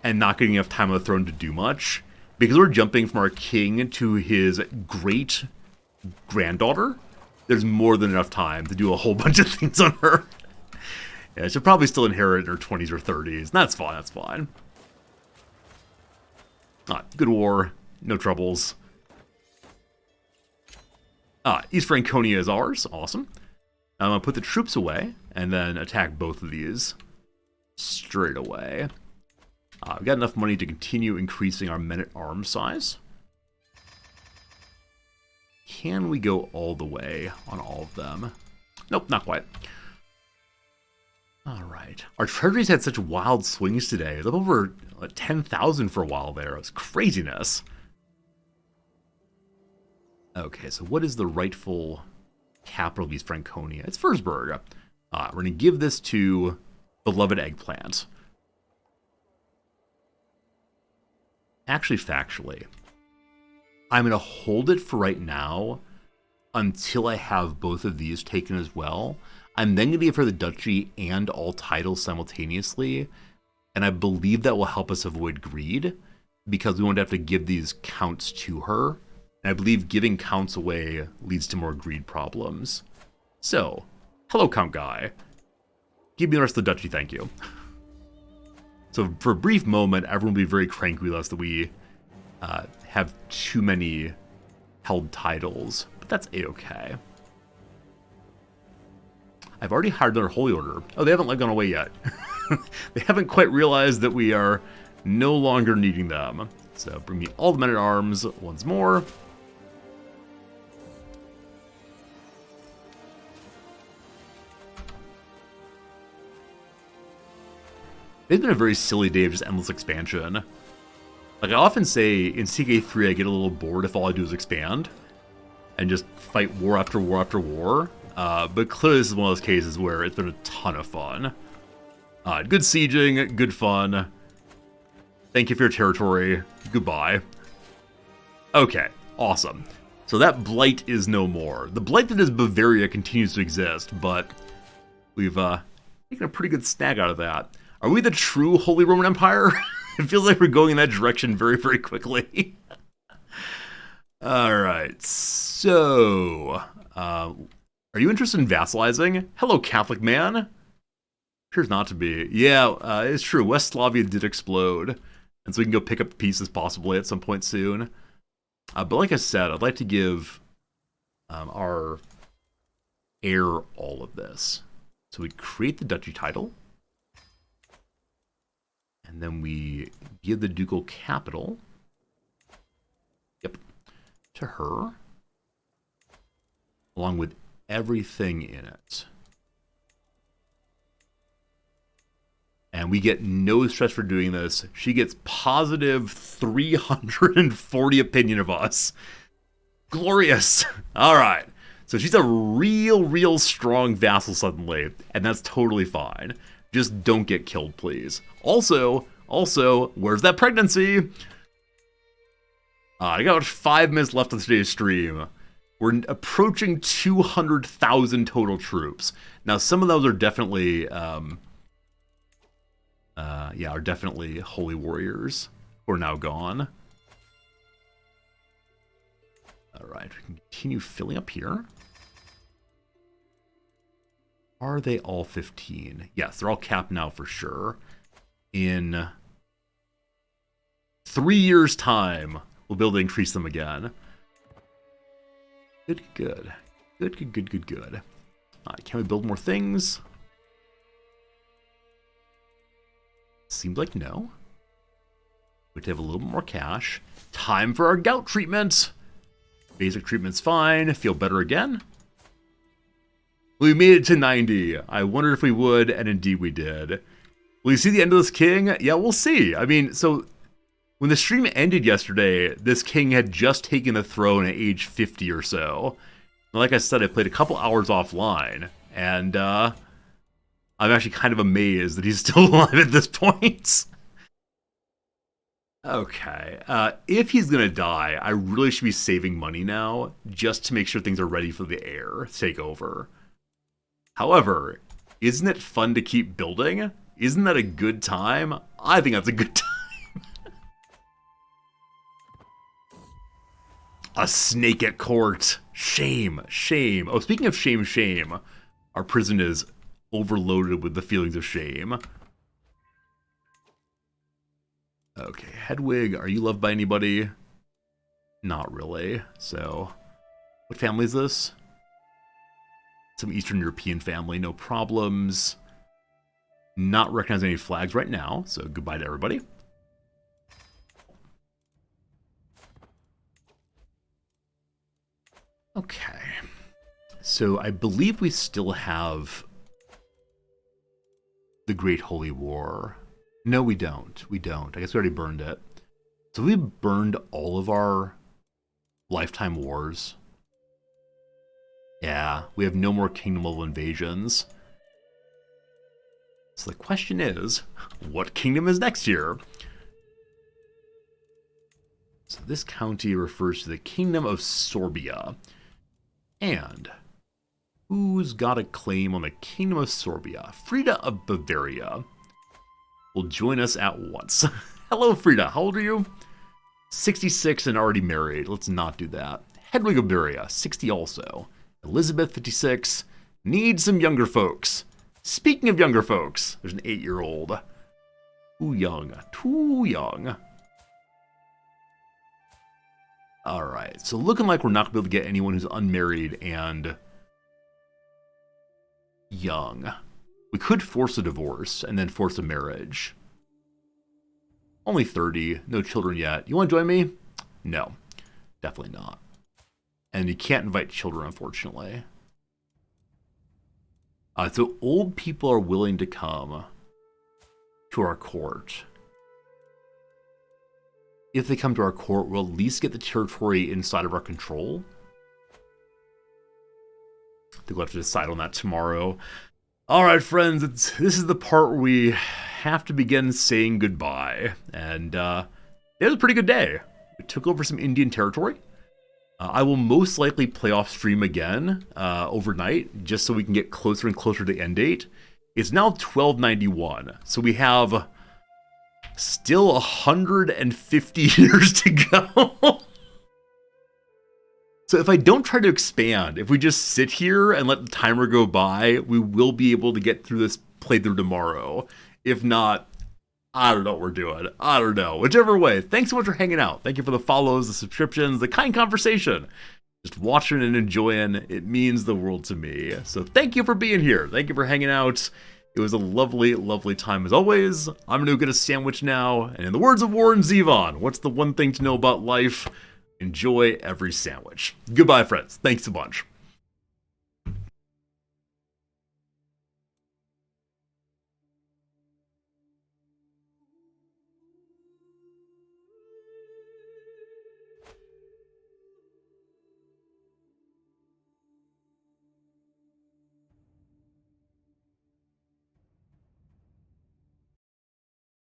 and not getting enough time on the throne to do much. Because we're jumping from our king to his great granddaughter, there's more than enough time to do a whole bunch of things on her. Yeah, she'll probably still inherit in her 20s or 30s. And that's fine, that's fine. Good war, no troubles. East Franconia is ours, awesome. I'm going to put the troops away and then attack both of these straight away. We've got enough money to continue increasing our men-at-arms size. Can we go all the way on all of them? Nope, not quite. All right. Our treasuries had such wild swings today. They're up over 10,000 for a while there. It was craziness. Okay, so what is the rightful capital of East Franconia? It's Würzburg. We're going to give this to beloved Eggplant. Actually, factually, I'm going to hold it for right now until I have both of these taken as well. I'm then going to give her the duchy and all titles simultaneously, and I believe that will help us avoid greed, because we won't have to give these counts to her, and I believe giving counts away leads to more greed problems. So, hello, Count Guy. Give me the rest of the duchy, thank you. So for a brief moment, everyone will be very cranky with us that we have too many held titles, but that's a-okay. I've already hired their Holy Order. Oh, they haven't gone away yet. They haven't quite realized that we are no longer needing them. So bring me all the men-at-arms once more. It's been a very silly day of just endless expansion. Like, I often say, in CK3 I get a little bored if all I do is expand. And just fight war after war after war. But clearly this is one of those cases where it's been a ton of fun. Good sieging, good fun. Thank you for your territory. Goodbye. Okay, awesome. So that blight is no more. The blight that is Bavaria continues to exist, but we've taken a pretty good snag out of that. Are we the true Holy Roman Empire? It feels like we're going in that direction very, very quickly. Alright, so... are you interested in vassalizing? Hello, Catholic man. Appears not to be. Yeah, it's true. West Slavia did explode. And so we can go pick up the pieces possibly at some point soon. But like I said, I'd like to give our heir all of this. So we create the duchy title. And then we give the ducal capital. Yep. To her. Along with everything in it. And we get no stress for doing this. She gets positive 340 opinion of us. Glorious. All right. So she's a real strong vassal suddenly. And that's totally fine. Just don't get killed, please. Also, where's that pregnancy? I got 5 minutes left on today's stream. We're approaching 200,000 total troops. Now, some of those are definitely Yeah, are definitely holy warriors who are now gone. Alright, we can continue filling up here. Are they all 15? Yes, they're all capped now for sure. In 3 years' time, we'll be able to increase them again. Good, good. Good, good, good, good, good. Alright, can we build more things? Seems like no. We have a little bit more cash. Time for our gout treatment! Basic treatment's fine. Feel better again. We made it to 90. I wondered if we would, and indeed we did. Will you see the end of this king? Yeah, we'll see. I mean, so when the stream ended yesterday, this king had just taken the throne at age 50 or so. And like I said, I played a couple hours offline, and I'm actually kind of amazed that he's still alive at this point. Okay, if he's gonna die, I really should be saving money now, just to make sure things are ready for the heir to take over. However, isn't it fun to keep building? Isn't that a good time? I think that's a good time. A snake at court. Shame, shame. Oh, speaking of shame, shame, our prison is overloaded with the feelings of shame. Okay, Hedwig, are you loved by anybody? Not really. So, what family is this? Some Eastern European family, no problems. Not recognizing any flags right now, so goodbye to everybody. Okay. So I believe we still have the Great Holy War. No, we don't. We don't. I guess we already burned it. So we burned all of our lifetime wars. Yeah, we have no more kingdom level invasions. So the question is, what kingdom is next here? So this county refers to the Kingdom of Sorbia. And who's got a claim on the Kingdom of Sorbia? Frida of Bavaria will join us at once. Hello, Frida. How old are you? 66 and already married. Let's not do that. Hedwig of Bavaria, 60 also. Elizabeth, 56. Need some younger folks. Speaking of younger folks, there's an 8-year-old. Too young. Too young. Alright, so looking like we're not going to be able to get anyone who's unmarried and young. We could force a divorce and then force a marriage. Only 30, no children yet. You want to join me? No, definitely not. And you can't invite children, unfortunately. So old people are willing to come to our court. If they come to our court, we'll at least get the territory inside of our control. I think we'll have to decide on that tomorrow. Alright, friends, this is the part where we have to begin saying goodbye. And it was a pretty good day. We took over some Indian territory. I will most likely play off stream again overnight, just so we can get closer and closer to the end date. It's now 1291, so we have still 150 years to go. So if I don't try to expand, if we just sit here and let the timer go by, we will be able to get through this playthrough tomorrow. If not, I don't know what we're doing. I don't know. Whichever way, thanks so much for hanging out. Thank you for the follows, the subscriptions, the kind conversation. Just watching and enjoying, it means the world to me. So thank you for being here. Thank you for hanging out. It was a lovely, lovely time as always. I'm going to go get a sandwich now. And in the words of Warren Zevon, what's the one thing to know about life? Enjoy every sandwich. Goodbye, friends. Thanks a bunch.